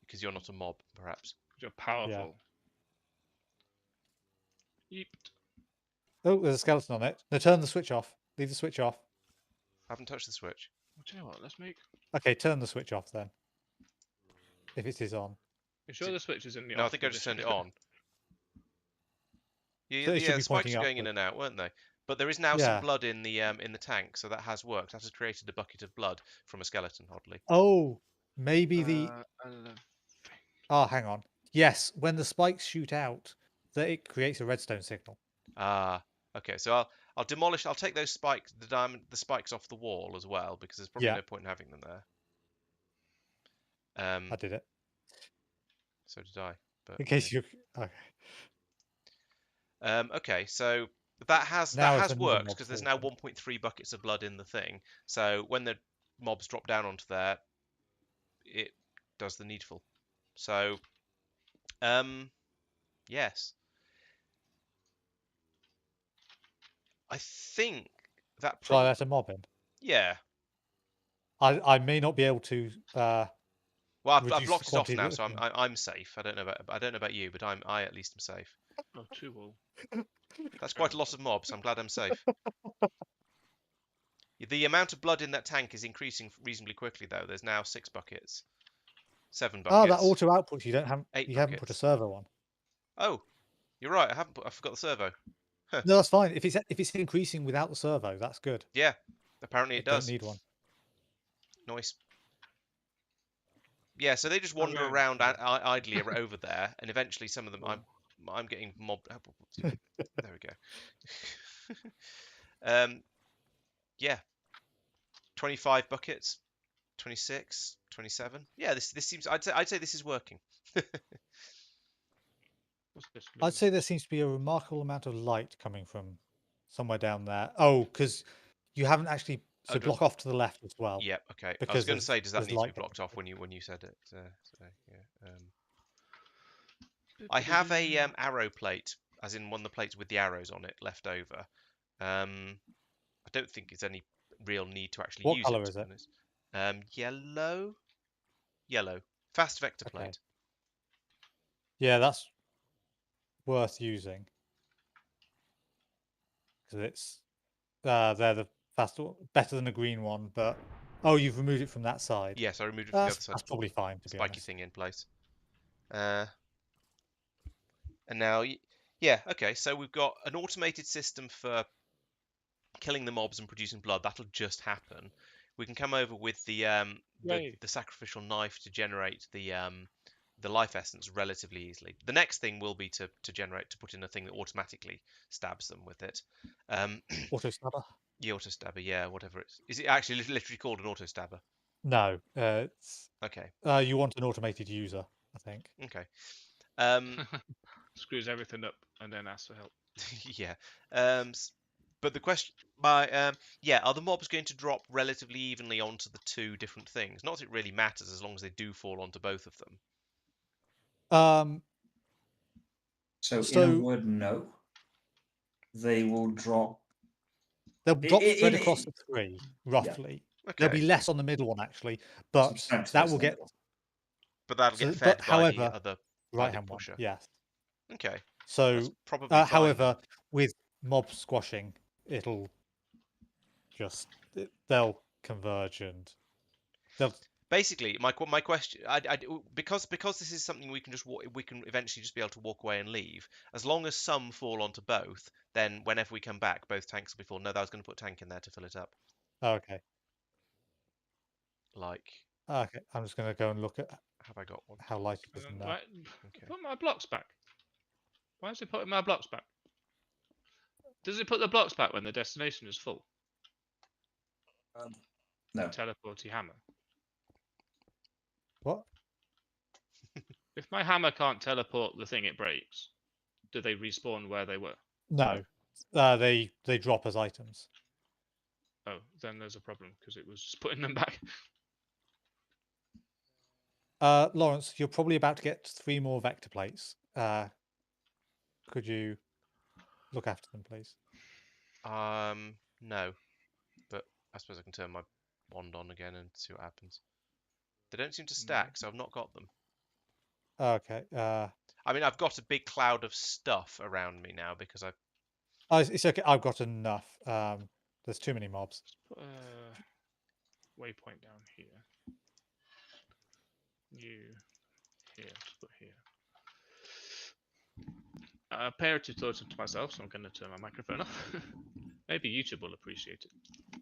Because you're not a mob, perhaps. You're powerful. Yeet. Oh, there's a skeleton on it. No, turn the switch off. Leave the switch off. I haven't touched the switch. Well, do you know what? Let's make. Okay, turn the switch off then. If it is on. You sure the switch is in the No, I off think I just turned it position? on. Yeah, So it should the be spikes pointing were going in upwards. and out, weren't they? But there is now Yeah. some blood in the tank, so that has worked. That has created a bucket of blood from a skeleton, oddly. Oh, maybe the... 11. Oh, hang on. Yes, when the spikes shoot out, that it creates a redstone signal. Ah, okay. So I'll demolish. I'll take those spikes, the spikes off the wall as well, because there's probably Yeah. no point in having them there. I did it. So did I. But In case you... Okay. okay, so that has Now if worked another because mob there's now falls 1.3 buckets of blood in the thing. So when the mobs drop down onto there, it does the needful. So, yes, I think that Shall I probably, let a mob in? yeah. I may not be able to... Well, I've reduce blocked the it off quantity now, of so thing. I'm safe. I don't know about you, but I at least am safe. Oh, 2 wool. That's quite a lot of mobs. I'm glad I'm safe. The amount of blood in that tank is increasing reasonably quickly, though. There's now 6 buckets, 7 Oh, buckets, that auto output you don't have... 8 You haven't put a buckets. servo on. Oh, you're right. I forgot the servo. No, that's fine. If it's increasing without the servo, that's good. Yeah, apparently it I does. don't need one. Nice. Yeah, so they just wander Okay. around idly over there, and eventually some of them I'm getting mobbed. There we go. Yeah, 25 buckets, 26, 27. Yeah, this seems. I'd say this is working. What's this? I'd say there seems to be a remarkable amount of light coming from somewhere down there. Oh, because you haven't actually... So block off to the left as well. Yep. Okay. I was Because going to say, does that there's need to be light blocked coming off when you said it? So yeah. I have a arrow plate, as in one of the plates with the arrows on it, left over. I don't think there's any real need to actually What use colour it. is it? Yellow. Fast vector Okay. plate. Yeah, that's worth using. Because it's... they're the better than a green one, but... Oh, you've removed it from that side. Yes, I removed it from the other side That's to put probably the fine, to be spiky honest. thing in place. And now, yeah, okay, so we've got an automated system for killing the mobs and producing blood. That'll just happen. We can come over with the sacrificial knife to generate the life essence relatively easily. The next thing will be to put in a thing that automatically stabs them with it. Auto stabber? The auto stabber, yeah, whatever it's. Is it actually literally called an auto stabber? No, it's... Okay. You want an automated user, I think. Okay. Screws everything up and then asks for help. Yeah. But the question, yeah, are the mobs going to drop relatively evenly onto the 2 different things? Not that it really matters as long as they do fall onto both of them. So in a word, no. They will drop. They'll drop spread across the 3, roughly. Okay. There'll be less on the middle one, actually, but that will get... But that'll get fed by however, the other right-hand one, pusher. yes. Okay. So, That's probably fine. however, with mob squashing, it'll just... They'll converge and... They'll... Basically, my question, because this is something we can eventually just be able to walk away and leave. As long as some fall onto both, then whenever we come back, both tanks will be full. No, I was going to put a tank in there to fill it up. Oh, okay. Like. Okay, I'm just going to go and look at. Have I got one? How light it is in there. Okay. Put my blocks back. Why is he putting my blocks back? Does it put the blocks back when the destination is full? No. Teleporty hammer. What? If my hammer can't teleport the thing it breaks, do they respawn where they were? No. They drop as items. Oh, then there's a problem because it was just putting them back. Lawrence, you're probably about to get 3 more vector plates. Could you look after them, please? No, but I suppose I can turn my wand on again and see what happens. They don't seem to stack, so I've not got them. Okay. I mean, I've got a big cloud of stuff around me now because I've. Oh, it's okay. I've got enough. There's too many mobs. Put a waypoint down here. You here. Let's put here. Imperative thought to myself, so I'm going to turn my microphone off. Maybe YouTube will appreciate it.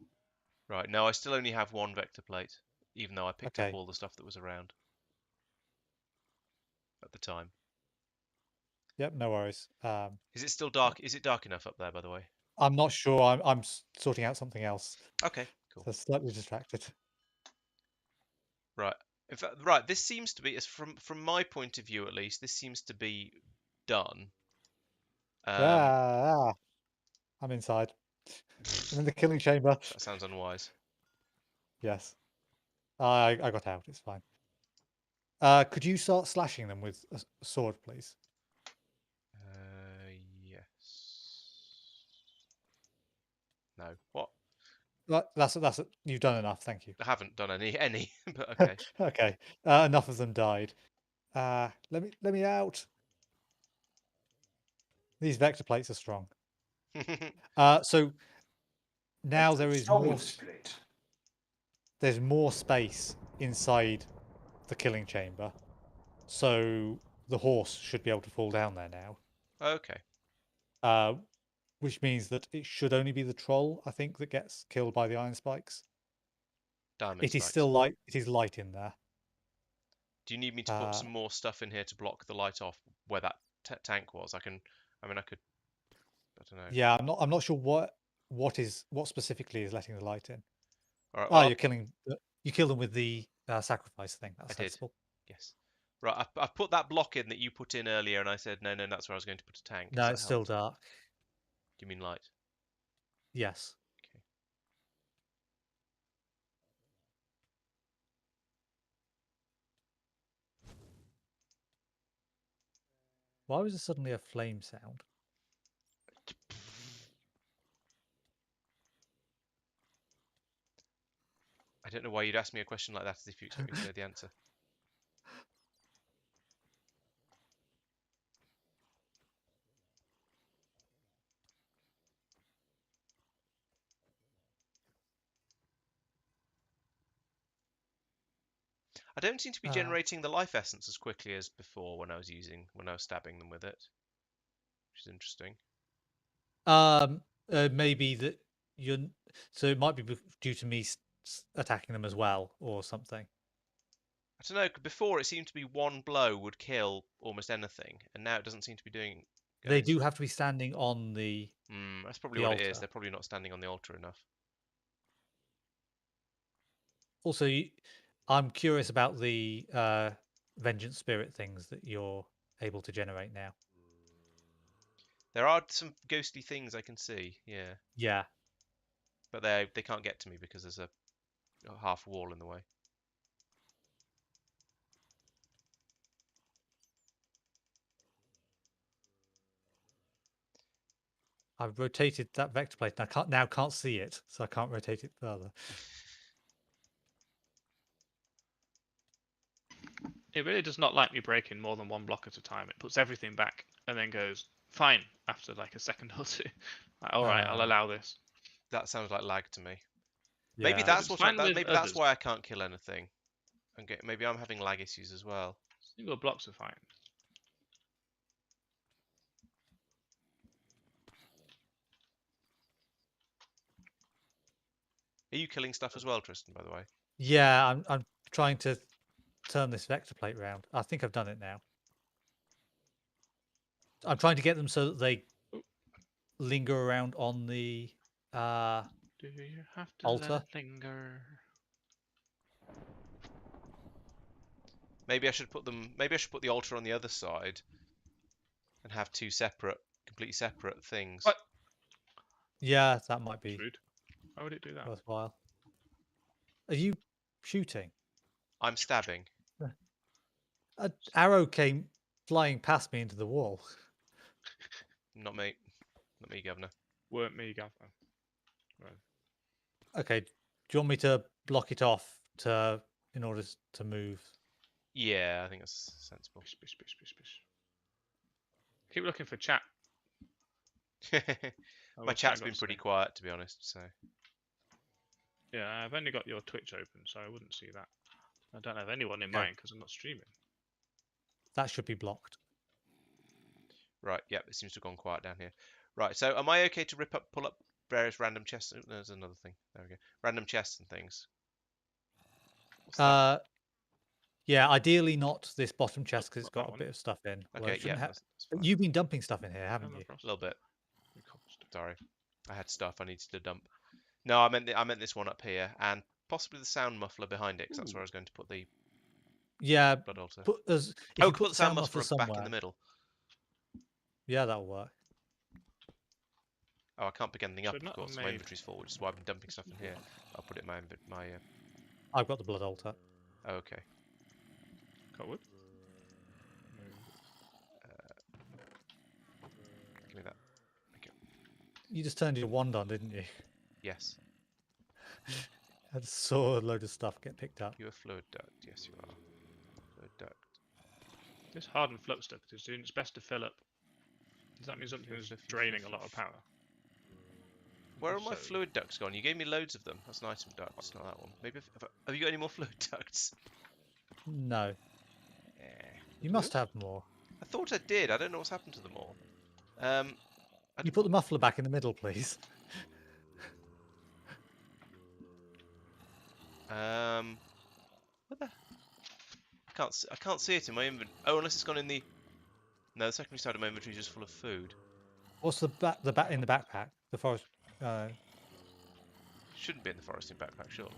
Right, no, I still only have 1 vector plate, even though I picked Okay. up all the stuff that was around at the time. Yep, no worries. Is it still dark? Is it dark enough up there, by the way? I'm not sure. I'm sorting out something else. Okay, cool. So slightly distracted. Right. In fact, right, this seems to be, as from my point of view at least, this seems to be done. I'm inside. I'm in the killing chamber. That sounds unwise. Yes. I got out. It's fine. Could you start slashing them with a sword, please? Yes. No. What? That's it. You've done enough. Thank you. I haven't done any, but okay. Okay. Enough of them died. Let me out. These vector plates are strong. So now there is more. Great. There's more space inside the killing chamber, so the horse should be able to fall down there now. Okay. Which means that it should only be the troll, I think, that gets killed by the iron spikes. Diamond It is spikes. still light. It is light in there. Do you need me to put some more stuff in here to block the light off where that tank was? I could. I don't know. Yeah, I'm not sure what specifically is letting the light in. All right. Oh, Well, you killed them with the sacrifice thing. That's I did. sensible. Yes. Right. I put that block in that you put in earlier, and I said no, that's where I was going to put a tank. No, it's still dark. Do you mean light? Yes. Okay. Why was there suddenly a flame sound? I don't know why you'd ask me a question like that as if you expect me to know the answer. I don't seem to be generating the life essence as quickly as before when I was stabbing them with it, which is interesting. Maybe that so it might be due to me attacking them as well or something. I don't know. Before it seemed to be one blow would kill almost anything, and now it doesn't seem to be doing. They do have to be standing on the. That's probably what it is. They're probably not standing on the altar enough. Also, I'm curious about the vengeance spirit things that you're able to generate now. There are some ghostly things I can see. Yeah. Yeah. But they can't get to me because there's a half wall in the way. I've rotated that vector plate and I can't see it, so I can't rotate it further. It really does not like me breaking more than 1 block at a time. It puts everything back and then goes fine after like a second or two. Like, all right, I'll allow this. That sounds like lag to me. Yeah. Maybe that's that's why I can't kill anything. Maybe I'm having lag issues as well. Single blocks are fine. Are you killing stuff as well, Tristan, by the way? Yeah, I'm trying to turn this vector plate round. I think I've done it now. I'm trying to get them so that they linger around on the Do you have to altar? let it linger? Maybe I should put them. Maybe I should put the altar on the other side, and have two separate, completely separate things. What? Yeah, that might be Rude. Why would it do that? worthwhile. Are you shooting? I'm stabbing. An arrow came flying past me into the wall. Not me. Not me, Governor. Weren't me, Gavin. Right. Okay, do you want me to block it off in order to move? Yeah, I think that's sensible. Bish, bish, bish, bish, bish. Keep looking for chat. Oh, My what's chat's that got been to pretty say? quiet, to be honest. So Yeah, I've only got your Twitch open, so I wouldn't see that. I don't have anyone in Okay. mine because I'm not streaming. That should be blocked. right, yep, it seems to have gone quiet down here. Right, so am I okay to pull up various random chests? Oh, there's another thing. There we go. Random chests and things. What's that? Yeah, ideally not this bottom chest because it's not got that a one. bit of stuff in. although it Okay, yeah, shouldn't have- that's But fine. you've been dumping stuff in here, haven't Come you? across. A little bit. We cobblestone. Sorry, I had stuff I needed to dump. No, I meant this one up here, and possibly the sound muffler behind it, because that's where I was going to put the Yeah, blood altar. if Oh, you we put could put the the sound sound muffler muffler back in somewhere, the middle. yeah, that'll work. Oh, I can't pick anything up, Should of not have course. My made- inventory's full, which is why I've been dumping stuff in here. I'll put it in my I've got the blood altar. oh, okay. Got wood? Give me that. Okay. You just turned your wand on, didn't you? Yes. I just saw a load of stuff get picked up. You're a fluid duct. Yes, you are. Fluid duct. This hardened float stuff is doing its best to fill up. Does that mean something is draining a lot of power? Where are my So- fluid ducts gone? You gave me loads of them. That's an item duct. It's not that one. Maybe have you got any more fluid ducts? No, Eh. you must have more. I thought I did. I don't know what's happened to them all. You put the muffler back in the middle, please. What the? I can't see it in my inventory. Oh, unless it's gone in the. No, the secondary side of my inventory is just full of food. What's the back in the backpack? The forest. Shouldn't be in the foresting backpack, surely.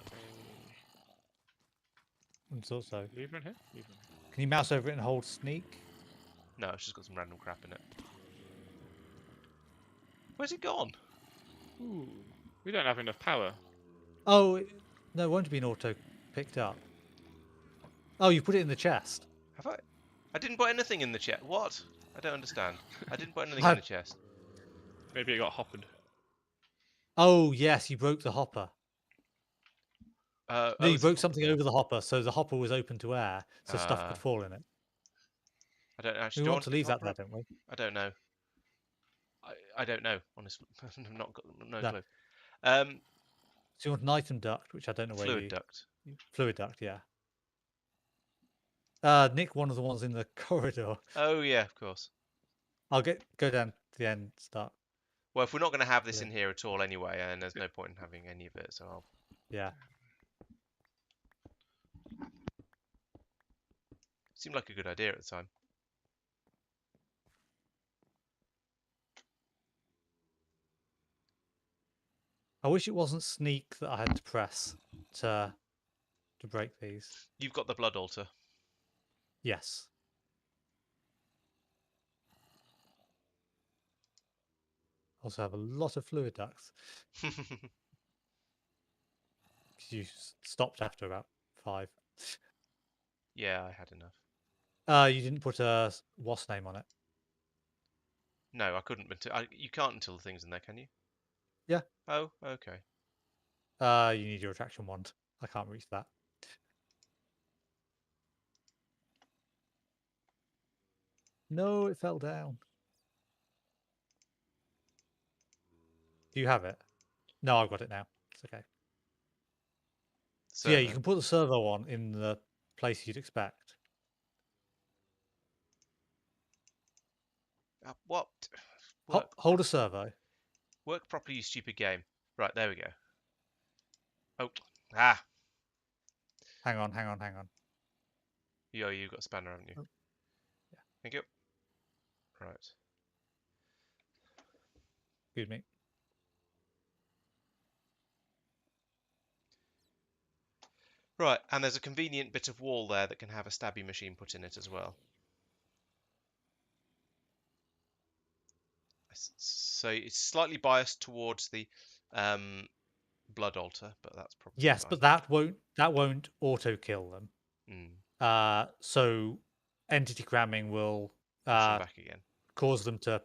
I thought so. Leave it in here? Leave it in here. Can you mouse over it and hold sneak? No, it's just got some random crap in it. Where's it gone? Ooh, we don't have enough power. Oh, no, it won't have been auto picked up. Oh, you put it in the chest. Have I? I didn't put anything in the chest. What? I don't understand. I didn't put anything I- in the chest. Maybe it got hoppered. Oh, yes, you broke the hopper. No, you it's broke a- something yeah. over the hopper, so the hopper was open to air, so stuff Ah. could fall in it. I don't actually. We do I want to pick leave the that hopper there, up? don't we? I don't know. I don't know, honestly. I've not got no No. clue. So you want an item duct, which I don't know where Fluid you... duct. Fluid duct, yeah. Nick, one of the ones in the corridor. Oh yeah, of course. I'll go down to the end, start. Well, if we're not going to have this Yeah. in here at all anyway, and there's no point in having any of it, so I'll. Yeah. Seemed like a good idea at the time. I wish it wasn't sneak that I had to press to break these. You've got the blood altar. Yes. Also have a lot of fluid ducts. 'Cause you stopped after about 5. Yeah, I had enough. You didn't put a wasp name on it. No, I couldn't until you can't until the thing's in there, can you? Yeah. Oh, okay. You need your attraction wand. I can't reach that. No, it fell down. Do you have it? No, I've got it now. It's okay. So yeah, you can put the servo on in the place you'd expect. What? Hold a servo. Work properly, you stupid game. Right, there we go. Oh, ah. Hang on. You've got a spanner, haven't you? Oh, yeah. Thank you. Right. Excuse me. Right, and there's a convenient bit of wall there that can have a stabby machine put in it as well. So it's slightly biased towards the blood altar, but that's probably Yes, fine. but that won't auto kill them. So entity cramming will Push them back again. cause them to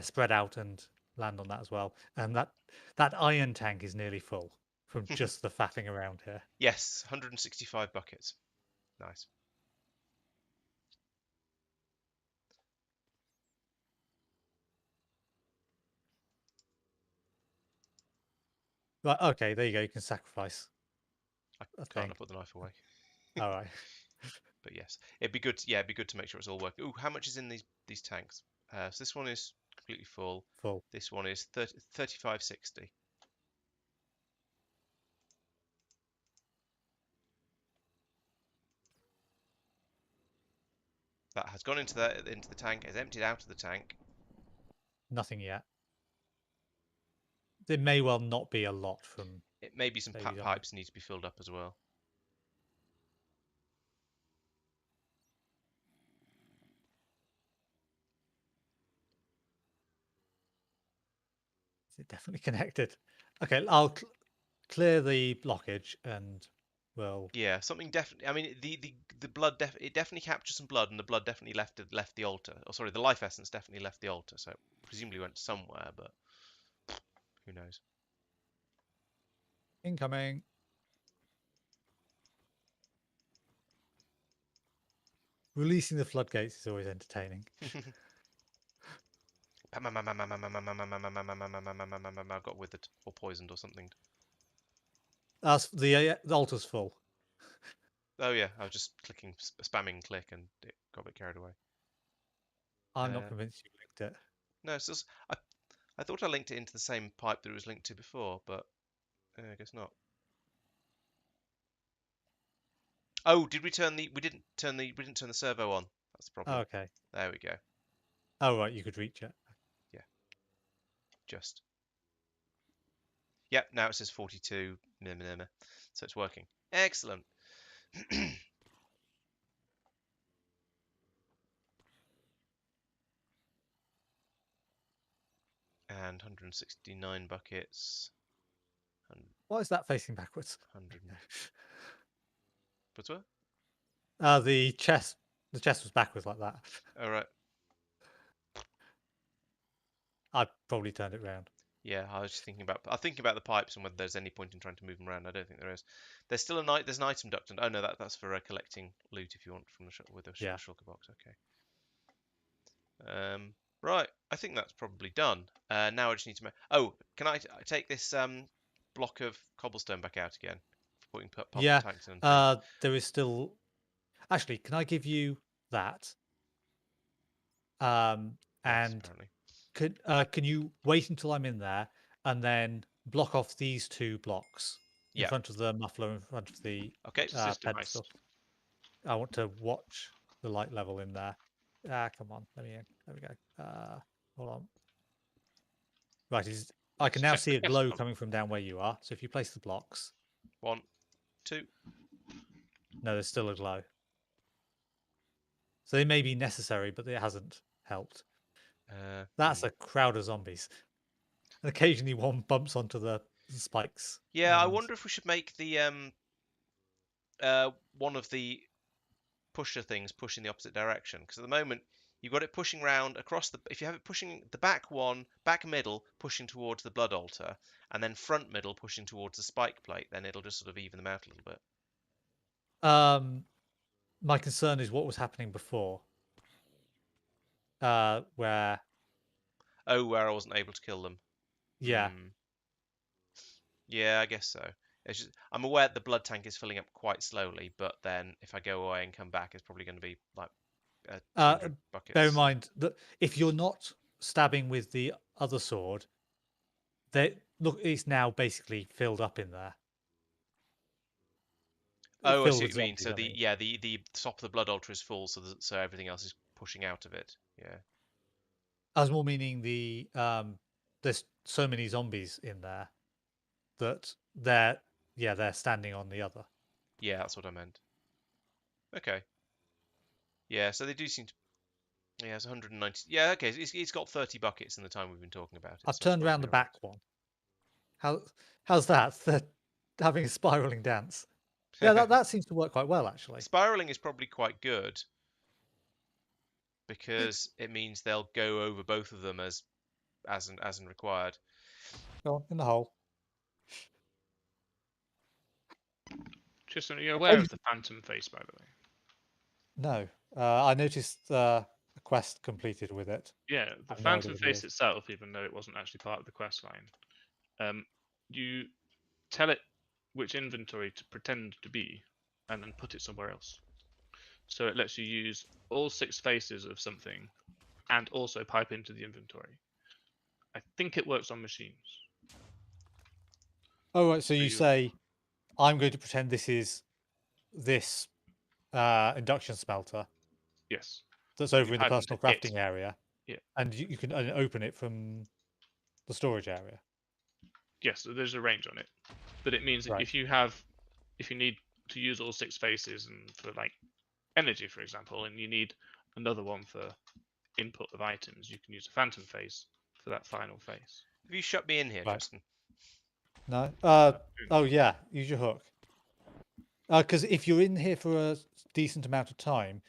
spread out and land on that as well. And that iron tank is nearly full from just the faffing around here. Yes, 165 buckets. Nice. Right, okay, there you go. You can sacrifice. I a can't thing. put the knife away. All right. But yes, it'd be good. Yeah, it'd be good to make sure it's all working. Ooh, how much is in these tanks? So this one is completely full. Full. This one is 3560. That has gone into the tank. Has emptied out of the tank. Nothing yet. There may well not be a lot from. It may be some Baby zombie. pipes need to be filled up as well. Is it definitely connected? Okay, I'll clear the blockage and we'll. Yeah, something definitely. I mean, the blood it definitely captured some blood, and the blood definitely left the altar. Oh, sorry, the life essence definitely left the altar. So presumably went somewhere, but who knows? Incoming. Releasing the floodgates is always entertaining. I got withered or poisoned or something. The altar's full. Oh yeah, I was just clicking, spamming click, and it got a bit carried away. I'm not convinced you linked it. No, it's just, I thought I linked it into the same pipe that it was linked to before, but I guess not. Oh, did we turn the? We didn't turn the servo on. That's the problem. Oh, okay. There we go. Oh right, you could reach it. Yeah. Just. Yep. Now it says 42 mm, so it's working. Excellent. And 169 buckets. Why is that facing backwards? 100. What's what? The chest was backwards like that. All right. I probably turned it round. Yeah, I was just thinking about. I'm thinking about the pipes and whether there's any point in trying to move them around. I don't think there is. There's still there's an item duct, and oh no, that's for collecting loot if you want from with the shulker box. Okay. Right. I think that's probably done. Now I just need to. Oh, can I take this block of cobblestone back out again? For putting pump tanks in. There is still. Actually, can I give you that? Yes, And apparently. can you wait until I'm in there and then block off these two blocks in front of the muffler, in front of the pedestal? I want to watch the light level in there. Come on, let me in. There we go. Hold on. Right, I can now see a glow coming from down where you are. So if you place the blocks. 1, 2. No, there's still a glow. So they may be necessary, but it hasn't helped. That's a crowd of zombies. And occasionally one bumps onto the spikes. Yeah, I wonder if we should make the one of the pusher things push in the opposite direction, because at the moment you've got it pushing round across the. If you have it pushing the back middle pushing towards the blood altar, and then front middle pushing towards the spike plate, then it'll just sort of even them out a little bit. My concern is what was happening before, where. Oh, where I wasn't able to kill them. Yeah. Yeah, I guess so. It's just, I'm aware the blood tank is filling up quite slowly, but then if I go away and come back, it's probably going to be like 200 buckets. Bear in mind that if you're not stabbing with the other sword, it's now basically filled up in there. Oh, I see what you mean. So the top of the blood altar is full, so everything else is pushing out of it. Yeah. I was more meaning the there's so many zombies in there that they're standing on the other. Yeah, that's what I meant. Okay. Yeah, so they do seem to. Yeah, it's 190. Yeah, okay. It's got 30 buckets in the time we've been talking about it. I've so I turned suppose around the we're right. back one. How's that? They're having a spiraling dance. Yeah, that seems to work quite well actually. Spiraling is probably quite good because it means they'll go over both of them as and required. Go on, in the hole. Tristan, are you aware of the phantom face, by the way? No, I noticed a quest completed with it. Yeah, the I have no idea phantom what it face is. itself, even though it wasn't actually part of the quest line, you tell it which inventory to pretend to be, and then put it somewhere else. So it lets you use all 6 faces of something, and also pipe into the inventory. I think it works on machines. Oh right, so you you- say I'm going to pretend this is this induction smelter Yes. that's And over you in the pipe personal into it. crafting area. Yeah. And you can open it from the storage area. Yes, so there's a range on it, but it means that Right. if you need to use all 6 faces and for like energy, for example, and you need another one for input of items, you can use a phantom face for that final face. Have you shut me in here, Right. Justin? No? Oh yeah, use your hook. Because if you're in here for a decent amount of time,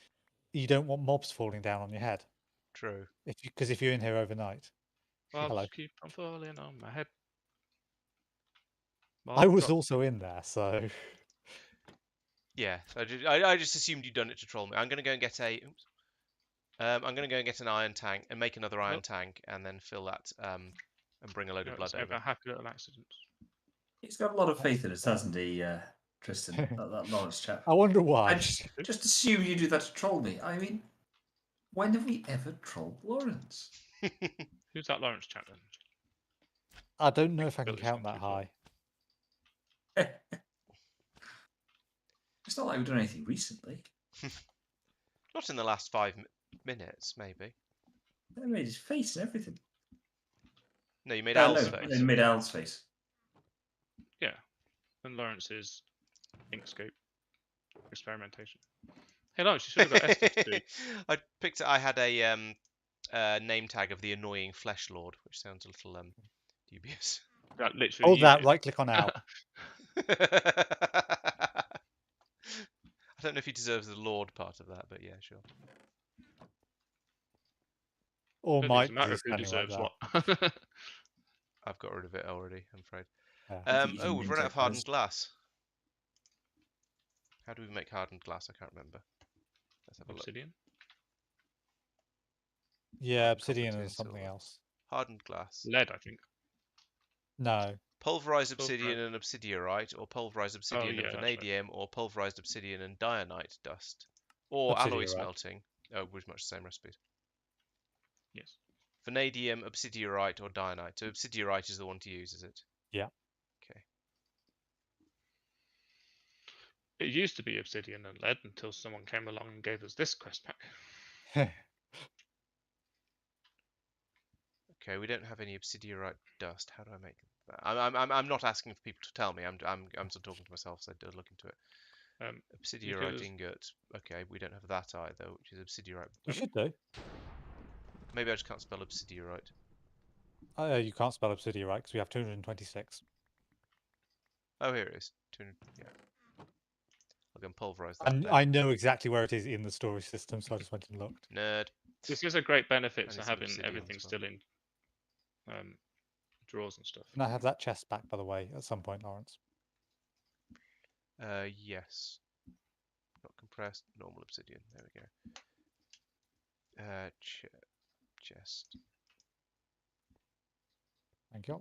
you don't want mobs falling down on your head. True. Because if you're in here overnight. Mobs Hello. keep on falling on my head. I Mob was drop. also in there, so Yeah, I just assumed you'd done it to troll me. I'm gonna go and get a. Oops. I'm gonna go and get an iron tank and make another iron tank, and then fill that and bring a load of blood over. Happy little accidents. He's got a lot of faith in us, hasn't he, Tristan? that Lawrence chap. I wonder why. I just assume you do that to troll me. I mean, when have we ever trolled Lawrence? Who's that Lawrence chap then? I don't know if I can Billy's count gone that too far. high. It's not like we've done anything recently. Not in the last 5 minutes, maybe. They made his face and everything. No, you made Al's no, face. they made Al's face. Yeah. And Lawrence's Inkscape experimentation. Hey Lawrence, you should have got Esther to do. I picked. I had a name tag of the annoying flesh lord, which sounds a little dubious. That literally. Hold that, right click on Al. I don't know if he deserves the lord part of that, but yeah, sure. Or might Doesn't matter if who standing like deserves that. what. I've got rid of it already, I'm afraid. Yeah. Oh, we've run out of hardened glass. How do we make hardened glass? I can't remember. Let's have a look. Obsidian. Yeah, obsidian tin, and something silver. else. Hardened glass. Lead, I think. No. Pulverized obsidian and obsidiorite, or pulverized obsidian yeah, and that's right. vanadium, or pulverized obsidian and diorite dust. Or alloy Obsidiorite. smelting. Oh, pretty much the same recipes. Yes. Vanadium, obsidiorite, or diorite. So obsidiorite is the one to use, is it? Yeah. Okay. It used to be obsidian and lead until someone came along and gave us this quest pack. Okay, we don't have any obsidiorite dust. How do I make that? I'm not asking for people to tell me. I'm still talking to myself, so I look into it. Obsidiorite because- ingot. Okay, we don't have that either, which is obsidiorite. You should do. Maybe I just can't spell obsidiorite. You can't spell obsidiorite because we have 226. Oh, here it is. Yeah. I'll go and pulverize that. And then. I know exactly where it is in the storage system, so I just went and looked. Nerd. This is a great benefit And to it's an having obsidian everything as well. still in drawers and stuff. Can I have that chest back, by the way, at some point, Lawrence? Yes. Not compressed, normal obsidian. There we go. Chest. Thank you.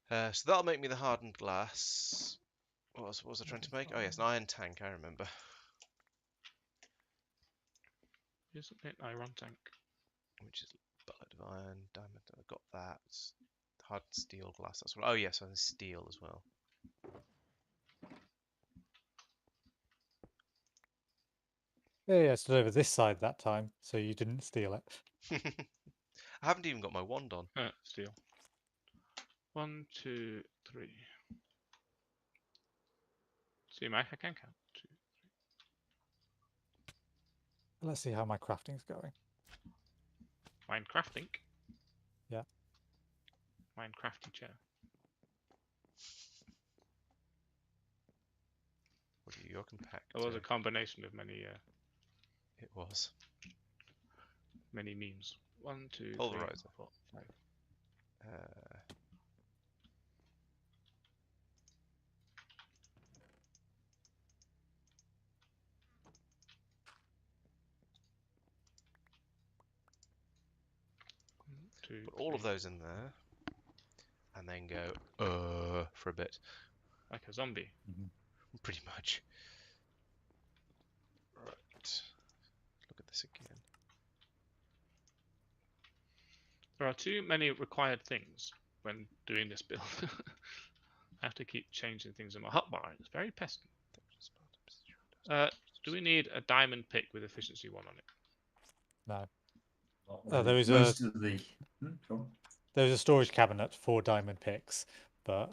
So that'll make me the hardened glass. What was I trying to make? Oh yes, an iron tank, I remember. Isn't it iron tank? Which is bullet of iron, diamond. I got that. Hardened steel glass. That's what. Oh yes, and steel as well. Yeah, I stood over this side that time, so you didn't steal it. I haven't even got my wand on. Steel. 1, 2, 3. See, Mike, I can count. 2. Let's see how my crafting's going. Minecrafting. Yeah. Minecrafting chair. What are your compact? It was a combination of many It was. many memes. 1, 2, 3, Pulverizer. 4, 5. 1, 2, Put all of 3. those in there, and then go for a bit. Like a zombie. Pretty much. Right. Look at this again. There are too many required things when doing this build. I have to keep changing things in my hotbar. It's very pesky. Do we need a diamond pick with efficiency 1 on it? No. Not There really. is Most of the. Go on. There's a storage cabinet for diamond picks, but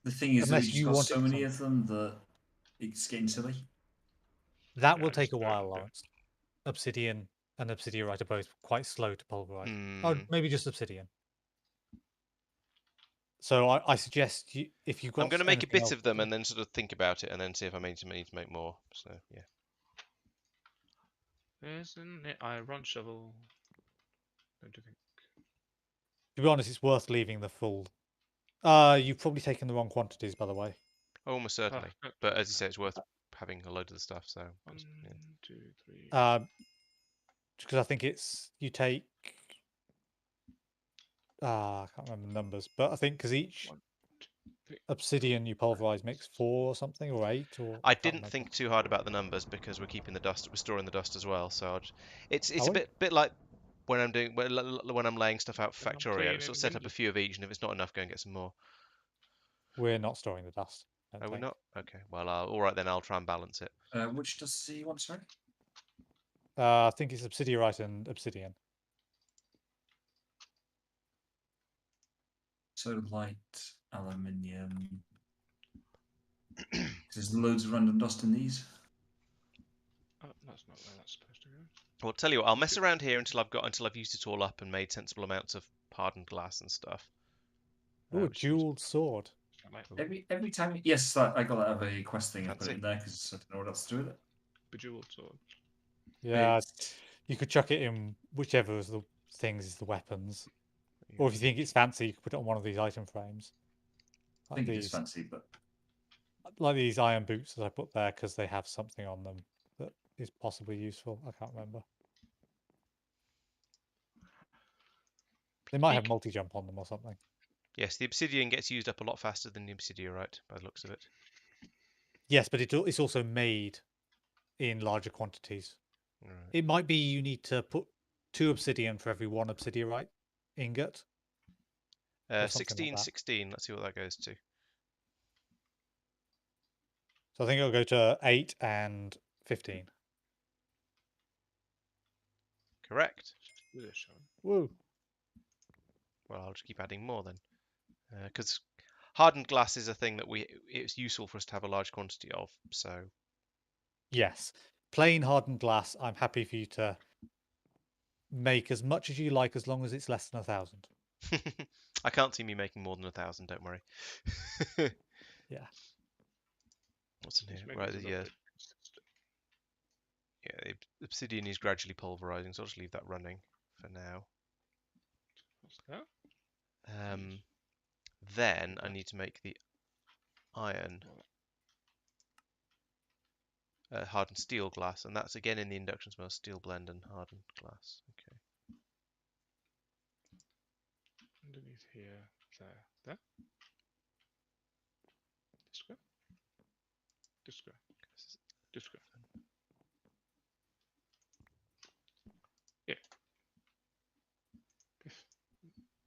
The thing is that unless we just you got want so it many of them that it's getting silly. that Yeah, will take just a do it, while, do it. Lawrence. Obsidian and obsidianite are both quite slow to pulverize. Hmm. Oh, maybe just obsidian. So I suggest you, if you've got I'm going to make a anything bit else of them and then sort of think about it and then see if I need to make more. So yeah. Isn't it iron shovel? Don't you think? to be honest, it's worth leaving the full. You've probably taken the wrong quantities, by the way. Almost certainly. no. But as you say, it's worth having a load of the stuff. So 1, yeah. 2, 3. Because I think it's you take. I can't remember the numbers, but I think because each 1, 2, 3. obsidian you pulverize makes 4 or something, or 8, or I can't didn't remember. think too hard about the numbers because we're keeping the dust. We're storing the dust as well. So it's Are a we? bit like when I'm doing when I'm laying stuff out for I'm Factorio. cleaning Sort of set up a windows. few of each, and if it's not enough, go and get some more. We're not storing the dust. I Are we think. not? Okay. Well, all right then. I'll try and balance it. Which does he want, sorry? I think it's obsidianite and obsidian. So light, aluminium. There's loads of random dust in these. Oh, that's not where that's supposed to go. Well, tell you what. I'll mess around here until I've used it all up and made sensible amounts of hardened glass and stuff. Oh, a Which- jeweled sword. Every time, yes, I got out of a quest thing and put Fancy. it in there because I didn't know what else to do with it. Bejeweled sword. Yeah, It's- you could chuck it in whichever of the things is the weapons. Or if you think it's fancy, you could put it on one of these item frames. I Like think it is these, fancy, but like these iron boots that I put there because they have something on them that is possibly useful. I can't remember. They might have multi-jump on them or something. Yes, the obsidian gets used up a lot faster than the obsidianite, by the looks of it. Yes, but it's also made in larger quantities. Right. It might be you need to put 2 obsidian for every 1 obsidianite ingot. or something like 16, that. 16. Let's see what that goes to. So I think it'll go to 8 and 15. Correct. Woo! Well, I'll just keep adding more then, because hardened glass is a thing that it's useful for us to have a large quantity of. So Yes. Plain hardened glass, I'm happy for you to make as much as you like as long as it's less than 1,000. I can't see me making more than 1,000. Don't worry. Yeah. What's in here? Right. Yeah. Yeah. The obsidian is gradually pulverizing, so I'll just leave that running for now. What's that? Then I need to make the iron hardened steel glass, and that's again in the induction smell, steel blend and hardened glass. Okay. Underneath here, there. This go. This go. This go. Yeah. This,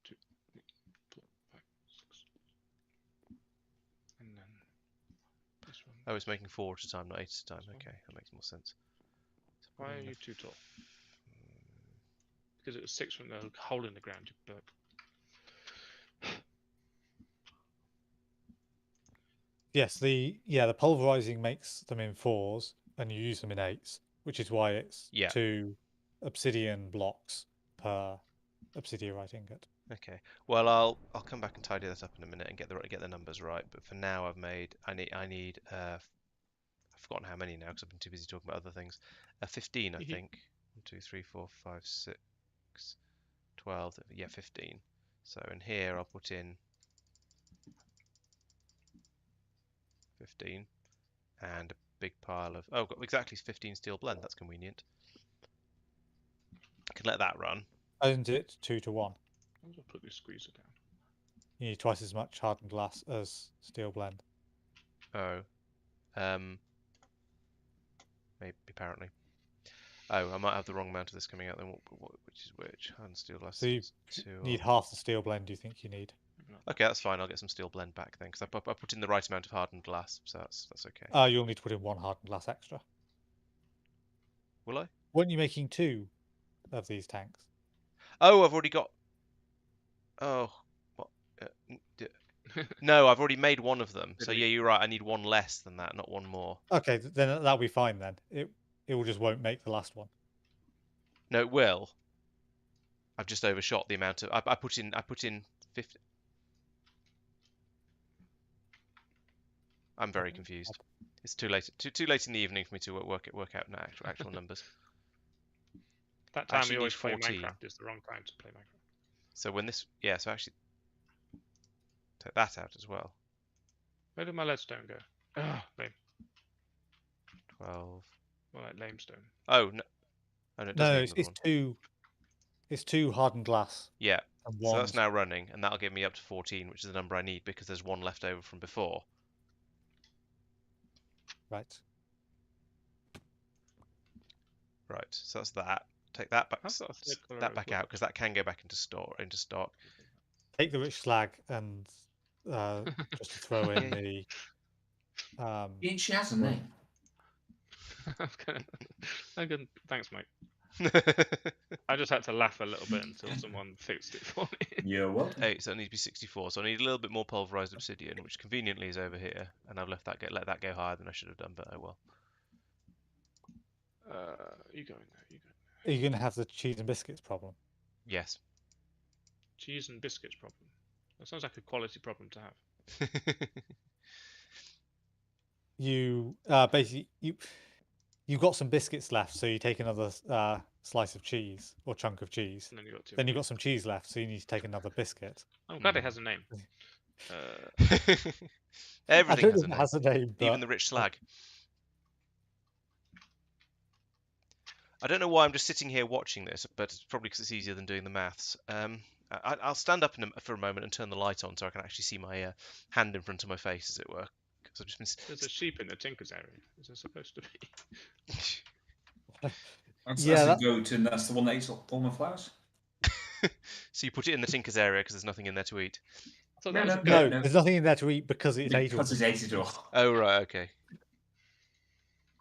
2, 3, 4, 5, 6. And then this one. I was making 4 at a time, not 8 at a time. This one. Okay, that makes more sense. So Why are putting you the too tall? Because it was 6 from the hole in the ground, you burp. Yes, the pulverizing makes them in 4s, and you use them in 8s, which is why it's Yeah. 2 obsidian blocks per obsidianite ingot. Okay. Well, I'll come back and tidy that up in a minute and get the numbers right. But for now, I need I've forgotten how many now because I've been too busy talking about other things. 15, I think. 1, 2, 3, 4, 5, 6, 12. Yeah, 15. So in here, I'll put in 15 and a big pile of. Oh, got exactly 15 steel blend. That's convenient. I can let that run. Isn't it 2 to 1? I'm going to put this squeezer down. You need twice as much hardened glass as steel blend. Oh. Maybe apparently. Oh, I might have the wrong amount of this coming out then. Which is which? Hardened steel glass. So you two. need half the steel blend you think you need. Okay, that's fine. I'll get some steel blend back then, because I put in the right amount of hardened glass, so that's okay. You'll need to put in 1 hardened glass extra. Will I? Weren't you making 2 of these tanks? Oh, I've already got. Oh, what? No, I've already made one of them. So yeah, you're right. I need 1 less than that, not 1 more. Okay, then that'll be fine then. It will just won't make the last one. No, it will. I've just overshot the amount of. I put in 50. I'm very confused. It's too late. Too late in the evening for me to work out actual numbers. That time Actually we always need play 14. Minecraft is the wrong time to play Minecraft. So when this, yeah, so actually take that out as well. Where did my leadstone go? Oh, lame. 12. More like lamestone. Oh no. Oh no, it does No, need another it's one. 2. It's 2 hardened glass. Yeah. And So 1. that's now running, and that'll get me up to 14, which is the number I need because there's 1 left over from before. Right. Right. So that's that. Take that back. I've got a third colour That as back well. out because that can go back into stock. Take the rich slag and just to throw in the. She has a name. I'm gonna, thanks, mate. I just had to laugh a little bit until someone fixed it for me. You're welcome. 8, so it needs to be 64. So I need a little bit more pulverized obsidian, which conveniently is over here, and I've let that go higher than I should have done, but oh well. You go in there. You go. Are you going to have the cheese and biscuits problem? Yes. Cheese and biscuits problem. That sounds like a quality problem to have. You basically you've got some biscuits left, so you take another slice of cheese or chunk of cheese. And then you got two. Then you've got some cheese left, so you need to take another biscuit. I'm glad it has a name. Everything has a It name. has a name, Even the rich slag. I don't know why I'm just sitting here watching this, but it's probably because it's easier than doing the maths. I'll stand up for a moment and turn the light on so I can actually see my hand in front of my face, as it were. I've just been... There's a sheep in the Tinker's area. Is there supposed to be? That's Yeah, a goat, and that's the one that eats all my flowers. So you put it in the Tinker's area because there's nothing in there to eat. I thought No, that was no, a No, goat. there's nothing in there to eat because it's ate Because it's ate it all. Oh, right, okay.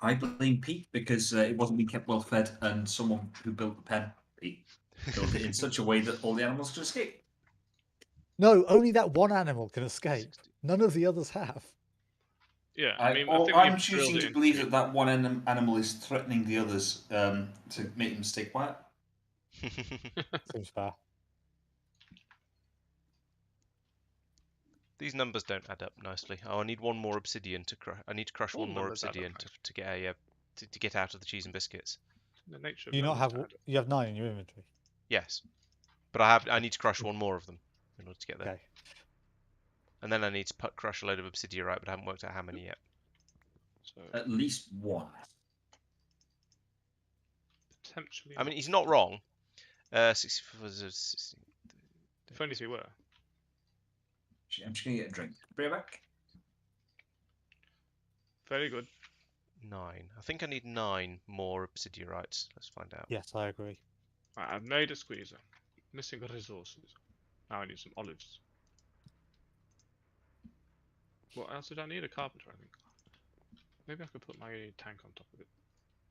I blame Pete because it wasn't being kept well fed, and someone who built the pen, Pete, built it in such a way that all the animals could escape. No, only that one animal can escape. None of the others have. Yeah, I mean, I'm choosing to believe that one animal is threatening the others to make them stay quiet. Seems fair. These numbers don't add up nicely. Oh, I need 1 more obsidian to crush. I need to crush All 1 more numbers add up obsidian to get a to get out of the cheese and biscuits. The nature of Do you not numbers have? to add up. You have 9 in your inventory. Yes, but I need to crush 1 more of them in order to get there. Okay. And then I need to crush a load of obsidian, right? But I haven't worked out how many yet. So At least 1. potentially. I mean, he's not wrong. 64 is If only if he were. I'm just going to get a drink. Bring it back. Very good. 9. I think I need 9 more obsidian, right? Let's find out. Yes, I agree. Right, I've made a squeezer. Missing resources. Now I need some olives. What else did I need? A carpenter, I think. Maybe I could put my tank on top of it.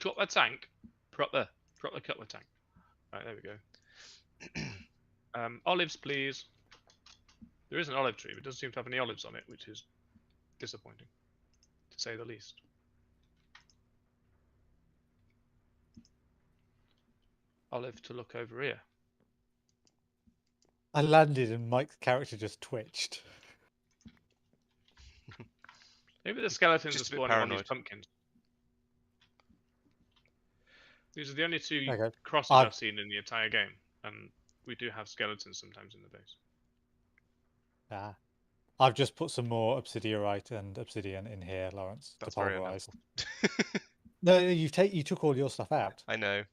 Drop the tank. Proper cut the tank. Right, there we go. Olives, please. There is an olive tree, but it doesn't seem to have any olives on it, which is disappointing, to say the least. Olive to look over here. I landed and Mike's character just twitched. Maybe the skeletons Just are a bit spawning on these paranoid. pumpkins. These are the only two Okay. crosses I've- I've seen in the entire game, and we do have skeletons sometimes in the base. Ah. I've just put some more obsidianite and obsidian in here, Lawrence, That's to very pulverize. unhelpful. No, you took all your stuff out. I know.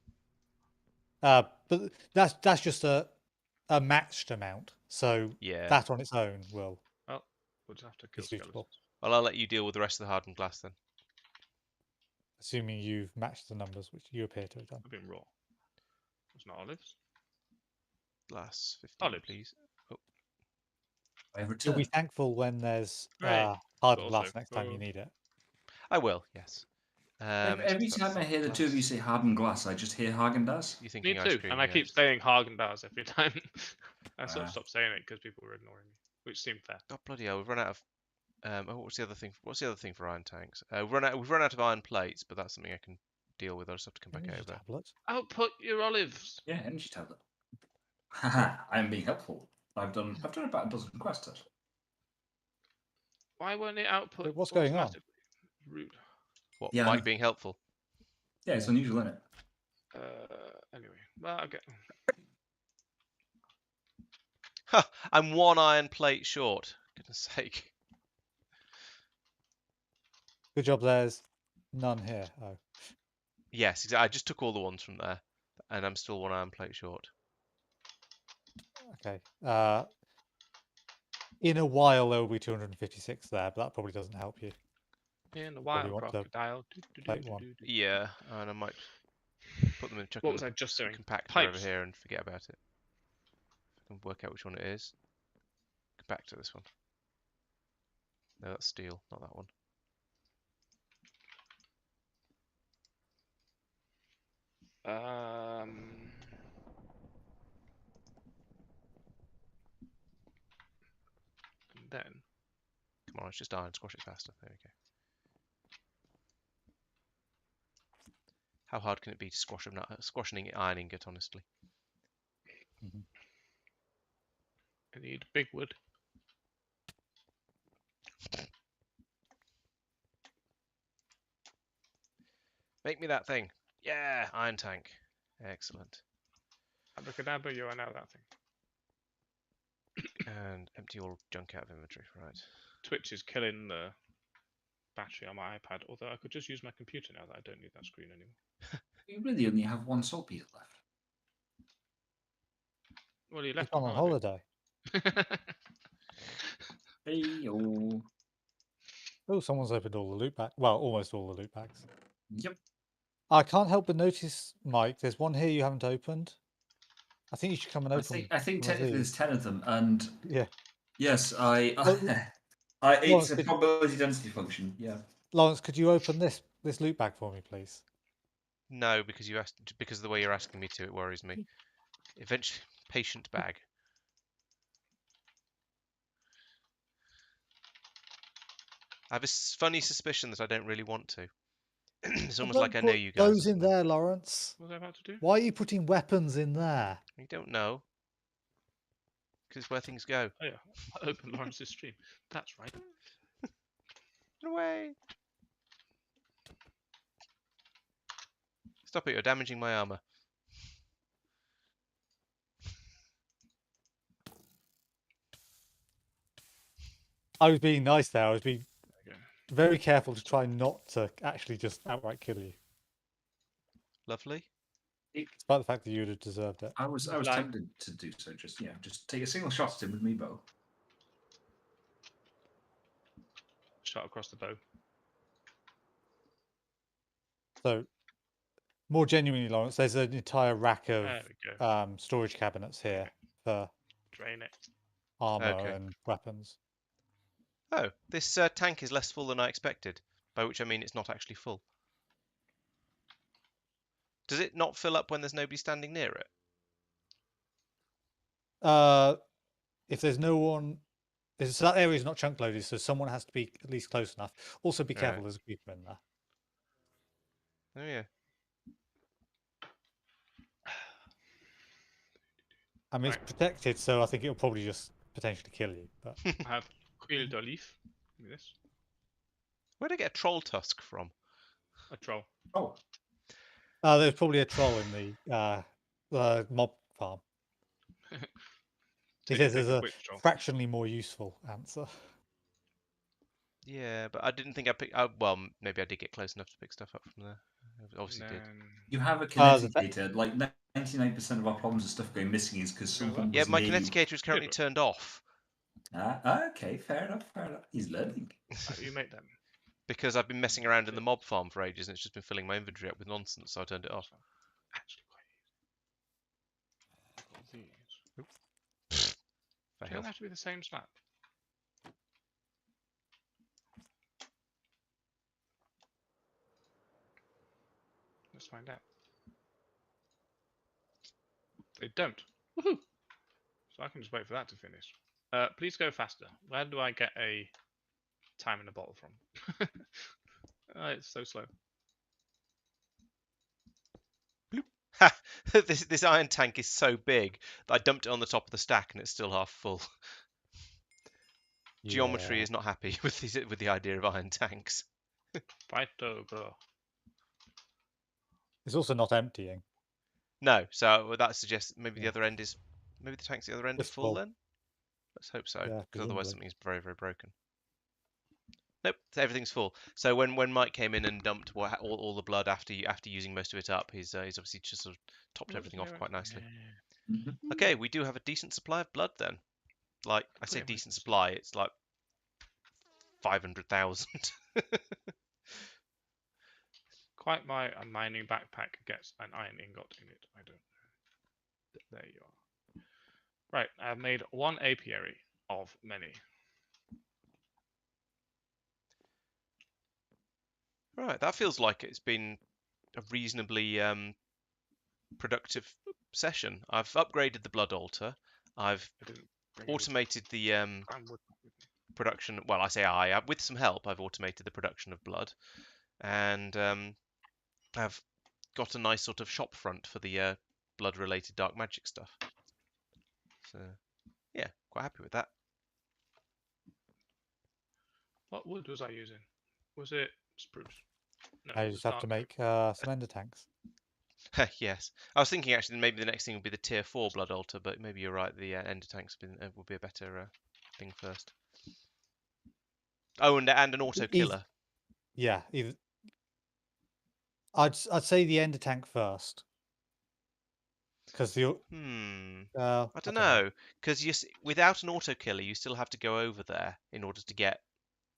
But that's just a matched amount. So Yeah. that on its own will Well, we'll just have to be kill suitable. skeletons. Well, I'll let you deal with the rest of the hardened glass then. Assuming you've matched the numbers, which you appear to have done. I've been raw. It's not olives. Glass 15, Olives. please. I have You'll be returned. thankful when there's Right. hardened Also, glass next time you need it. I will, yes. Every so time I that's hear the two of you glass. say hardened glass, I just hear Haagen-Dazs. You're Me thinking too, ice cream, and I yeah. keep saying Haagen-Dazs every time. I sort of Ah. stopped saying it because people were ignoring me, which seemed fair. Oh bloody hell! We've run out of. What's the other thing? What's the other thing for iron tanks? We've run out of iron plates, but that's something I can deal with. I'll just have to come back Energy over. tablet. Output your olives. Yeah, energy tablet. Haha, I'm being helpful. I've done about a dozen quests. Actually. Why won't it output Wait, what's going on? automatically? Rude. What? Yeah. Mike being helpful? Yeah, it's unusual, isn't it? Anyway, well, I get. Ha! I'm one iron plate short. Goodness sake. Good job. There's none here. Oh, Yes, exactly. I just took all the ones from there, and I'm still one iron plate short. okay. In a while there will be 256 there, but that probably doesn't help you. In a Probably wild want to crocodile. plate one. Yeah, and I might put them in. Chuck What them was I just doing? compactor over Pipes. here and forget about it. If I can work out which one it is. Compactor, this one. No, that's steel, not that one. And then Come on, it's just iron. Squash it faster. There we go. How hard can it be to squash an iron ingot, honestly? I need big wood. Make me that thing. Yeah, iron tank. Excellent. Abracadabra, you are now that thing. And empty all junk out of inventory. Right. Twitch is killing the battery on my iPad, although I could just use my computer now that I don't need that screen anymore. You really only have one saltpeter left. Well, you You've left gone on holiday. Hey, oh. Oh, someone's opened all the loot bags. Well, almost all the loot bags. Yep. I can't help but notice, Mike, there's one here you haven't opened. I think you should come and open. I think one of technically these. there's 10 of them, and Yeah. yes, Well, it's a could- probability density function. Yeah. Lawrence, could you open this loot bag for me, please? No, because you asked. Because of the way you're asking me to, it worries me. Eventually, patient bag. I have a funny suspicion that I don't really want to. It's almost Don't like I know put you guys. or those in something. there, Lawrence. What was I about to do? Why are you putting weapons in there? You don't know. Because it's where things go. Oh yeah, I opened Lawrence's stream. That's right. Run away! Stop it! You're damaging my armor. I was being nice there. I was being Okay. very careful to try not to actually just outright kill you, Lovely. despite the fact that you would have deserved it. I was Like- tempted to do so. Just take a single shot at him with me bow. Shot across the bow. So, more genuinely, Lawrence, there's an entire rack of There we go. storage cabinets here for Drain it. armor Okay. and weapons. Oh, this tank is less full than I expected. By which I mean it's not actually full. Does it not fill up when there's nobody standing near it? if there's no one, so that area is not chunk loaded, so someone has to be at least close enough. Also, be careful. Right. There's a creeper in there. Oh yeah. I mean, Right. it's protected, so I think it'll probably just potentially kill you. But I have Quille de Leaf. Give me this. Where'd I get a troll tusk from? A troll. Oh, there's probably a troll in the mob farm. He Take says there's a quick troll. fractionally more useful answer. Yeah, but I didn't think I picked. Well, maybe I did get close enough to pick stuff up from there. I obviously did. you have a the kineticator. Like 99% of our problems of stuff going missing is because someone Yeah, was my near you. kineticator is currently but- turned off Okay, fair enough. He's learning. You make them. because I've been messing around in the mob farm for ages and it's just been filling my inventory up with nonsense, so I turned it off. Actually, quite easy. I've got these. They Fail. don't have to be the same slab. Let's find out. They don't. Woohoo! So I can just wait for that to finish. Please go faster. Where do I get a time in a bottle from? It's so slow. Ha! This iron tank is so big that I dumped it on the top of the stack and it's still half full. Geometry Yeah. is not happy with the idea of iron tanks. Phyto, bro. It's also not emptying. No, so that suggests maybe the Yeah. other end is maybe the tank's the other end It's is full full. then. Let's hope so, Yeah, because otherwise presumably. something's very, very broken. Nope, everything's full. So when Mike came in and dumped all the blood after using most of it up, he's obviously just sort of topped everything off quite nicely. Okay, we do have a decent supply of blood then. Like I say, Clear, decent supply. It's like 500,000. Quite my mining backpack gets an iron ingot in it. I don't know. There you are. Right, I've made one apiary of many. Right, that feels like it's been a reasonably productive session. I've upgraded the blood altar. I've I didn't bring any automated the iron wood with me. production. Well, I say with some help, I've automated the production of blood, and I've got a nice sort of shop front for the blood-related dark magic stuff. So, yeah, quite happy with that. What wood was I using? Was it spruce? No, I it just was have to dark. make some ender tanks. Yes, I was thinking actually maybe the next thing would be the tier 4 blood altar, but maybe you're right. The ender tanks would be a better thing first. Oh, and an auto killer. Yeah, either. I'd say the ender tank first, because the I don't know, because without an auto killer, you still have to go over there in order to get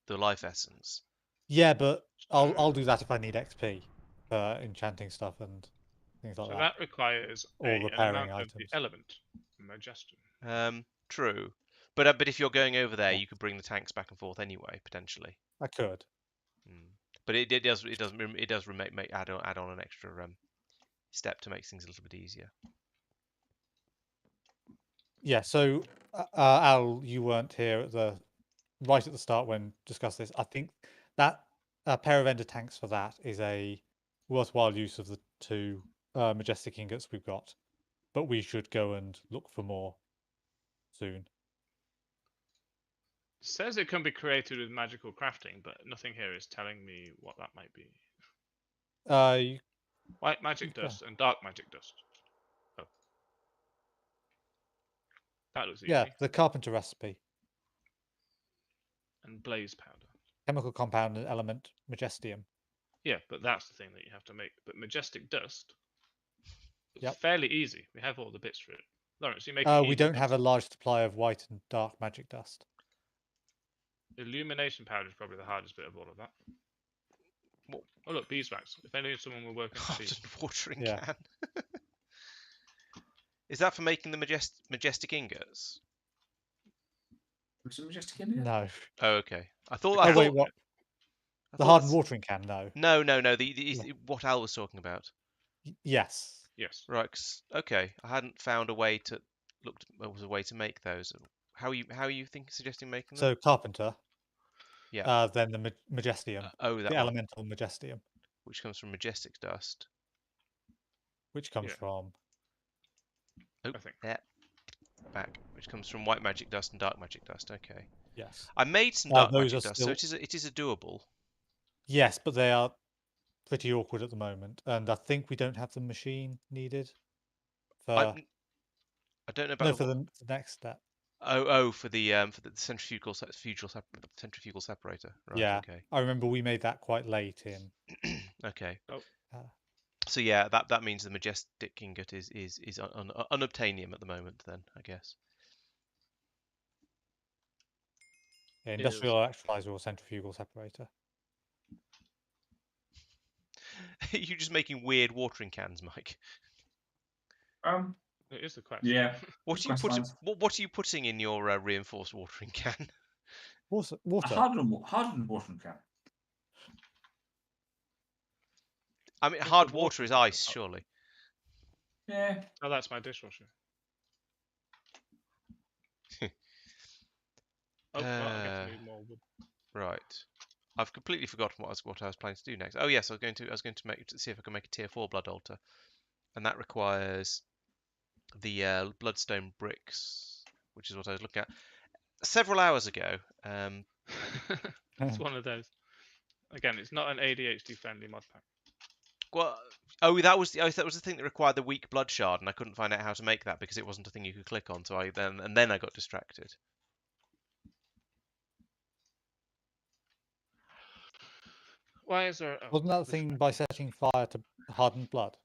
the life essence. Yeah, but I'll do that if I need XP for enchanting stuff and things like So that. that requires Or an repairing amount of items. the element, Majestic. True, but if you're going over there, Yeah. you could bring the tanks back and forth anyway, potentially. I could. But it does add on an extra step to make things a little bit easier. Yeah. So Al, you weren't here right at the start when discussed this. I think that a pair of ender tanks for that is a worthwhile use of the 2 majestic ingots we've got, but we should go and look for more soon. Says it can be created with magical crafting, but nothing here is telling me what that might be. White magic dust and dark magic dust. Oh. That looks easy. Yeah, the carpenter recipe. And blaze powder. Chemical compound and element majestium. Yeah, but that's the thing that you have to make. But majestic dust, it's Yep. fairly easy. We have all the bits for it. Lawrence, you make We don't have a large supply of white and dark magic dust. Illumination powder is probably the hardest bit of all of that. What? Oh look, beeswax. If only someone were working for bees. Watering Yeah. can. Is that for making the majestic ingots? Was it Majestic India? No. Oh, okay. I thought. Oh wait, what? I The thought hardened that's- watering can? No. No. Yeah. What Al was talking about. Yes. Yes. Right. Okay. I hadn't found a way to looked was a way to make those. How are you suggesting making them? So carpenter. Yeah. Then the Majestium, Oh, that the one, elemental Majestium, which comes from majestic dust. which comes Yeah. from. Oh, I think. there. Back, which comes from white magic dust and dark magic dust. Okay. Yes. I made some dark Those magic are dust, still. so it is a doable. Yes, but they are pretty awkward at the moment, and I think we don't have the machine needed for. I don't know about for the next step. for the centrifugal separator. Right. Yeah, Okay. I remember we made that quite late in. Okay. Oh. So yeah, that means the majestic ingot is unobtainium at the moment. Then I guess. Yeah, industrial electrolyzer or centrifugal separator. Are you just making weird watering cans, Mike? It is the quest. Yeah. What are you putting? What are you putting in your reinforced watering can? Water. A hardened watering can. I mean, What's hard the water is water? ice, surely. Yeah. Oh, that's my dishwasher. Oh, well, I guess we need more wood. Right. I've completely forgotten what I was planning to do next. Oh yes, I was going to see if I can make a tier 4 blood altar, and that requires the bloodstone bricks, which is what I was looking at several hours ago. It's one of those. Again, it's not an ADHD friendly mod pack. Well, that was the thing that required the weak blood shard, and I couldn't find out how to make that because it wasn't a thing you could click on. So then I got distracted. Why is there? Wasn't that the thing by setting fire to hardened blood?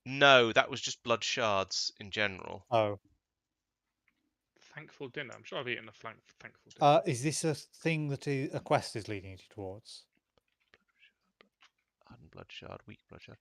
No, that was just blood shards in general. Oh. Thankful dinner. I'm sure I've eaten a thankful dinner. Is this a thing that a quest is leading you towards? Hardened blood shard, weak blood shard.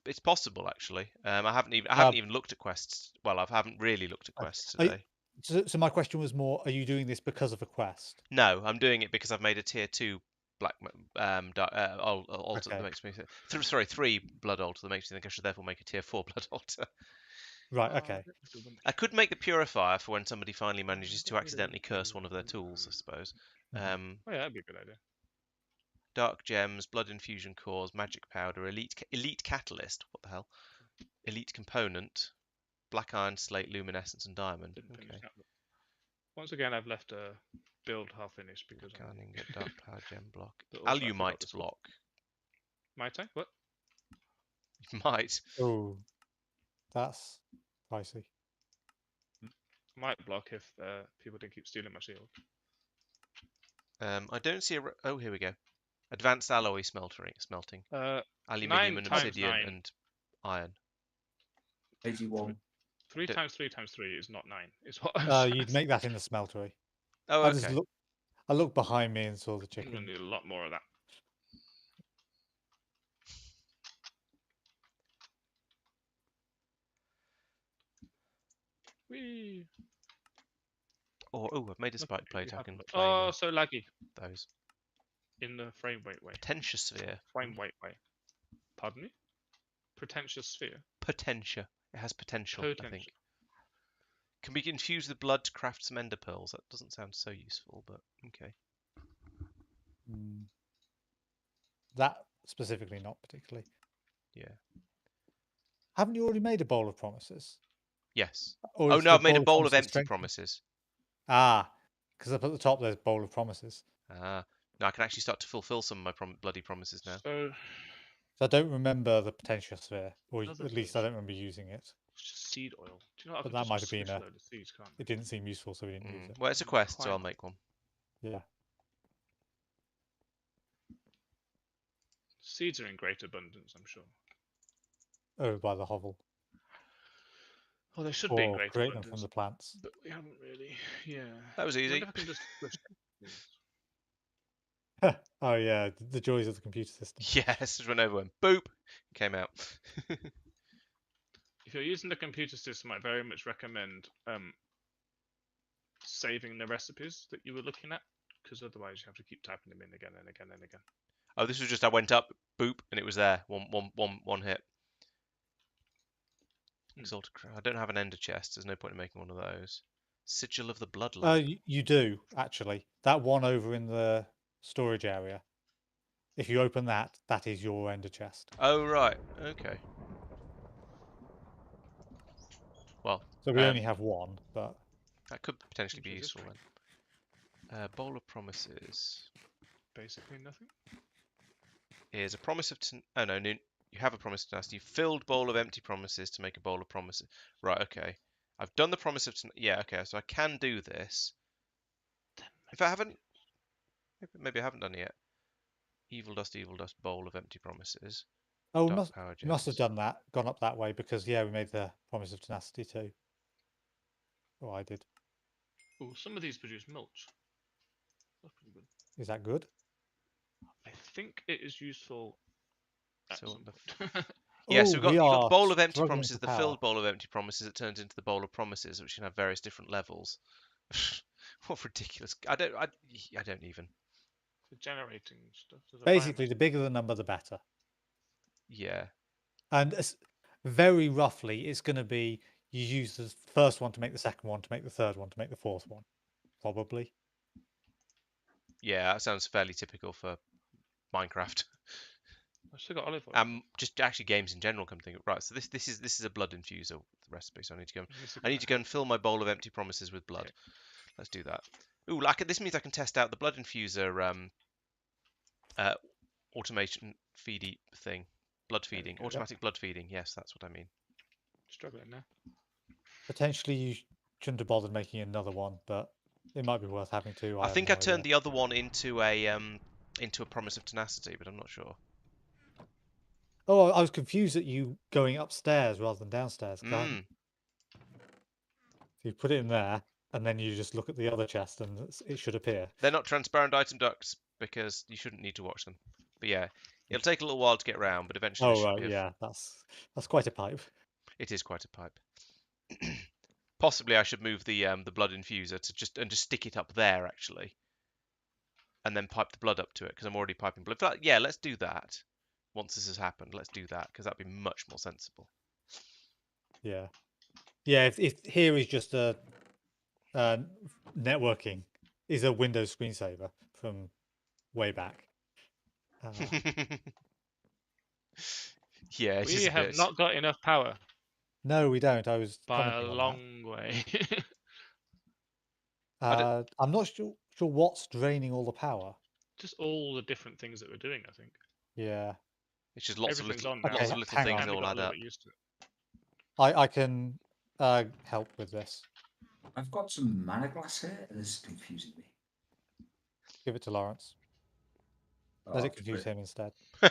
It's possible, actually. I haven't even looked at quests. Well, I haven't really looked at quests today. So my question was more: are you doing this because of a quest? No, I'm doing it because I've made a tier 2 black altar that makes me. Sorry, 3 blood altar that makes me think I should therefore make a tier 4 blood altar. Right. Okay. I could make the purifier for when somebody finally manages to accidentally curse one of their tools, I suppose. Oh yeah, that'd be a good idea. Dark gems, blood infusion cores, magic powder, elite catalyst. What the hell? Elite component, black iron, slate, luminescence, and diamond. Okay. Once again, I've left a build half finished because Black iron ingot, dark power gem block, but also I forgot alumite this block. Might I? What? You might. Oh, that's pricey. Might block if people didn't keep stealing my shield. I don't see a. Oh, here we go. Advanced alloy smelting. Aluminium and obsidian and iron. 81. 3 times 3 times 3 is not 9. It's what You'd make that in the smeltery. Oh, okay. I looked behind me and saw the I'm gonna chicken. need a lot more of that. Whee! Oh, I've made a spike plate. I can Oh, so laggy. Those. In the frame weight way. Potentiosphere. Frame weight way. Pardon me? Pretentious sphere. Potentia. It has potential, I think. Can we infuse the blood to craft some ender pearls? That doesn't sound so useful, but okay. That specifically, not particularly. Yeah. Haven't you already made a bowl of promises? Yes. Or Oh no, I've made a bowl of empty promises. Ah, because up at the top there's bowl of promises. Ah. Now I can actually start to fulfill some of my bloody promises now. So I don't remember the potential sphere, or at least I don't remember using it. It's just seed oil. Do you know what? But that might have been a load of seeds, can't it didn't seem useful, so we didn't use it. Well, it's a quest, so I'll make one. Yeah. Seeds are in great abundance, I'm sure. Oh, by the hovel. Well, they should be in great create abundance. them from the plants. But we haven't really. Yeah. That was easy. I can just Oh yeah, the joys of the computer system. Yes, just went over and boop, came out. If you're using the computer system, I very much recommend saving the recipes that you were looking at, because otherwise you have to keep typing them in again and again and again. Oh, this was just I went up, boop, and it was there. One hit. Exalted Crown. I don't have an ender chest. There's no point in making one of those. Sigil of the Bloodline. You do, actually. That one over in the storage area. If you open that, that is your ender chest. Oh, right. Okay. Well, So we only have one, but that could potentially be Which is useful then. Bowl of Promises. Basically nothing. Is a promise of... Oh, no, you have a promise of tenacity. Filled bowl of empty promises to make a bowl of promises. Right, okay. I've done the promise of... Yeah, okay, so I can do this. If I haven't... Maybe I haven't done it yet. Evil dust, bowl of empty promises. oh, Dark power you must have gems. done that, gone up that way, because yeah, we made the promise of tenacity too. Oh, I did. Oh, some of these produce mulch. That's pretty good. Is that good? I think it is useful at So some what point. Yeah, Oh, so we you've got the are bowl of empty struggling promises, for the power. filled bowl of empty promises that turns into the bowl of promises, which can have various different levels. What ridiculous! I don't even. For generating stuff. There's a Basically, biomass. the bigger the number, the better. Yeah, And very roughly, it's going to be you use the first one to make the second one, to make the third one, to make the fourth one, probably. yeah, that sounds fairly typical for Minecraft. I've still got olive oil. Just actually games in general. Come think right. So this is a blood infuser recipe. So I need to go. This is I need to go and fill my bowl of empty promises with blood. Okay. Let's do that. Ooh, this means I can test out the blood infuser automation feedy thing. Blood feeding, go. automatic blood feeding. Yes, that's what I mean. Struggling now. Potentially, you shouldn't have bothered making another one, but it might be worth having two. I think I have no turned idea. the other one into a promise of tenacity, but I'm not sure. Oh, I was confused at you going upstairs rather than downstairs. 'Cause you put it in there, and then you just look at the other chest, and it should appear. They're not transparent item ducts because you shouldn't need to watch them. But yeah, it'll take a little while to get round, but eventually Oh it should right, be yeah, that's quite a pipe. It is quite a pipe. Possibly I should move the blood infuser to just stick it up there actually, and then pipe the blood up to it because I'm already piping blood. Yeah, let's do that. Once this has happened, let's do that because that'd be much more sensible. Yeah, yeah. If here is just a networking is a Windows screensaver from way back. Yeah, We have not got enough power. No, we don't. I was by a commenting on long way. that. I'm not sure what's draining all the power. Just all the different things that we're doing, I think. Yeah. It's just lots of Everything's little, on now. lots of little hang things on. that all add up. Used to it. I can help with this. I've got some mana glass here. This is confusing me. Give it to Lawrence. Let it confuse him instead. You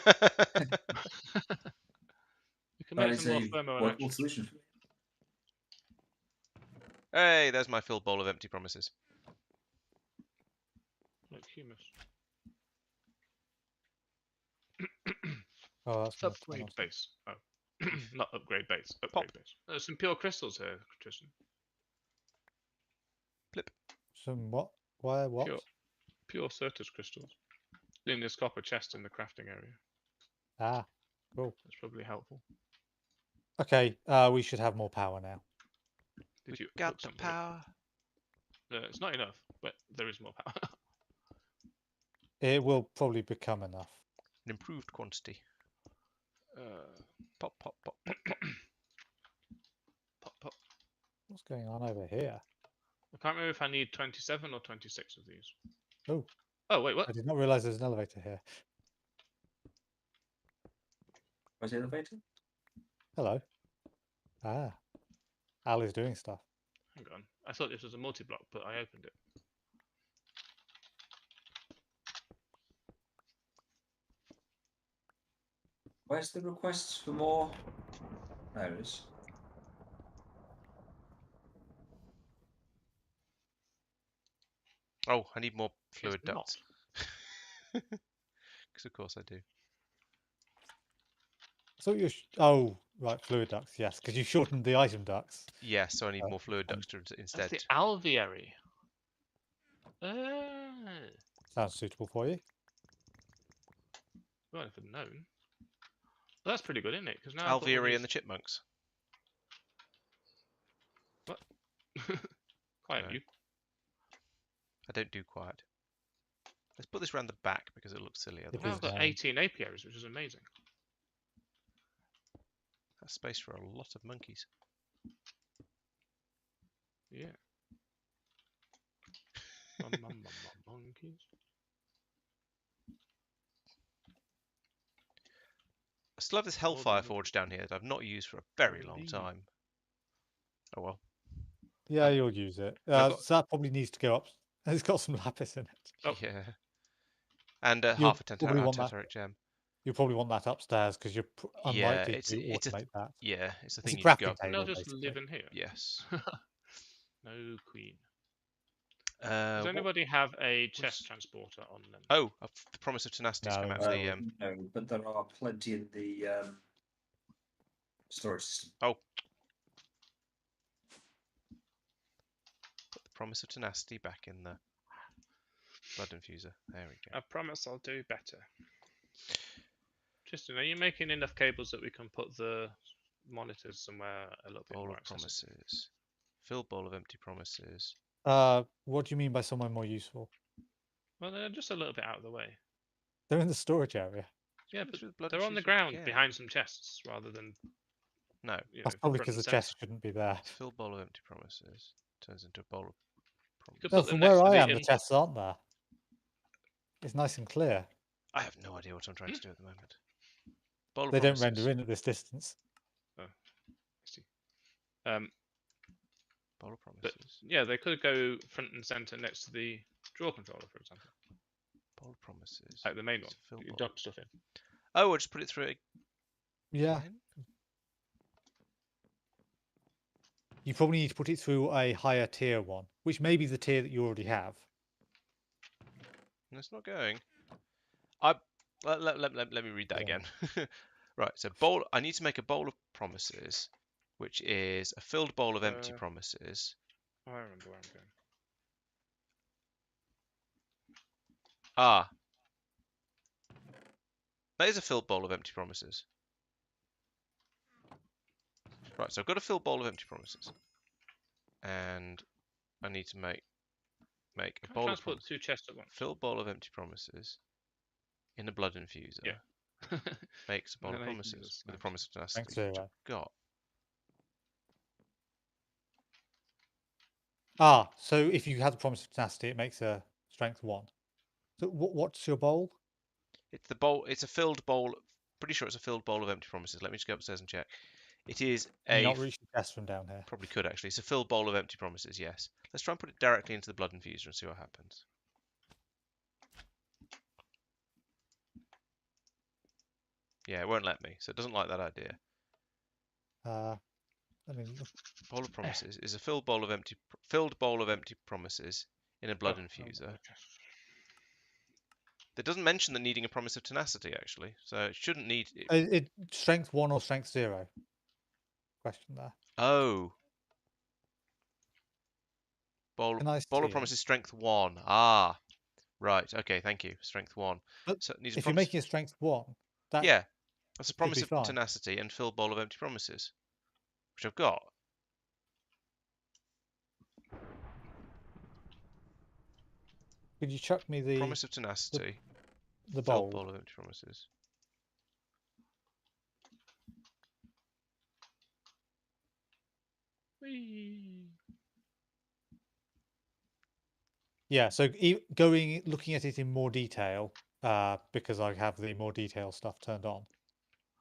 can That make is some more a thermo workable solution for me. Hey, there's my filled bowl of empty promises. like humus. Oh, that's Upgrade base. Oh, not upgrade base. Upgrade base. There's some pure crystals here, Tristan. Some what? Why? What? Pure Certus crystals. In this copper chest in the crafting area. Ah, cool. That's probably helpful. Okay, we should have more power now. Did you got hook the something up? power? It's not enough, but there is more power. It will probably become enough. An improved quantity. Pop, pop, pop, pop, pop. Pop, pop. What's going on over here? I can't remember if I need 27 or 26 of these. Oh. Oh, wait, what? I did not realize there's an elevator here. Where's the elevator? Hello. Ah. Al is doing stuff. Hang on. I thought this was a multi-block, but I opened it. Where's the requests for more? There it is. Oh, I need more fluid It's not. ducts. Because of course I do. So you're. Oh, right, fluid ducts. Yes, because you shortened the item ducts. Yeah, so I need more fluid ducts instead. That's the alveary. Sounds suitable for you. Well, if I'd known. Well, that's pretty good, isn't it? Because now Alveary and the chipmunks. Quiet, No. you. I don't do quiet. Let's put this around the back because it looks silly It Now is I've got down. 18 apiaries, which is amazing. That's space for a lot of monkeys. Yeah. Monkeys. I still have this All the Hellfire monkeys. Forge down here that I've not used for a very long Indeed. time. Oh well. Yeah, And- you'll use it. I've got- So that probably needs to go up. It's got some lapis in it. Oh. Yeah. And You'll half a probably want that. tesseract gem. You probably want that upstairs because you're Yeah, unlikely it's to a automate that. yeah, it's the It's thing a you just go crafting up. And they'll table, just basically. live in here. Yes. No queen. what- Does anybody have a chest transporter on them? Oh, the promise of tenacity's come No. out of the No, but there are plenty in the storage system. put the promise of tenacity back in the blood infuser. There we go. I promise I'll do better. Tristan, are you making enough cables that we can put the monitors somewhere a little bit Bowl more of accessible? promises. Filled bowl of empty promises. What do you mean by somewhere more useful? Well, they're just a little bit out of the way. They're in the storage area. Yeah, Through but the blood they're on the infuser ground again. behind some chests rather than, No. you know, That's probably front because and the chest centre. shouldn't be there. It's filled bowl of empty promises. Turns into a bowl of You could promises. put them No, from next where to I the am, the in- chests aren't there. It's nice and clear. I have no idea what I'm trying to do at the moment. Bowl of They don't promises. render in at this distance. Bowl of But promises. yeah, they could go front and center next to the draw controller, for example, Bowl of promises. like the main one. It's a filled You bowl. dump stuff in. Oh, we'll just put it through it Yeah, again. you probably need to put it through a higher tier one, which may be the tier that you already have. And it's not going. Let me read that Yeah. again. Right, so bowl. I need to make a bowl of promises, which is a filled bowl of empty promises. Oh, I remember where I'm going. Ah, that is a filled bowl of empty promises. Right, so I've got a filled bowl of empty promises, and I need to make a Can I bowl of transport two chests at once? filled bowl of empty promises in a blood infuser. Yeah. Makes a bowl No, of no, you can do promises this. with a Nice. promise of tenacity, Thanks, which Zero. I've got. So if you had the promise of tenacity, it makes a strength 1. So what's your bowl? It's the bowl. It's a filled bowl. Pretty sure it's a filled bowl of empty promises. Let me just go upstairs and check. It is Can you a not reach the chest from down here? probably could actually. It's a filled bowl of empty promises. Yes. Let's try and put it directly into the blood infuser and see what happens. Yeah, it won't let me. So it doesn't like that idea. I mean, Bowl of promises is a filled bowl of empty promises in a blood Oh, infuser. okay. It doesn't mention the needing a promise of tenacity actually, so it shouldn't need. strength 1 or strength 0? Question there. Oh. Bowl Can I of see it? promises strength 1. Ah. Right. Okay. Thank you. Strength 1. But So it needs a If you're promise. making a strength 1, that Yeah. That's a could promise be of fine. tenacity and filled bowl of empty promises, which I've got. Could you chuck me the Promise of tenacity, the filled bowl? bowl of empty promises. Whee! Yeah. So looking at it in more detail, because I have the more detail stuff turned on.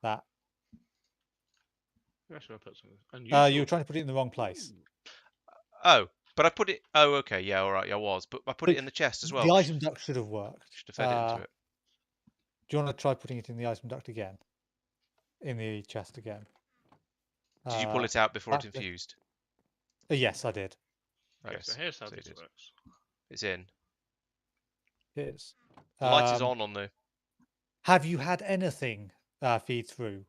That Where should I put some? Unusual. you were trying to put it in the wrong place. Oh, but I put it. Oh, okay. Yeah. All right. Yeah, I was, but I put it in the chest as well. The which item duct should have worked. should have fed into it. Do you want to try putting it in the item duct again? In the chest again? Did you pull it out before it that's it. infused? Yes, I did. Okay, Yes. so here's how so you this did. works. It's in. It is. The light is on the. Have you had anything feed through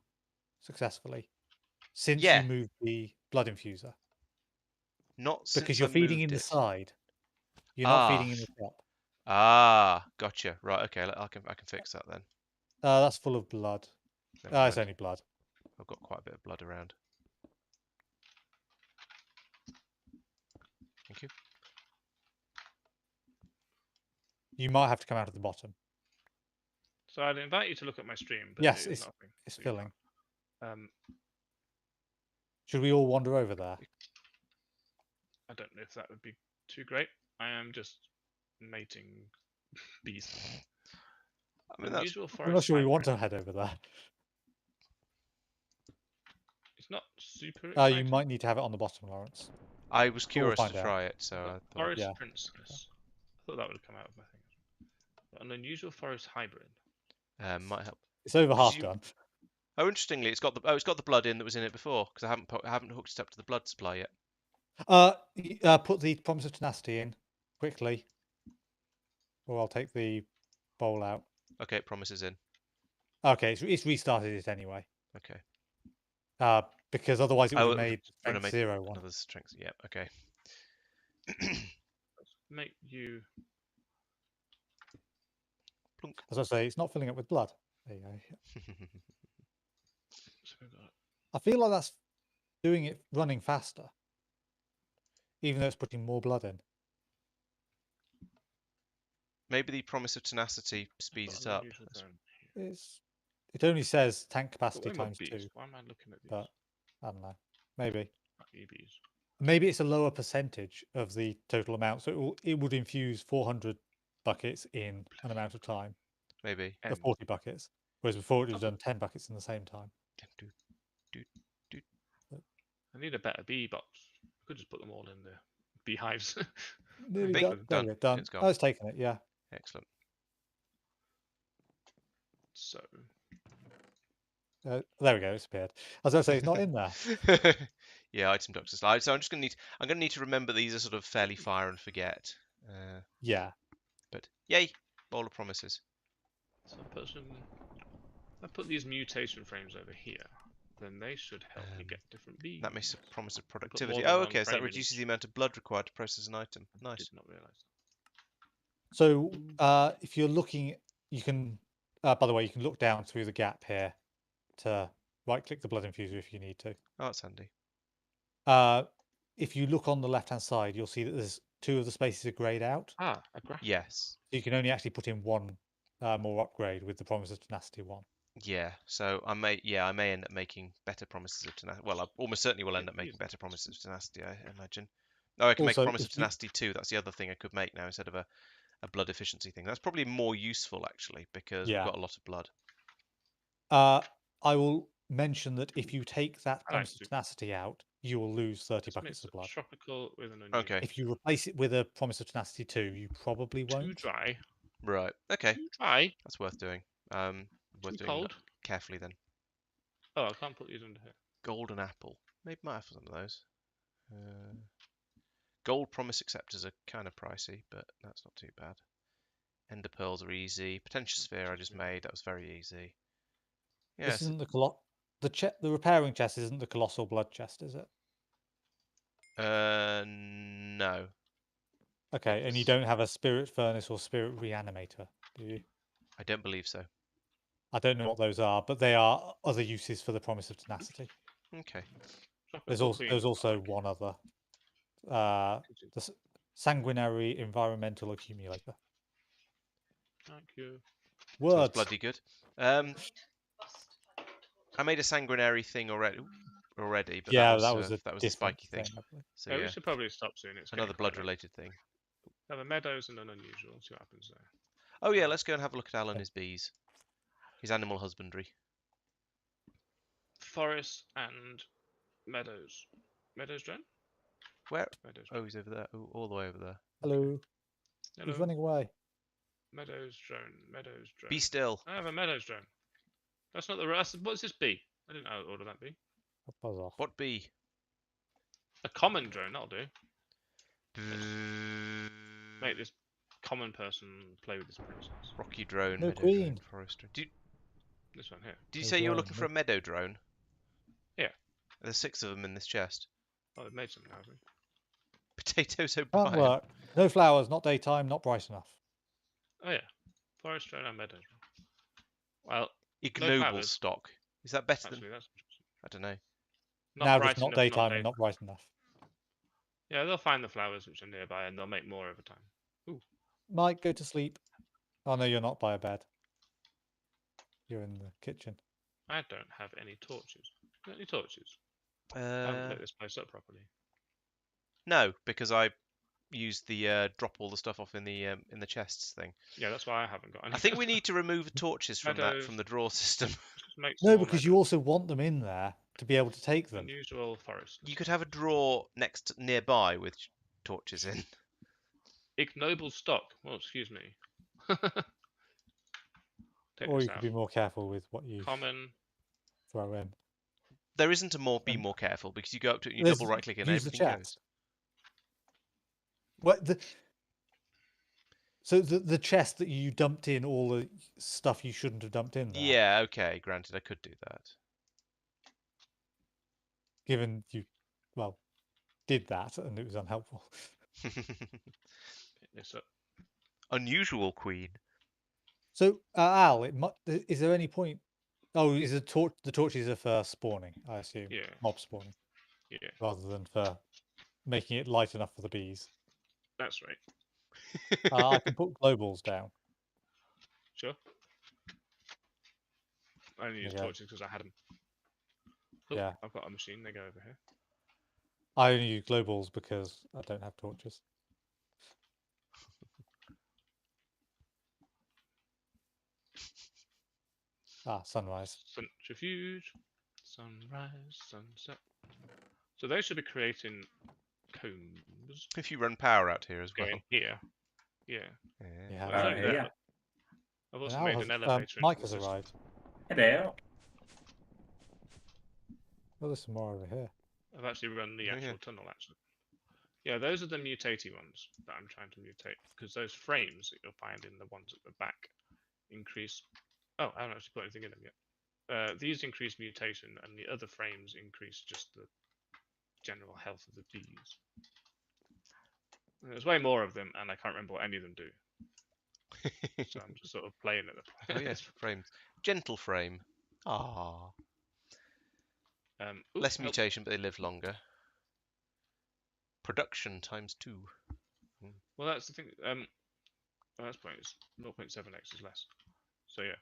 successfully since Yeah. you moved the blood infuser? Not Because since you're I feeding in moved the it. side. You're not Ah. feeding in the top. Ah, gotcha. Right. Okay. I can fix that then. That's full of blood. Never It's mind. only blood. I've got quite a bit of blood around. You might have to come out of the bottom. So I'd invite you to look at my stream. But Yes, it is it's nothing, it's so you filling. can't. Should we all wander over there? I don't know if that would be too great. I am just mating bees. I mean, that's Unusual forest I'm not sure we want hybrid. to head over there. It's not super You exciting. might need to have it on the bottom, Lawrence. I was We'll curious to find out. try it, so I thought, Forest yeah. princess. I thought that would have come out of my thing. But an unusual forest hybrid. might help. It's over half you- done. Oh, interestingly, it's got the blood in that was in it before because I haven't hooked it up to the blood supply yet. Put the promise of tenacity in quickly, or I'll take the bowl out. Okay, it promises in. Okay, it's restarted it anyway. Okay. Because otherwise it would Oh, have made would have strength made 0 one. Another strength. Yeah. Okay. Let's make you. Plunk. As I say, it's not filling up with blood. There you go. So we've got I feel like that's doing it running faster, even though it's putting more blood in. Maybe the promise of tenacity speeds it an up. unusual zone. It only says tank But capacity way more times bees. 2. Why am I looking at these? But I don't know. Maybe. EBs. Maybe it's a lower percentage of the total amount, so it would infuse 400 buckets in an amount of time, Maybe. or 40 buckets, whereas before it was done 10 buckets in the same time. I need a better bee box. I could just put them all in the beehives. Nearly Bing. done. There we Done. go, done. It's gone. I was taking it, yeah. Excellent. So There we go, it's appeared. As I say, it's not in there. Yeah, item doctor slide. So I'm gonna need to remember these are sort of fairly fire and forget. Yeah. But yay, bowl of promises. So I put these mutation frames over here, then they should help me get different bees. That makes a promise of more productivity. than Oh, one okay, so that frame in reduces each. the amount of blood required to process an item. Nice. Did not realise. So if you're looking, you can, by the way, you can look down through the gap here to right-click the blood infuser if you need to. Oh, that's handy. If you look on the left-hand side, you'll see that there's 2 of the spaces are grayed out. Ah, a graph. Yes. So you can only actually put in 1 more upgrade with the promise of tenacity 1. Yeah. So I may end up making better promises of tenacity. Well, I almost certainly will end up making better promises of tenacity, I imagine. Oh, I can make Also, promise of if you- tenacity too. That's the other thing I could make now instead of a blood efficiency thing. That's probably more useful actually because Yeah. we've got a lot of blood. I will mention that if you take that I like promise of to. tenacity out, you will lose 30 Let's buckets mix of blood. tropical with an unusual. Okay. If you replace it with a promise of tenacity 2, you probably Too won't. dry. Right. Okay. Too dry. That's worth doing. Worth Too doing cold. carefully then. Oh, I can't put these under here. Golden apple. Maybe might have some of those. Gold promise acceptors are kind of pricey, but that's not too bad. Ender pearls are easy. Potential sphere I just made. That was very easy. Yeah. This isn't the repairing chest isn't the colossal blood chest, is it? No. Okay, and you don't have a spirit furnace or spirit reanimator, do you? I don't believe so. I don't know what those are, but they are other uses for the promise of tenacity. Okay. There's also one other. The sanguinary environmental accumulator. Thank you. Smells Words. bloody good. I made a sanguinary thing already, but Yeah, that was a a different spiky thing. I believe. So Yeah, yeah, we should probably stop soon. It's another getting quite late. blood-related thing. Have a meadows and an unusual. See what happens there. Oh yeah, let's go and have a look at Alan and his bees, his animal husbandry. Forest and meadows. Meadows drone? Where? Meadows Oh, he's over there. Oh, all the way over there. Hello. Hello. He's running away. Meadows drone. Meadows drone. Be still. I have a meadows drone. That's not the rest. What's this bee? I didn't order that bee. Buzz off. What bee? A common drone, that'll do. Make this common person play with this princess. Rocky drone. No meadow queen. Drone, forest drone. This one here. Did you No say you were drone, looking for a no. meadow drone? Yeah. There's 6 of them in this chest. Oh, they've made some now, have we? Potatoes Can't O'Brien. work. No flowers, not daytime, not bright enough. Oh, yeah. Forest drone and meadows drone. Well, Ignoble flowers. stock. Is that better actually, than? that's interesting. I don't know. Now bright just not enough, daytime day- and not bright enough. Yeah, they'll find the flowers which are nearby and they'll make more over time. Mike, go to sleep. Oh no, you're not by a bed. You're in the kitchen. I don't have any torches. Got any torches? I haven't lit this place up properly. No, because I used the drop all the stuff off in the chests thing. Yeah, that's why I haven't got any. I think we need to remove the torches from Meadows. from the draw system. Just make some No, more because you meadows. also want them in there to be able to take them. Unusual forest. You could have a drawer nearby with torches in. Ignoble stock. Well, excuse me. Take Or this you could out. be more careful with what you Common. throw in. There isn't a be more careful because you go up to it and you There's- double right click and use the everything goes. chest. What so the chest that you dumped in all the stuff you shouldn't have dumped in there. Yeah, okay, granted, I could do Given you, well, did that and it was unhelpful. that. Pick this up. Unusual queen. So Al, is there any point? Oh, is the torches are for spawning? I assume. Yeah. Mob spawning Yeah, rather than for making it light enough for the bees. that's right. I can put globals down. Sure. I only used Okay. torches because I had them. Oh, Yeah. I've got a machine. They go over here. I only use globals because I don't have torches. Sunrise. Centrifuge. Sunrise. Sunset. So they should be creating combs. If you run power out here as well. Going here. Yeah. Yeah. Well, Right, there. yeah. I've also Now made has- an elevator. Mike into has the system. arrived. Hello. Oh, there's some more over here. I've actually run the Oh, actual yeah. tunnel, actually. Yeah, those are the mutatey ones that I'm trying to mutate, because those frames that you'll find in the ones at the back increase... Oh, I haven't actually put anything in them yet. These increase mutation, and the other frames increase just the general health of the bees. There's way more of them, and I can't remember what any of them do. So I'm just sort of playing at the... Oh yes, frames. Gentle frame. Ah. Ooh, Less help. mutation, but they live longer. Production ×2. Well, that's the thing. Well, that's point is 0.7x is less. So yeah,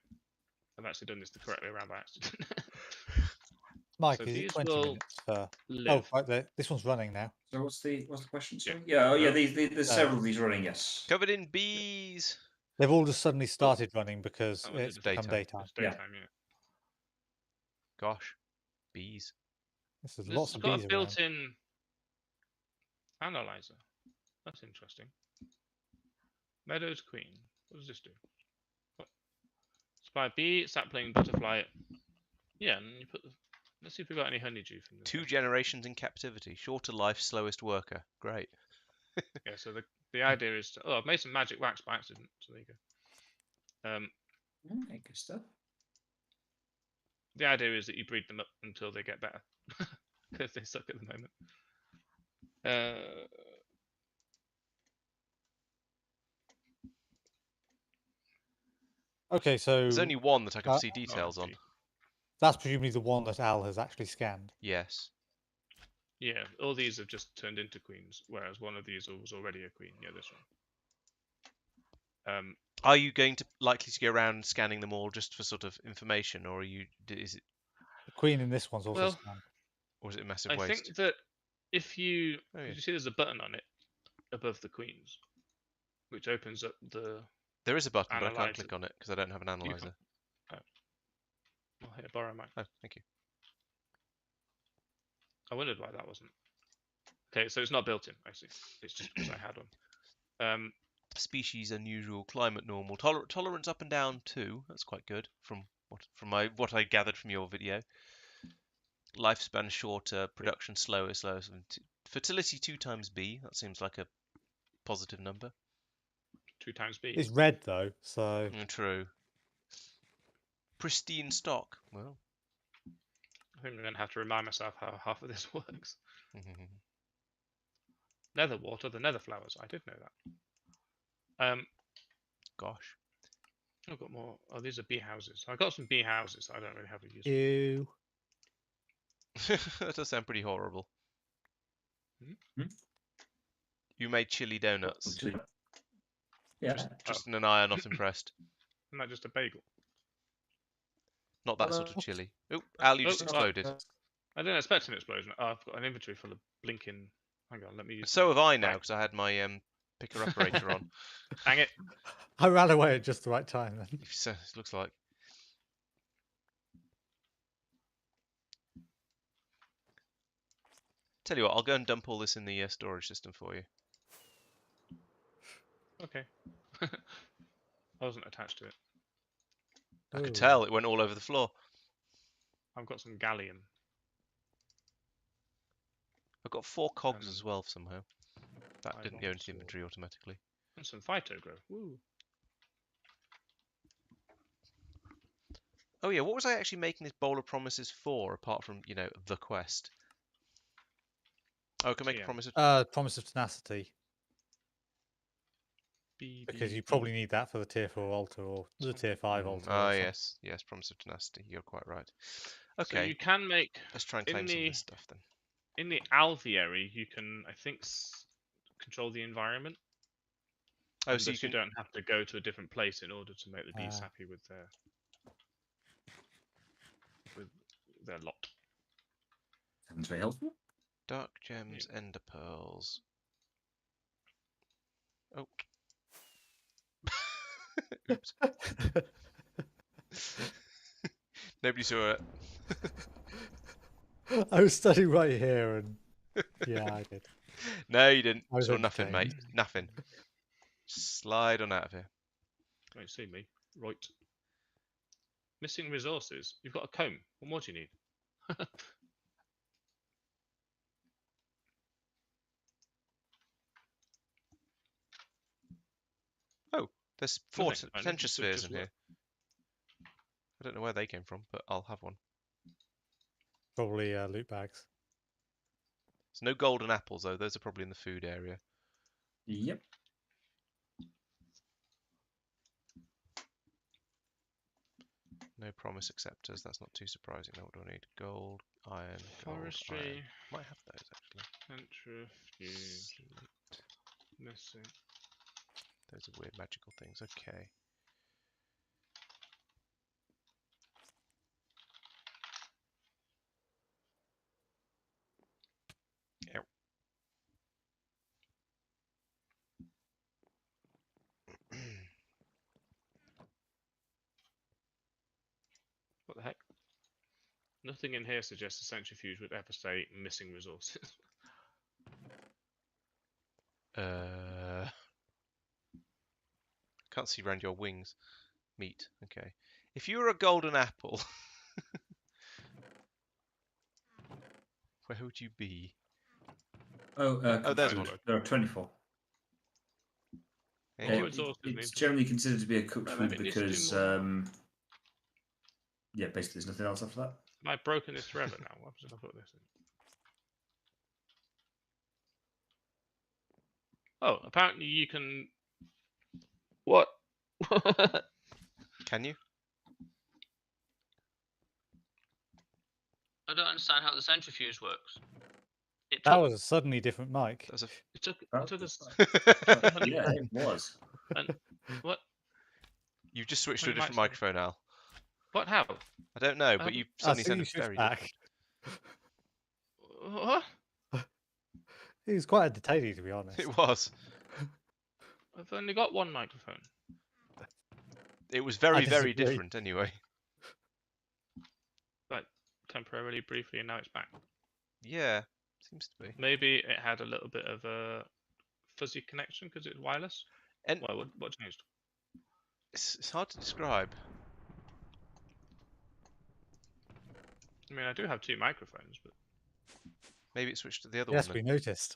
I've actually done this the correct way around by accident. Mike, So is it these 20 will minutes for? Live. Oh, right there. This one's running now. So what's the question? Yeah. Sorry? Yeah. Oh yeah. No. There's several of these running. Yes. Covered in bees. They've all just suddenly started running because That was it's it, become daytime. daytime. It's Yeah. daytime, yeah. Gosh. Bees. This is This lots has of got bees a around. built-in analyzer. That's interesting. Meadows Queen. What does this do? What? Supply bee, sapling, butterfly. Yeah, and you put the... Let's see if we've got any honeydew from this. 2 generations in captivity. Shorter life, slowest worker. Great. Yeah, so the idea is to... Oh, I've made some magic wax by accident, so there you go. Okay, good stuff. The idea is that you breed them up until they get better. Because they suck at the moment. Okay, so There's only one that I can Uh, see details on. gee. that's presumably the one that Al has actually scanned. Yes. Yeah, all these have just turned into queens, whereas one of these was already a queen. Yeah, this one. Are you going to likely to go around scanning them all just for sort of information, or are you? Is it, The queen in this one's also Well, scanned. or is it a massive I waste? think that if you, Oh, yeah. you see, there's a button on it above the queens, which opens up the. There is a button, but I can't Analyzer. click on it because I don't have an analyzer. Oh, here, borrow mine. Oh, thank you. I wondered why that wasn't. Okay, so it's not built in. I see. It's just because I had one. Species unusual, climate normal, tolerance up and down too. That's quite good from what I gathered from your video. Lifespan shorter, production slower. Fertility 2 times B. That seems like a positive number. 2 times B. It's red though, so True. Pristine stock. Well. I think I'm going to have to remind myself how half of this works. Nether water, the nether flowers. I did know that. Gosh. I've got more. Oh, these are bee houses. I've got some bee houses that I don't really have a use for. ew. That does sound pretty horrible. Hmm? You made chili donuts. Yeah. Tristan and I are not impressed. Isn't that just a bagel? Not that sort of Hello. chili. Oh, Al, you Oh, just exploded. I didn't expect an explosion. Oh, I've got an inventory full of blinking. Hang on, let me use. So my have I now, rag. because I had my picker operator on. Dang it! I ran away at just the right time then. So, it looks like. Tell you what, I'll go and dump all this in the storage system for you. Okay. I wasn't attached to it. I could Ooh. tell it went all over the floor. I've got some gallium. I've got 4 cogs as well somehow. That I didn't go want into the inventory automatically. And some phytogrow. Woo. Oh yeah, what was I actually making this bowl of promises for, apart from, you know, the quest? Oh, I can make a TM. promise of... Promise of tenacity, because you BBB. probably need that for the tier 4 altar or the tier 5 altar. or something. yes, promise of tenacity. You're quite right. So Okay, you can make let's try and in claim some of the this stuff then. in the alveary. You can, I think, control the environment. Oh, and so you thus can... don't have to go to a different place in order to make the bees Ah. happy with their lot. Sounds very helpful. Dark gems, ender pearls. Oh. Oops. Nobody saw it. I was standing right here, and yeah, I did. No, you didn't. I was Saw nothing, mate. entertained. Nothing. Slide on out of here. Don't see me. Right. Missing resources. You've got a comb. What more do you need? There's 4 Nothing. I potential just spheres in look. here. I don't know where they came from, but I'll have one. Probably loot bags. There's no golden apples, though. Those are probably in the food area. Yep. No promise acceptors. That's not too surprising. Now, what do I need? Gold, iron, Forestry. gold, iron. Might have those, actually. Centrifuge. Missing. Those are weird magical things. Okay. Ow. What the heck? Nothing in here suggests a centrifuge would ever say missing resources. Can't see around your wings. Meat. Okay. If you were a golden apple, where would you be? Oh, there's food. one. There are 24. Thank All you. resources It's need- generally considered to be a cooked Well, food maybe it needs to do because, more. yeah, basically there's nothing else after that. I've broken this forever now. What happens if I put this in? Oh, apparently you can. What? Can you? I don't understand how the centrifuge works. It That took, was a suddenly different mic. That was a. it took, Oh, it took us. Yeah, it was. What? You've just switched to a How many different mics microphone, Al. What? How? I don't know, but haven't- you I suddenly see you sounded switched very back. different. What? It was quite entertaining, to be honest. It was. I've only got one microphone. It was very, very disagree. different anyway. Like temporarily, briefly, and now it's back. Yeah, seems to be. Maybe it had a little bit of a fuzzy connection because it's wireless. And Well, what changed? it's hard to describe. I mean, I do have two microphones, but Maybe it switched to the other Yes, one we then. noticed.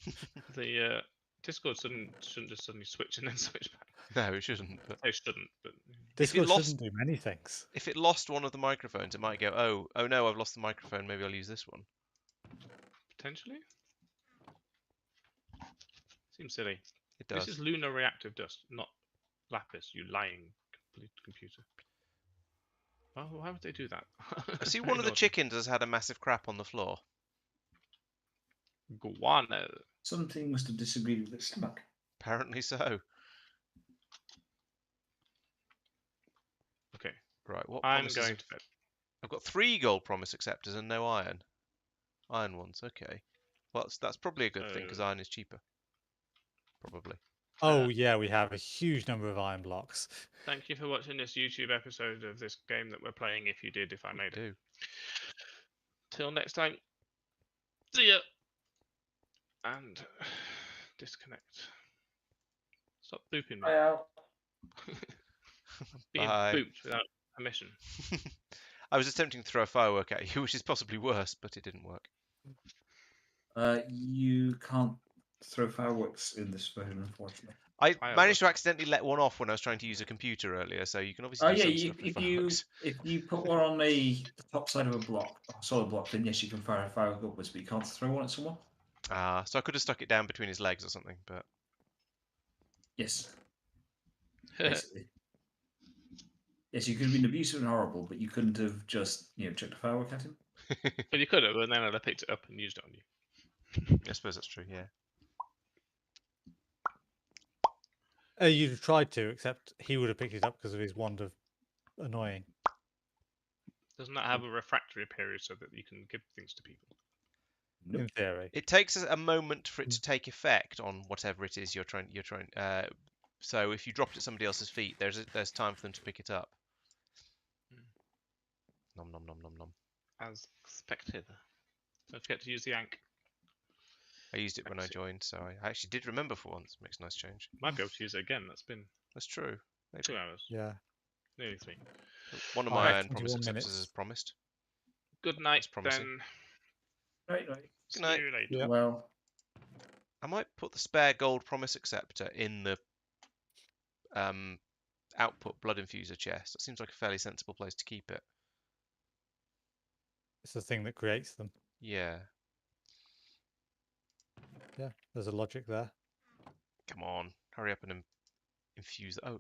the Discord shouldn't just suddenly switch and then switch back. No, it shouldn't. But They shouldn't, but Discord lost- shouldn't do many things. if it lost one of the microphones, it might go, oh no, I've lost the microphone. Maybe I'll use this one. potentially. Seems silly. It does. This is lunar reactive dust, not lapis. You lying computer. Oh, why would they do that? I see one of the chickens has had a massive crap on the floor. Guano. Something must have disagreed with its stomach. Apparently so. Right, what I'm promises? going to bed. I've got 3 gold promise acceptors and no iron. Iron ones, okay. Well, that's probably a good thing because So- iron is cheaper. Probably. Oh yeah, we have a huge number of iron blocks. Thank you for watching this YouTube episode of this game that we're playing. If you did, if I made it. Do. Till next time. See ya. And disconnect. Stop booping me. Bye out. Being Bye. booped without permission. I was attempting to throw a firework at you, which is possibly worse, but it didn't work. You can't throw fireworks in this version, unfortunately. I Firework. managed to accidentally let one off when I was trying to use a computer earlier, so you can obviously Oh do yeah, some stuff with fireworks. if you put one on the top side of a block, a solid block, then yes, you can fire a firework upwards, but you can't throw one at someone. So I could have stuck it down between his legs or something, but Yes, basically. Yes, you could have been abusive and horrible, but you couldn't have just chucked a firework at him. But you could have, and then I'd have picked it up and used it on you. I suppose that's true, yeah. You'd have tried to, except he would have picked it up because of his wand of annoying. Doesn't that have a refractory period so that you can give things to people? Nope. In theory. It takes a moment for it to take effect on whatever it is you're trying. So if you drop it at somebody else's feet, there's time for them to pick it up. Nom nom nom nom nom. As expected. Don't forget to use the ank. I used it when I joined, so I actually did remember for once. Makes a nice change. Might be able to use it again. That's been That's true. Maybe. 2 hours. Yeah. Nearly 3. One of I my have iron promise 21 acceptors minutes. is promised. Good night, promising. then. Right. Good night. See you later. Yep. Well, I might put the spare gold promise acceptor in the output blood infuser chest. That seems like a fairly sensible place to keep it. It's the thing that creates them. Yeah. Yeah, there's a logic there. Come on, hurry up and infuse. Oh,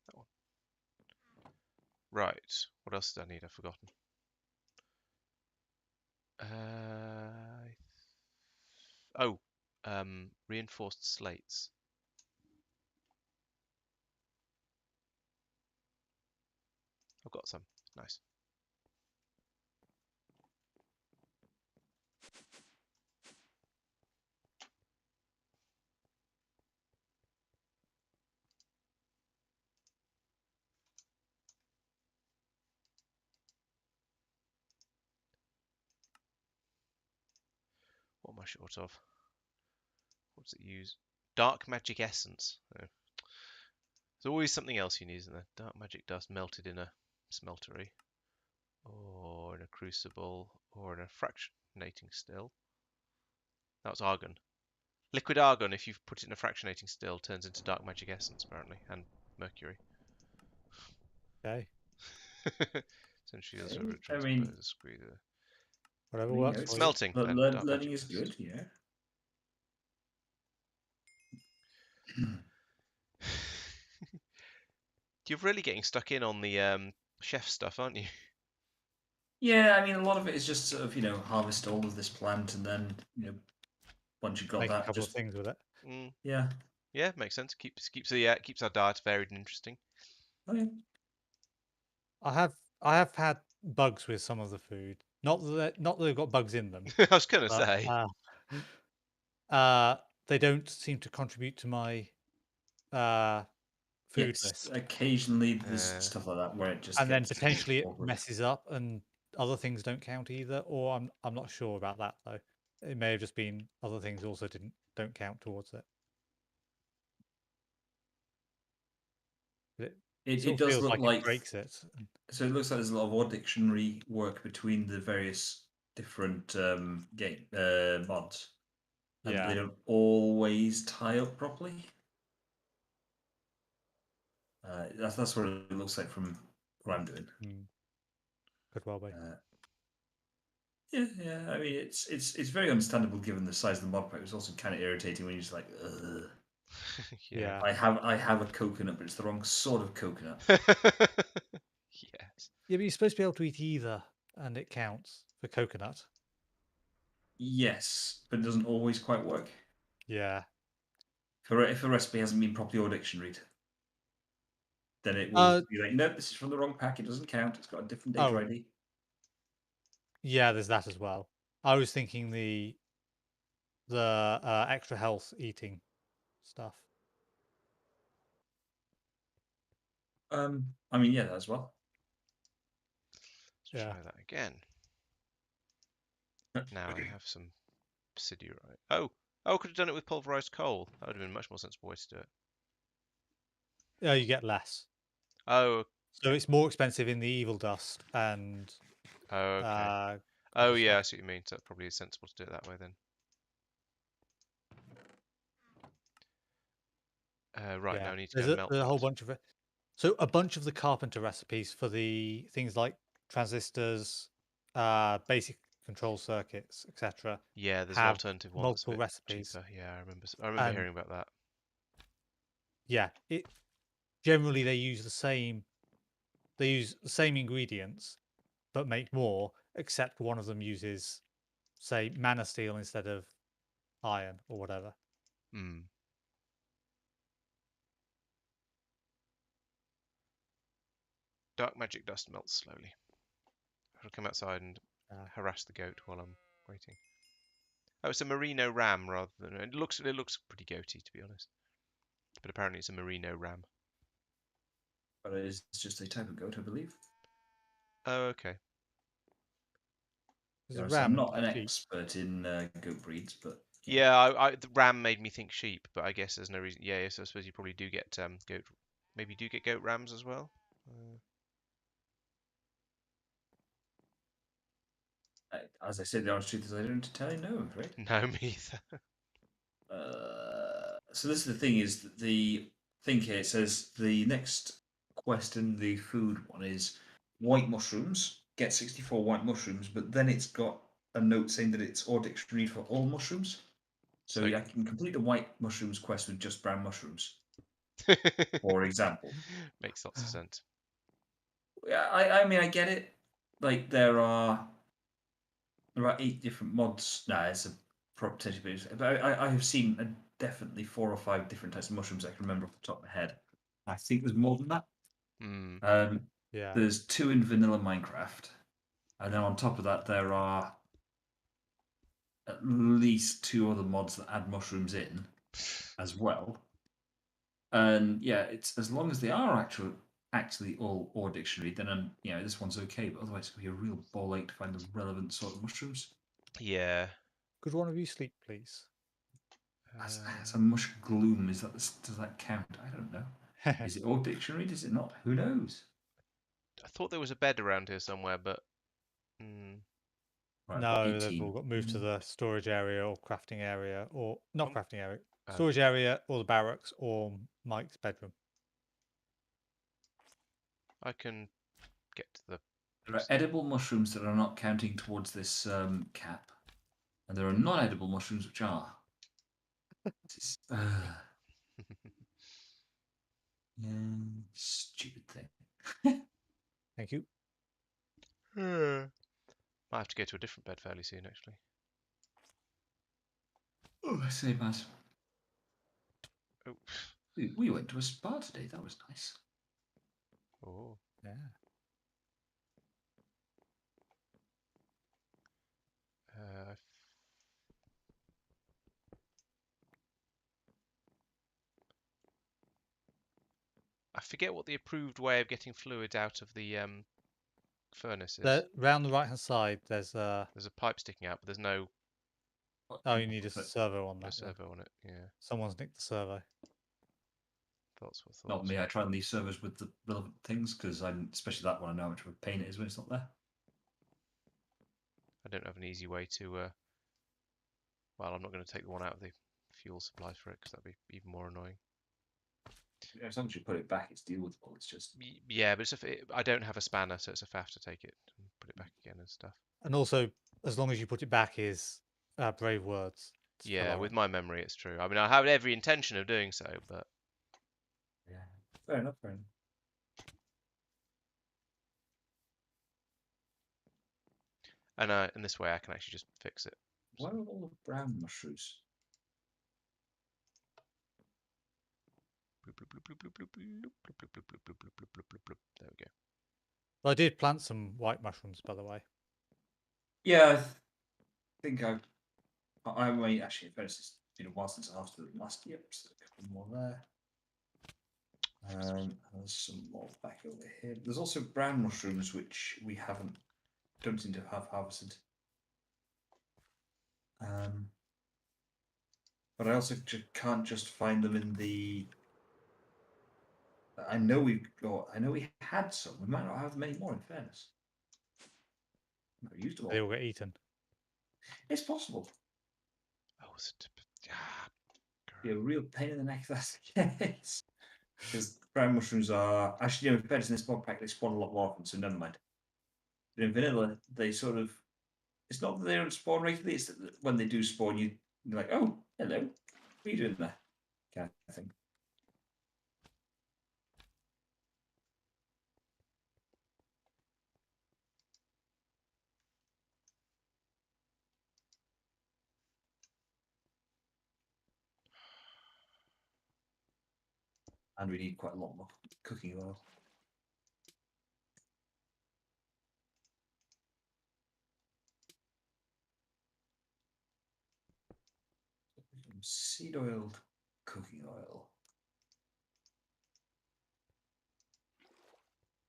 that one. Right. What else did I need? I've forgotten. Reinforced slates. I've got some. Nice. What am I short of? What does it use? Dark magic essence. Oh. There's always something else you need, isn't there? Dark magic dust melted in a smeltery, or in a crucible, or in a fractionating still. That was argon. Liquid argon, if you put it in a fractionating still, turns into dark magic essence, apparently, and mercury. Okay. Essentially, I mean, Whatever you know, works. it's for you. melting. and dark learning magic is essence. good, yeah. You're really getting stuck in on the chef stuff, aren't you? Yeah, I mean, a lot of it is just sort of harvest all of this plant, and then once you've got Make a that, couple just of things with it. yeah. Yeah, makes sense. Keeps our diet varied and interesting. Okay. I have had bugs with some of the food. Not that they've got bugs in them. I was gonna but, say. They don't seem to contribute to my food Yes, list. occasionally there's stuff like that where it just And then gets potentially it awkward. messes up and other things don't count either. Or I'm not sure about that though. It may have just been other things also don't count towards it. It Sort of does feels look like like it breaks it. so. It looks like there's a lot of odd dictionary work between the various different game mods, and Yeah. they don't always tie up properly. That's what it looks like from what I'm doing. Could well be. Yeah. I mean, it's very understandable given the size of the mod pack. It's also kind of irritating when you're just like, ugh. Yeah. I have a coconut, but it's the wrong sort of coconut. Yes. Yeah, but you're supposed to be able to eat either, and it counts for coconut. Yes, but it doesn't always quite work. Yeah. If a recipe hasn't been properly or dictionaried. then it will be like, nope, this is from the wrong pack. It doesn't count. It's got a different data Oh. ID. Yeah, there's that as well. I was thinking the extra health eating stuff. I mean, yeah, that as well. Let's Yeah. try that again. Now I have some siderite. Oh, I could have done it with pulverized coal. That would have been a much more sensible way to do it. Yeah, you get less. Oh, So it's more expensive in the evil dust and okay. other Oh, yeah, I stuff. see what you mean. So it probably is sensible to do it that way then. Right, now I need to go melt There's a whole that. bunch of it. So a bunch of the carpenter recipes for the things like transistors, basic control circuits, etc. Yeah, there's an have alternative one that's a multiple bit recipes. cheaper. Yeah, I remember And hearing about that. yeah, it generally they use the same ingredients but make more, except one of them uses, say, mana steel instead of iron or whatever. Hmm. Dark magic dust melts slowly. I'll come outside and harass the goat while I'm waiting. Oh, it's a merino ram rather than it looks pretty goaty to be honest. But apparently it's a merino ram. But it is just a type of goat, I believe. Oh, okay. There's a I'm ram not an sheep. expert in goat breeds, but Yeah, the ram made me think sheep, but I guess there's no reason. Yeah, so I suppose you probably do get goat. Maybe you do get goat rams as well. as I said, the honest truth is I don't tell you no, right? No, me either. So this is the thing: is that the thing here it says the next question, the food one, is white mushrooms. Get 64 white mushrooms, but then it's got a note saying that it's or dictionary for all mushrooms. So So- I can complete the white mushrooms quest with just brown mushrooms, for example. Makes lots of sense. Yeah, I mean I get it. Like there are 8 different mods. No, it's a potentially, but I have seen definitely 4 or 5 different types of mushrooms I can remember off the top of my head. I think there's more than that. Hmm. Yeah. There's 2 in vanilla Minecraft, and then on top of that there are at least 2 other mods that add mushrooms in as well. And yeah, it's as long as they are actually all or dictionary, then this one's okay. But otherwise, it'll be a real ball ache to find the relevant sort of mushrooms. Yeah. Could one of you sleep, please? That's a mush gloom. Does that count? I don't know. Is it all dictionary? Is it not? Who knows? I thought there was a bed around here somewhere, but Right, No, they've all got moved to the storage area or crafting area, or not crafting area, storage area, or the barracks, or Mike's bedroom. I can get to the. there are edible mushrooms that are not counting towards this cap, and there are non-edible mushrooms which are. Stupid thing. Thank you. Might have to go to a different bed fairly soon, actually. Oh, I say, Matt. Oh. We went to a spa today. That was nice. Oh. Yeah. I forget what the approved way of getting fluid out of the furnace is. Round the right hand side, there's a pipe sticking out, but there's no. Oh, you need a servo on that. No servo on it. Yeah. Someone's nicked the servo. Thoughts. Not me. I try and leave servers with the relevant things because especially that one. I know how much of a pain it is when it's not there. I don't have an easy way to. Well, I'm not going to take the one out of the fuel supplies for it because that'd be even more annoying. As long as you put it back, it's dealable. It's just yeah, but I don't have a spanner, so it's a faff to take it and put it back again and stuff. And also, as long as you put it back, is brave words. Yeah, with my memory, it's true. I mean, I have every intention of doing so, but yeah, fair enough. and in this way, I can actually just fix it. Why are all the brown mushrooms? Boop. There we go. Well, I did plant some white mushrooms, by the way. Yeah, I think I mean, actually, in fairness, it's been a while since after the last year. So a couple more there. There's some more back over here. There's also brown mushrooms, which we don't seem to have harvested. But I also can't just find them in the. I know we had some. We might not have many more. In fairness, I've used them They all. all get eaten. It's possible. Oh, Be a real pain in the neck if that's the case. Because brown mushrooms are actually, in fairness, in this mod pack they spawn a lot more often. So never mind. But in vanilla, they sort of. It's not that they don't spawn regularly. It's that when they do spawn, you're like, oh, hello, what are you doing there? Kind of thing. And we need quite a lot more cooking oil. Seed oil, cooking oil.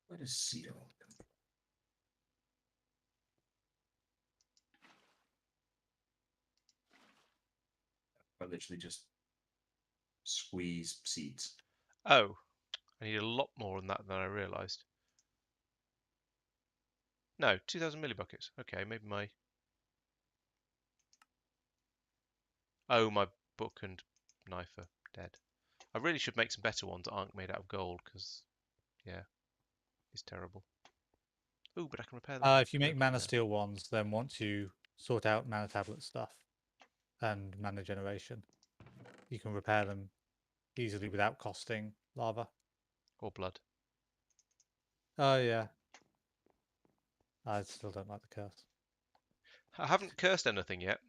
Where does seed oil come from? I literally just squeeze seeds. Oh, I need a lot more than that than I realised. No, 2,000 millibuckets. Okay, maybe my. Oh, my book and knife are dead. I really should make some better ones that aren't made out of gold, because, yeah, it's terrible. Ooh, but I can repair them. If you make mana steel ones, then once you sort out mana tablet stuff and mana generation, you can repair them easily without costing lava. Or blood. Oh yeah. I still don't like the curse. I haven't cursed anything yet.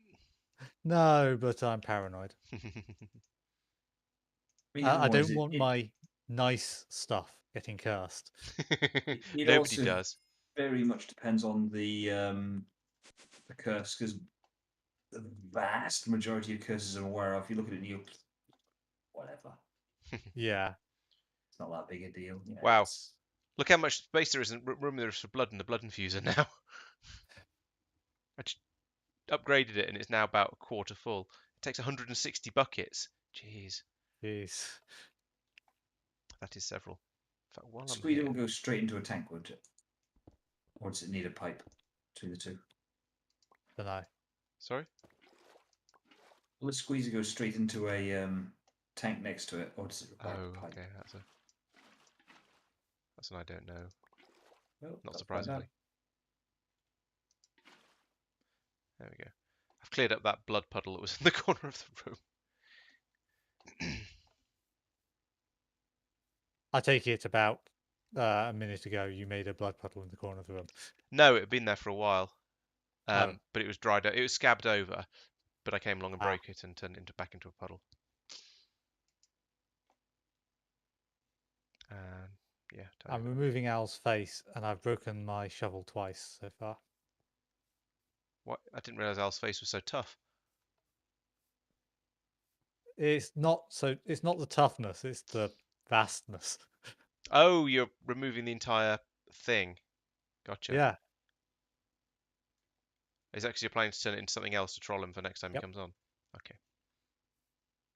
No, but I'm paranoid. I don't want my nice stuff getting cursed. Nobody does. Very much depends on the curse, because the vast majority of curses I'm aware of, you look at it and you whatever. Yeah. It's not that big a deal. Yeah, Wow. Look how much space there is in room there is for blood in the blood infuser now. I just upgraded it and it's now about a quarter full. It takes 160 buckets. Jeez. Jeez. That is several. In fact, while I'm Squeeder here... will go straight into a tank, won't it? Or does it need a pipe between the two? Don't know. Sorry? Will the squeezer go straight into a tank next to it, or does it require a pipe? Okay, that's one I don't know. Well, Not surprisingly. There we go. I've cleared up that blood puddle that was in the corner of the room. I take it about a minute ago you made a blood puddle in the corner of the room. No, it had been there for a while. Oh. But it was dried out. It was scabbed over, but I came along and broke it and turned it back into a puddle. Yeah. I'm removing Al's face, and I've broken my shovel twice so far. What? I didn't realise Al's face was so tough. It's not the toughness; it's the vastness. Oh, you're removing the entire thing. Gotcha. Yeah. Is that because you're planning to turn it into something else to troll him for next time he comes on? Okay.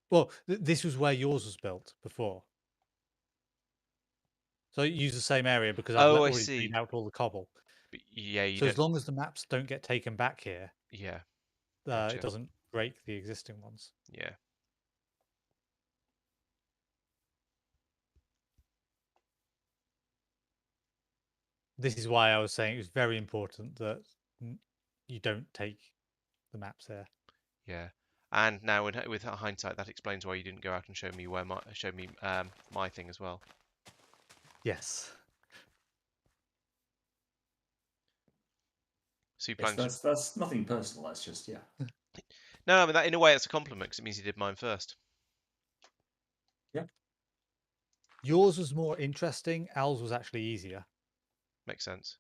Well, this was where yours was built before. So use the same area because I've already cleaned out all the cobble. But yeah, so as long as the maps don't get taken back here, gotcha. It doesn't break the existing ones. Yeah. This is why I was saying it was very important that you don't take the maps here. Yeah. And now, with hindsight, that explains why you didn't go out and show me my thing as well. Yes. So you that's nothing personal. That's just No, I mean that in a way it's a compliment because it means you did mine first. Yeah. Yours was more interesting. Al's was actually easier, Makes sense.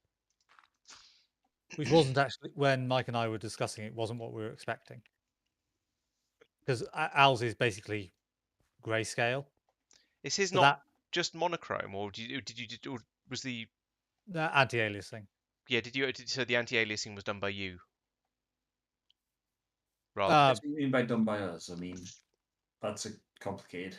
which wasn't actually when Mike and I were discussing it. Wasn't what we were expecting. Because Al's is basically grayscale. Is his So not that just monochrome, or or was the anti-aliasing. so the anti-aliasing was done by you? What Rather, do you mean by done by us? I mean, that's complicated.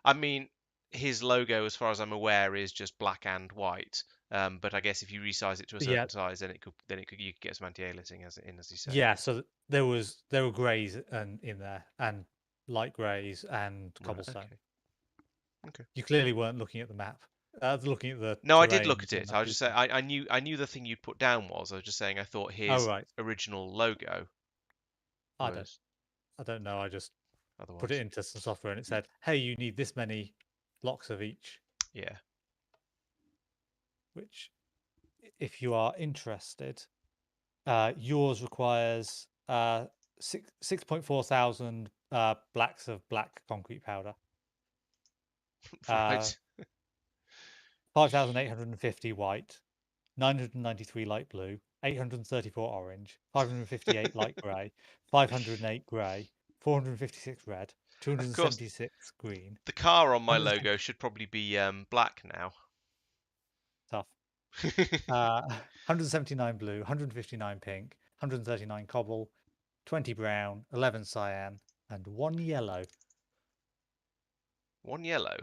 I mean, his logo, as far as I'm aware, is just black and white. But I guess if you resize it to a certain Yeah. size, then you could get some anti-aliasing as you say. Yeah, so there were greys and in there and light greys and Right, cobblestone. Okay. You clearly weren't looking at the map. Looking at the No, I did look terrains at and it. that I was just saying blueprint. I knew the thing you'd put down was. I was just saying I thought Oh his right, original logo I don't was know. I just put otherwise. it into some software and it said, "Hey, you need this many blocks of each." Yeah. Which, if you are interested, yours requires 6.4 thousand blacks of black concrete powder. Right. 5,850 white, 993 light blue, 834 orange, 558 light grey, 508 grey, 456 red, Of course, 276 green. the car on my 160 logo should probably be black now. tough. 179 blue, 159 pink, 139 cobble, 20 brown, 11 cyan, and 1 yellow. One yellow.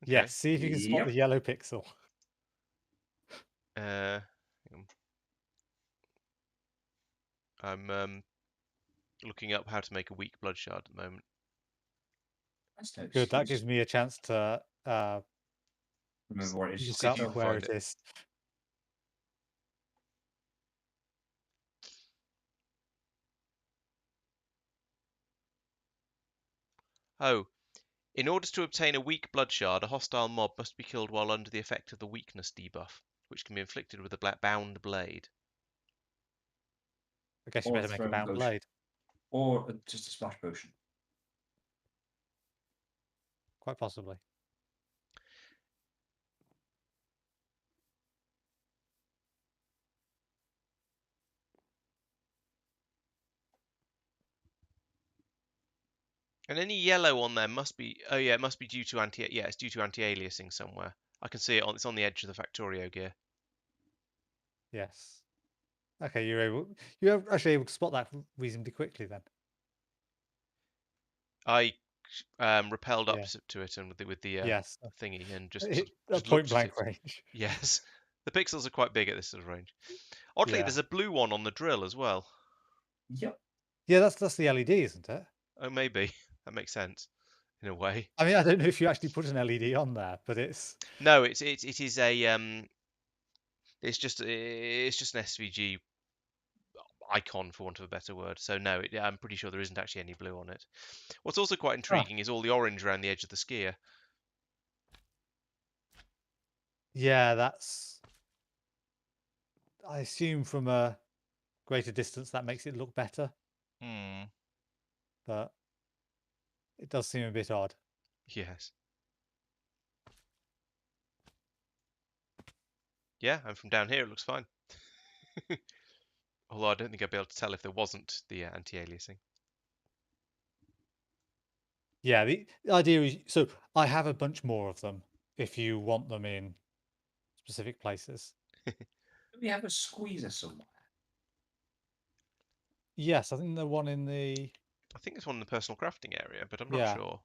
Okay. Yes, see if you can spot the yellow pixel. I'm looking up how to make a weak blood shard at the moment. That's no Good, that excuse. gives me a chance to Remember what it is. look See if up you can where find it it. is. Oh, in order to obtain a weak blood shard, a hostile mob must be killed while under the effect of the weakness debuff, which can be inflicted with a bound blade. I guess you Or better make a throwing bound potion. blade. Or just a splash potion. Quite possibly. And any yellow on there must be. Oh yeah, it must be due to it's due to anti-aliasing somewhere. I can see it on. It's on the edge of the Factorio gear. Yes. Okay, you're actually able to spot that reasonably quickly then. I repelled up Yeah. to it and with the Yes. thingy and just At just point looked at blank it. range. Yes, the pixels are quite big at this sort of range. Oddly, Yeah. there's a blue one on the drill as well. Yep. Yeah, that's the LED, isn't it? Oh, maybe that makes sense in a way. I mean, I don't know if you actually put an LED on there, but it's No, it is a it's just an SVG icon, for want of a better word. So no, I'm pretty sure there isn't actually any blue on it. What's also quite intriguing is all the orange around the edge of the skier. yeah, that's. I assume from a greater distance that makes it look better, but it does seem a bit odd. Yes. Yeah, and from down here it looks fine. Although I don't think I'd be able to tell if there wasn't the anti-aliasing. Yeah, the idea is so I have a bunch more of them if you want them in specific places. Do we have a squeezer somewhere? Yes, I think the one in the. I think it's one in the personal crafting area, but I'm not Yeah. sure.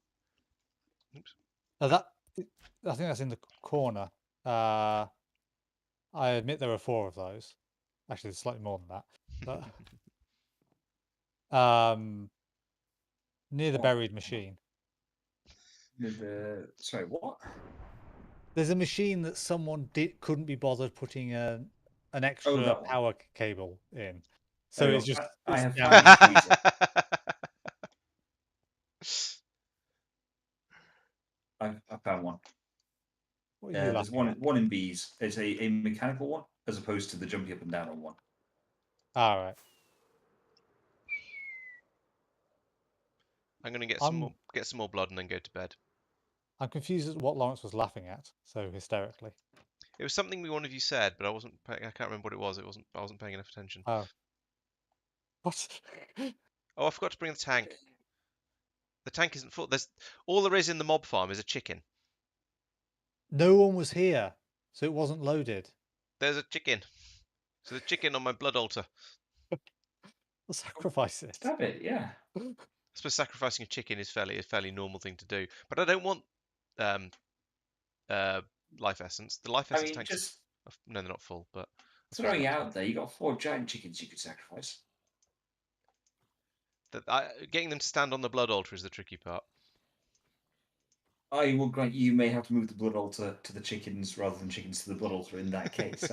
Oops. I think that's in the corner. I admit there are 4 of those. Actually, there's slightly more than that. But near the buried machine. Sorry, what? There's a machine that someone couldn't be bothered putting an extra that one. power cable in. So There it's you just. go. I it's have down- found the squeezer. I found one. What are you There's laughing at? one in B's. It's a mechanical one as opposed to the jumping up and down on one. All right. I'm gonna get some more blood and then go to bed. I'm confused as to what Lawrence was laughing at so hysterically. It was something one of you said, but I can't remember what it was. I wasn't paying enough attention. Oh. What? Oh, I forgot to bring the tank. The tank isn't full. All there is in the mob farm is a chicken. No one was here, so it wasn't loaded. There's a chicken. So the chicken on my blood altar. I'll sacrifice it. Stab it, yeah. I suppose sacrificing a chicken is a fairly normal thing to do, but I don't want life essence. The life I essence mean, tanks. just No, they're not full, but throwing it out there, you got 4 giant chickens you could sacrifice. getting them to stand on the blood altar is the tricky part. I will grant you may have to move the blood altar to the chickens rather than chickens to the blood altar in that case.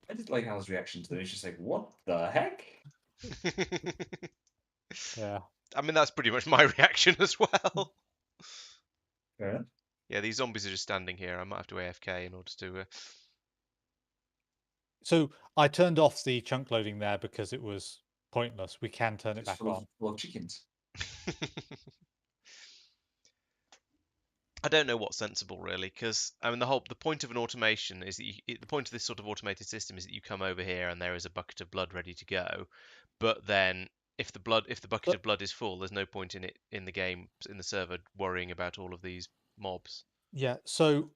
I did like Hal's reaction to them. It's just like, what the heck? Yeah. I mean, that's pretty much my reaction as well. Fair enough. Yeah, these zombies are just standing here. I might have to AFK in order to. So I turned off the chunk loading there because it was pointless. We can turn it It's back full on. of chickens. I don't know what's sensible really, because I mean the point of an automation is that the point of this sort of automated system is that you come over here and there is a bucket of blood ready to go, but then if the bucket of blood is full, there's no point in it in the game in the server worrying about all of these mobs. Yeah. So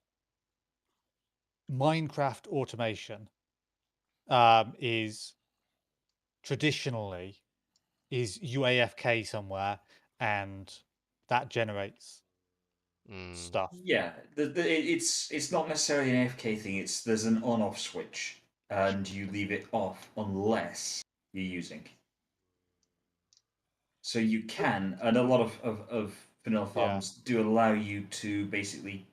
Minecraft automation is traditionally you AFK somewhere and that generates stuff. Yeah, it's not necessarily an AFK thing. There's an on-off switch, and you leave it off unless you're using. So you can, and a lot of vanilla farms do allow you to basically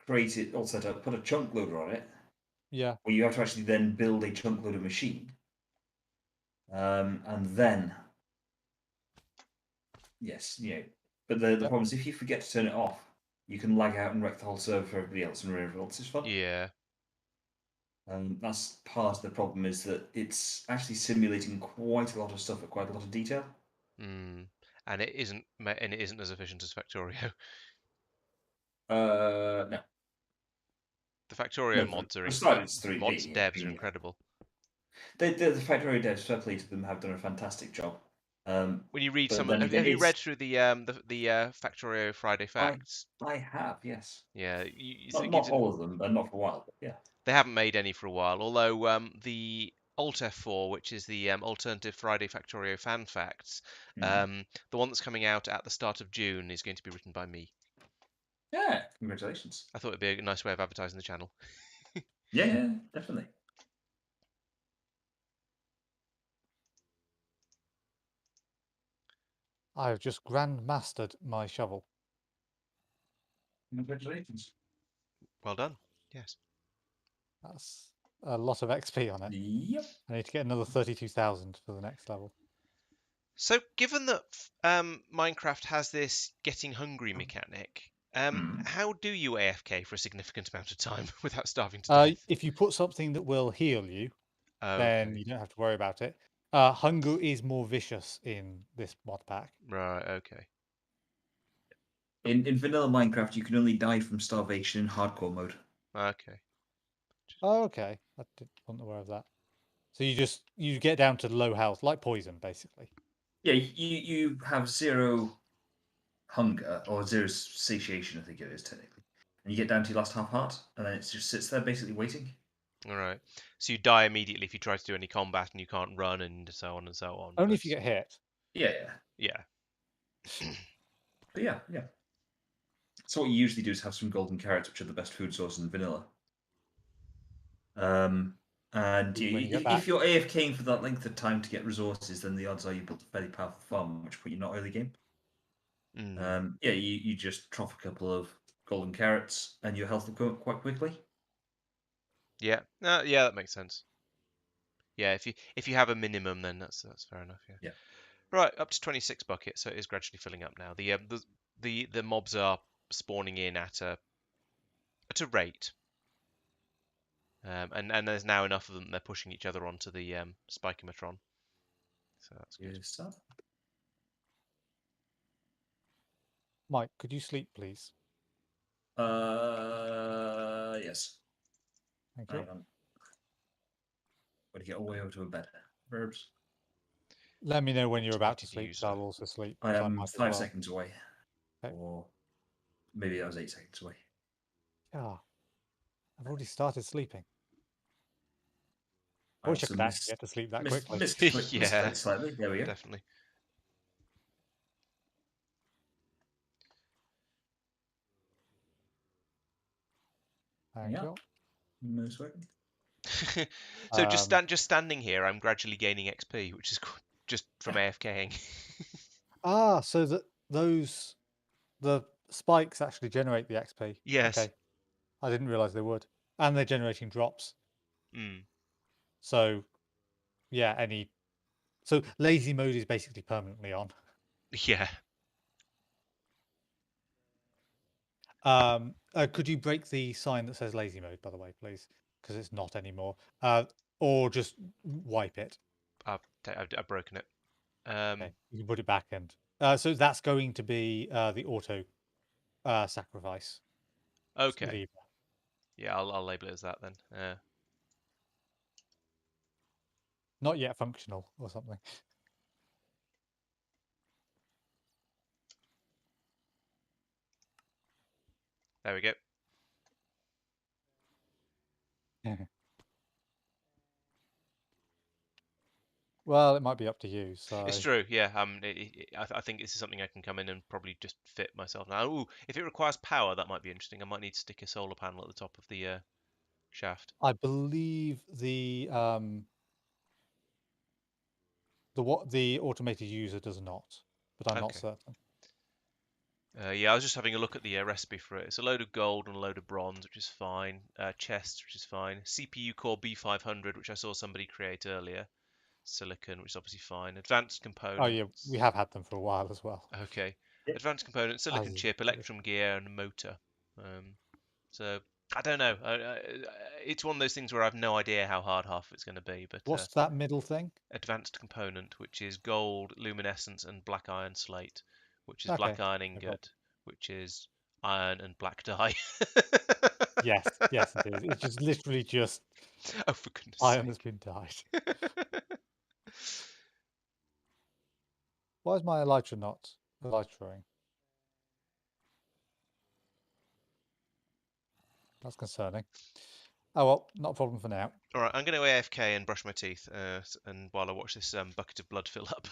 create it, all set up, put a chunk loader on it. Yeah. Where you have to actually then build a chunk loader machine. And then, yes, but the problem is if you forget to turn it off, you can lag out and wreck the whole server for everybody else, and everyone else is fun. Yeah. That's part of the problem, is that it's actually simulating quite a lot of stuff at quite a lot of detail. And it isn't as efficient as Factorio. No. The Factorio mods are mods and devs are incredible. The Factorio devs, fair play to them, have done a fantastic job. When you read have you read through the Factorio Friday Facts? I have, yes. Yeah, not all of them, but not for a while. But yeah, they haven't made any for a while. Although the Alt F4, which is the alternative Friday Factorio fan facts, the one that's coming out at the start of June is going to be written by me. Yeah, congratulations. I thought it'd be a nice way of advertising the channel. Yeah, definitely. I've just grandmastered my shovel. Congratulations. Well done. Yes. That's a lot of XP on it. Yep. I need to get another 32,000 for the next level. So, given that Minecraft has this getting hungry mechanic, how do you AFK for a significant amount of time without starving to death? If you put something that will heal you, then you don't have to worry about it. Hunger is more vicious in this mod pack. Right, okay. In vanilla Minecraft, you can only die from starvation in hardcore mode. Okay. Oh, okay. I wasn't aware of that. So you get down to low health, like poison, basically. Yeah, you have 0 hunger, or 0 satiation, I think it is technically. And you get down to your last half heart, and then it just sits there basically waiting. All right. So you die immediately if you try to do any combat and you can't run and so on and so on. Only if you get hit. Yeah. But yeah. So what you usually do is have some golden carrots, which are the best food source in vanilla. And if you're AFKing for that length of time to get resources, then the odds are you built a fairly powerful farm, which put you not early game. You just trough a couple of golden carrots, and your health will go up quite quickly. Yeah, that makes sense. Yeah, if you have a minimum, then that's fair enough. Yeah. Right, up to 26 buckets, so it is gradually filling up now. The mobs are spawning in at a rate. And there's now enough of them. They're pushing each other onto the Spikeomatron. So that's good. Good stuff. Mike, could you sleep, please? Yes. Thank you. Hang on. Got to get away over to a bed. Verbs. Let me know when you're about to Active sleep, user. so I'll also sleep. I 'cause am might as 5 well. seconds away. Okay. Or maybe that was 8 seconds away. Ah, I've already started sleeping. I I wish I also could actually get to sleep that quickly. Yeah. misclicked slightly. There we go. Definitely. Thank Yeah. you. Most welcome. So just standing here, I'm gradually gaining XP, which is just from AFKing. So the spikes actually generate the XP. Yes. Okay. I didn't realize they would. And they're generating drops. Mm. So yeah, so lazy mode is basically permanently on. Yeah. Could you break the sign that says lazy mode, by the way, please? Because it's not anymore. Or just wipe it. I've broken it. Okay. You can put it back and so that's going to be the auto sacrifice Okay. lever. Yeah, I'll label it as that then. Not yet functional or something. There we go. Well, it might be up to you. So It's true, yeah. I think this is something I can come in and probably just fit myself now. Ooh, if it requires power, that might be interesting. I might need to stick a solar panel at the top of the shaft. I believe the automated user does not, but I'm not Okay. certain. Yeah, I was just having a look at the recipe for it. It's a load of gold and a load of bronze, which is fine. Chests, which is fine. CPU core B500, which I saw somebody create earlier. Silicon, which is obviously fine. Advanced components. Oh yeah, we have had them for a while as well. Okay. Yep. Advanced components, silicon As chip, electrum gear, and motor. So I don't know. It's one of those things where I have no idea how hard half of it's going to be. But What's that middle thing? advanced component, which is gold, luminescence, and black iron slate, which is Okay. black iron ingot, which is iron and black dye. Yes, yes, it is. It's just literally just Oh, for goodness iron sake. has been dyed. Why is my elytra not elytraing? That's concerning. Oh well, not a problem for now. All right, I'm going to AFK and brush my teeth, and while I watch this bucket of blood fill up.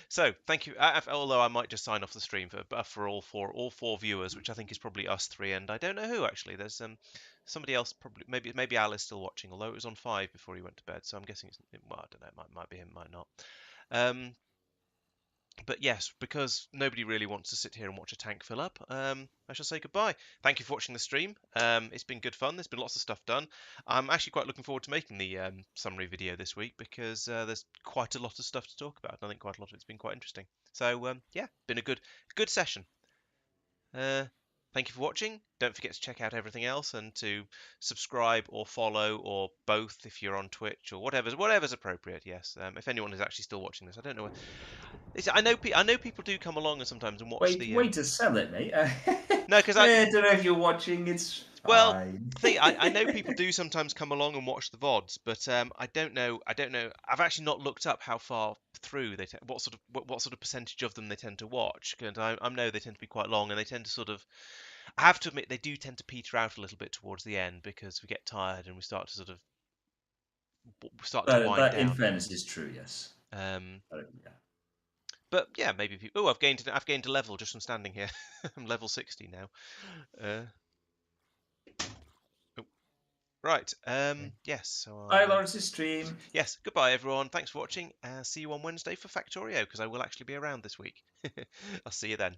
So, thank you. Although I might just sign off the stream for all four viewers, which I think is probably us three, and I don't know who actually. There's somebody else probably. Maybe Al is still watching, although it was on 5 before he went to bed. So I'm guessing well, I don't know. It might be him, might not. But yes, because nobody really wants to sit here and watch a tank fill up, I shall say goodbye. Thank you for watching the stream. It's been good fun. There's been lots of stuff done. I'm actually quite looking forward to making the summary video this week because there's quite a lot of stuff to talk about. And I think quite a lot of it's been quite interesting. So yeah, been a good session. Thank you for watching. Don't forget to check out everything else and to subscribe or follow or both if you're on Twitch or whatever's appropriate. Yes. If anyone is actually still watching this, I don't know. I know people do come along and sometimes and watch the. Way to sell it, mate. No, because I don't know if you're watching. It's well, fine. I know people do sometimes come along and watch the VODs, but I don't know. I've actually not looked up how far through what sort of percentage of them they tend to watch. And I know they tend to be quite long, and they tend to sort of. I have to admit they do tend to peter out a little bit towards the end because we get tired and we start to sort of wind That, down. in fairness, is true. Yes. Yeah. Yeah. But yeah, maybe people. Oh, I've gained a level just from standing here. I'm level 60 now. Right. Yes. So Hi, Lawrence's stream. yes. Goodbye, everyone. Thanks for watching. See you on Wednesday for Factorio because I will actually be around this week. I'll see you then.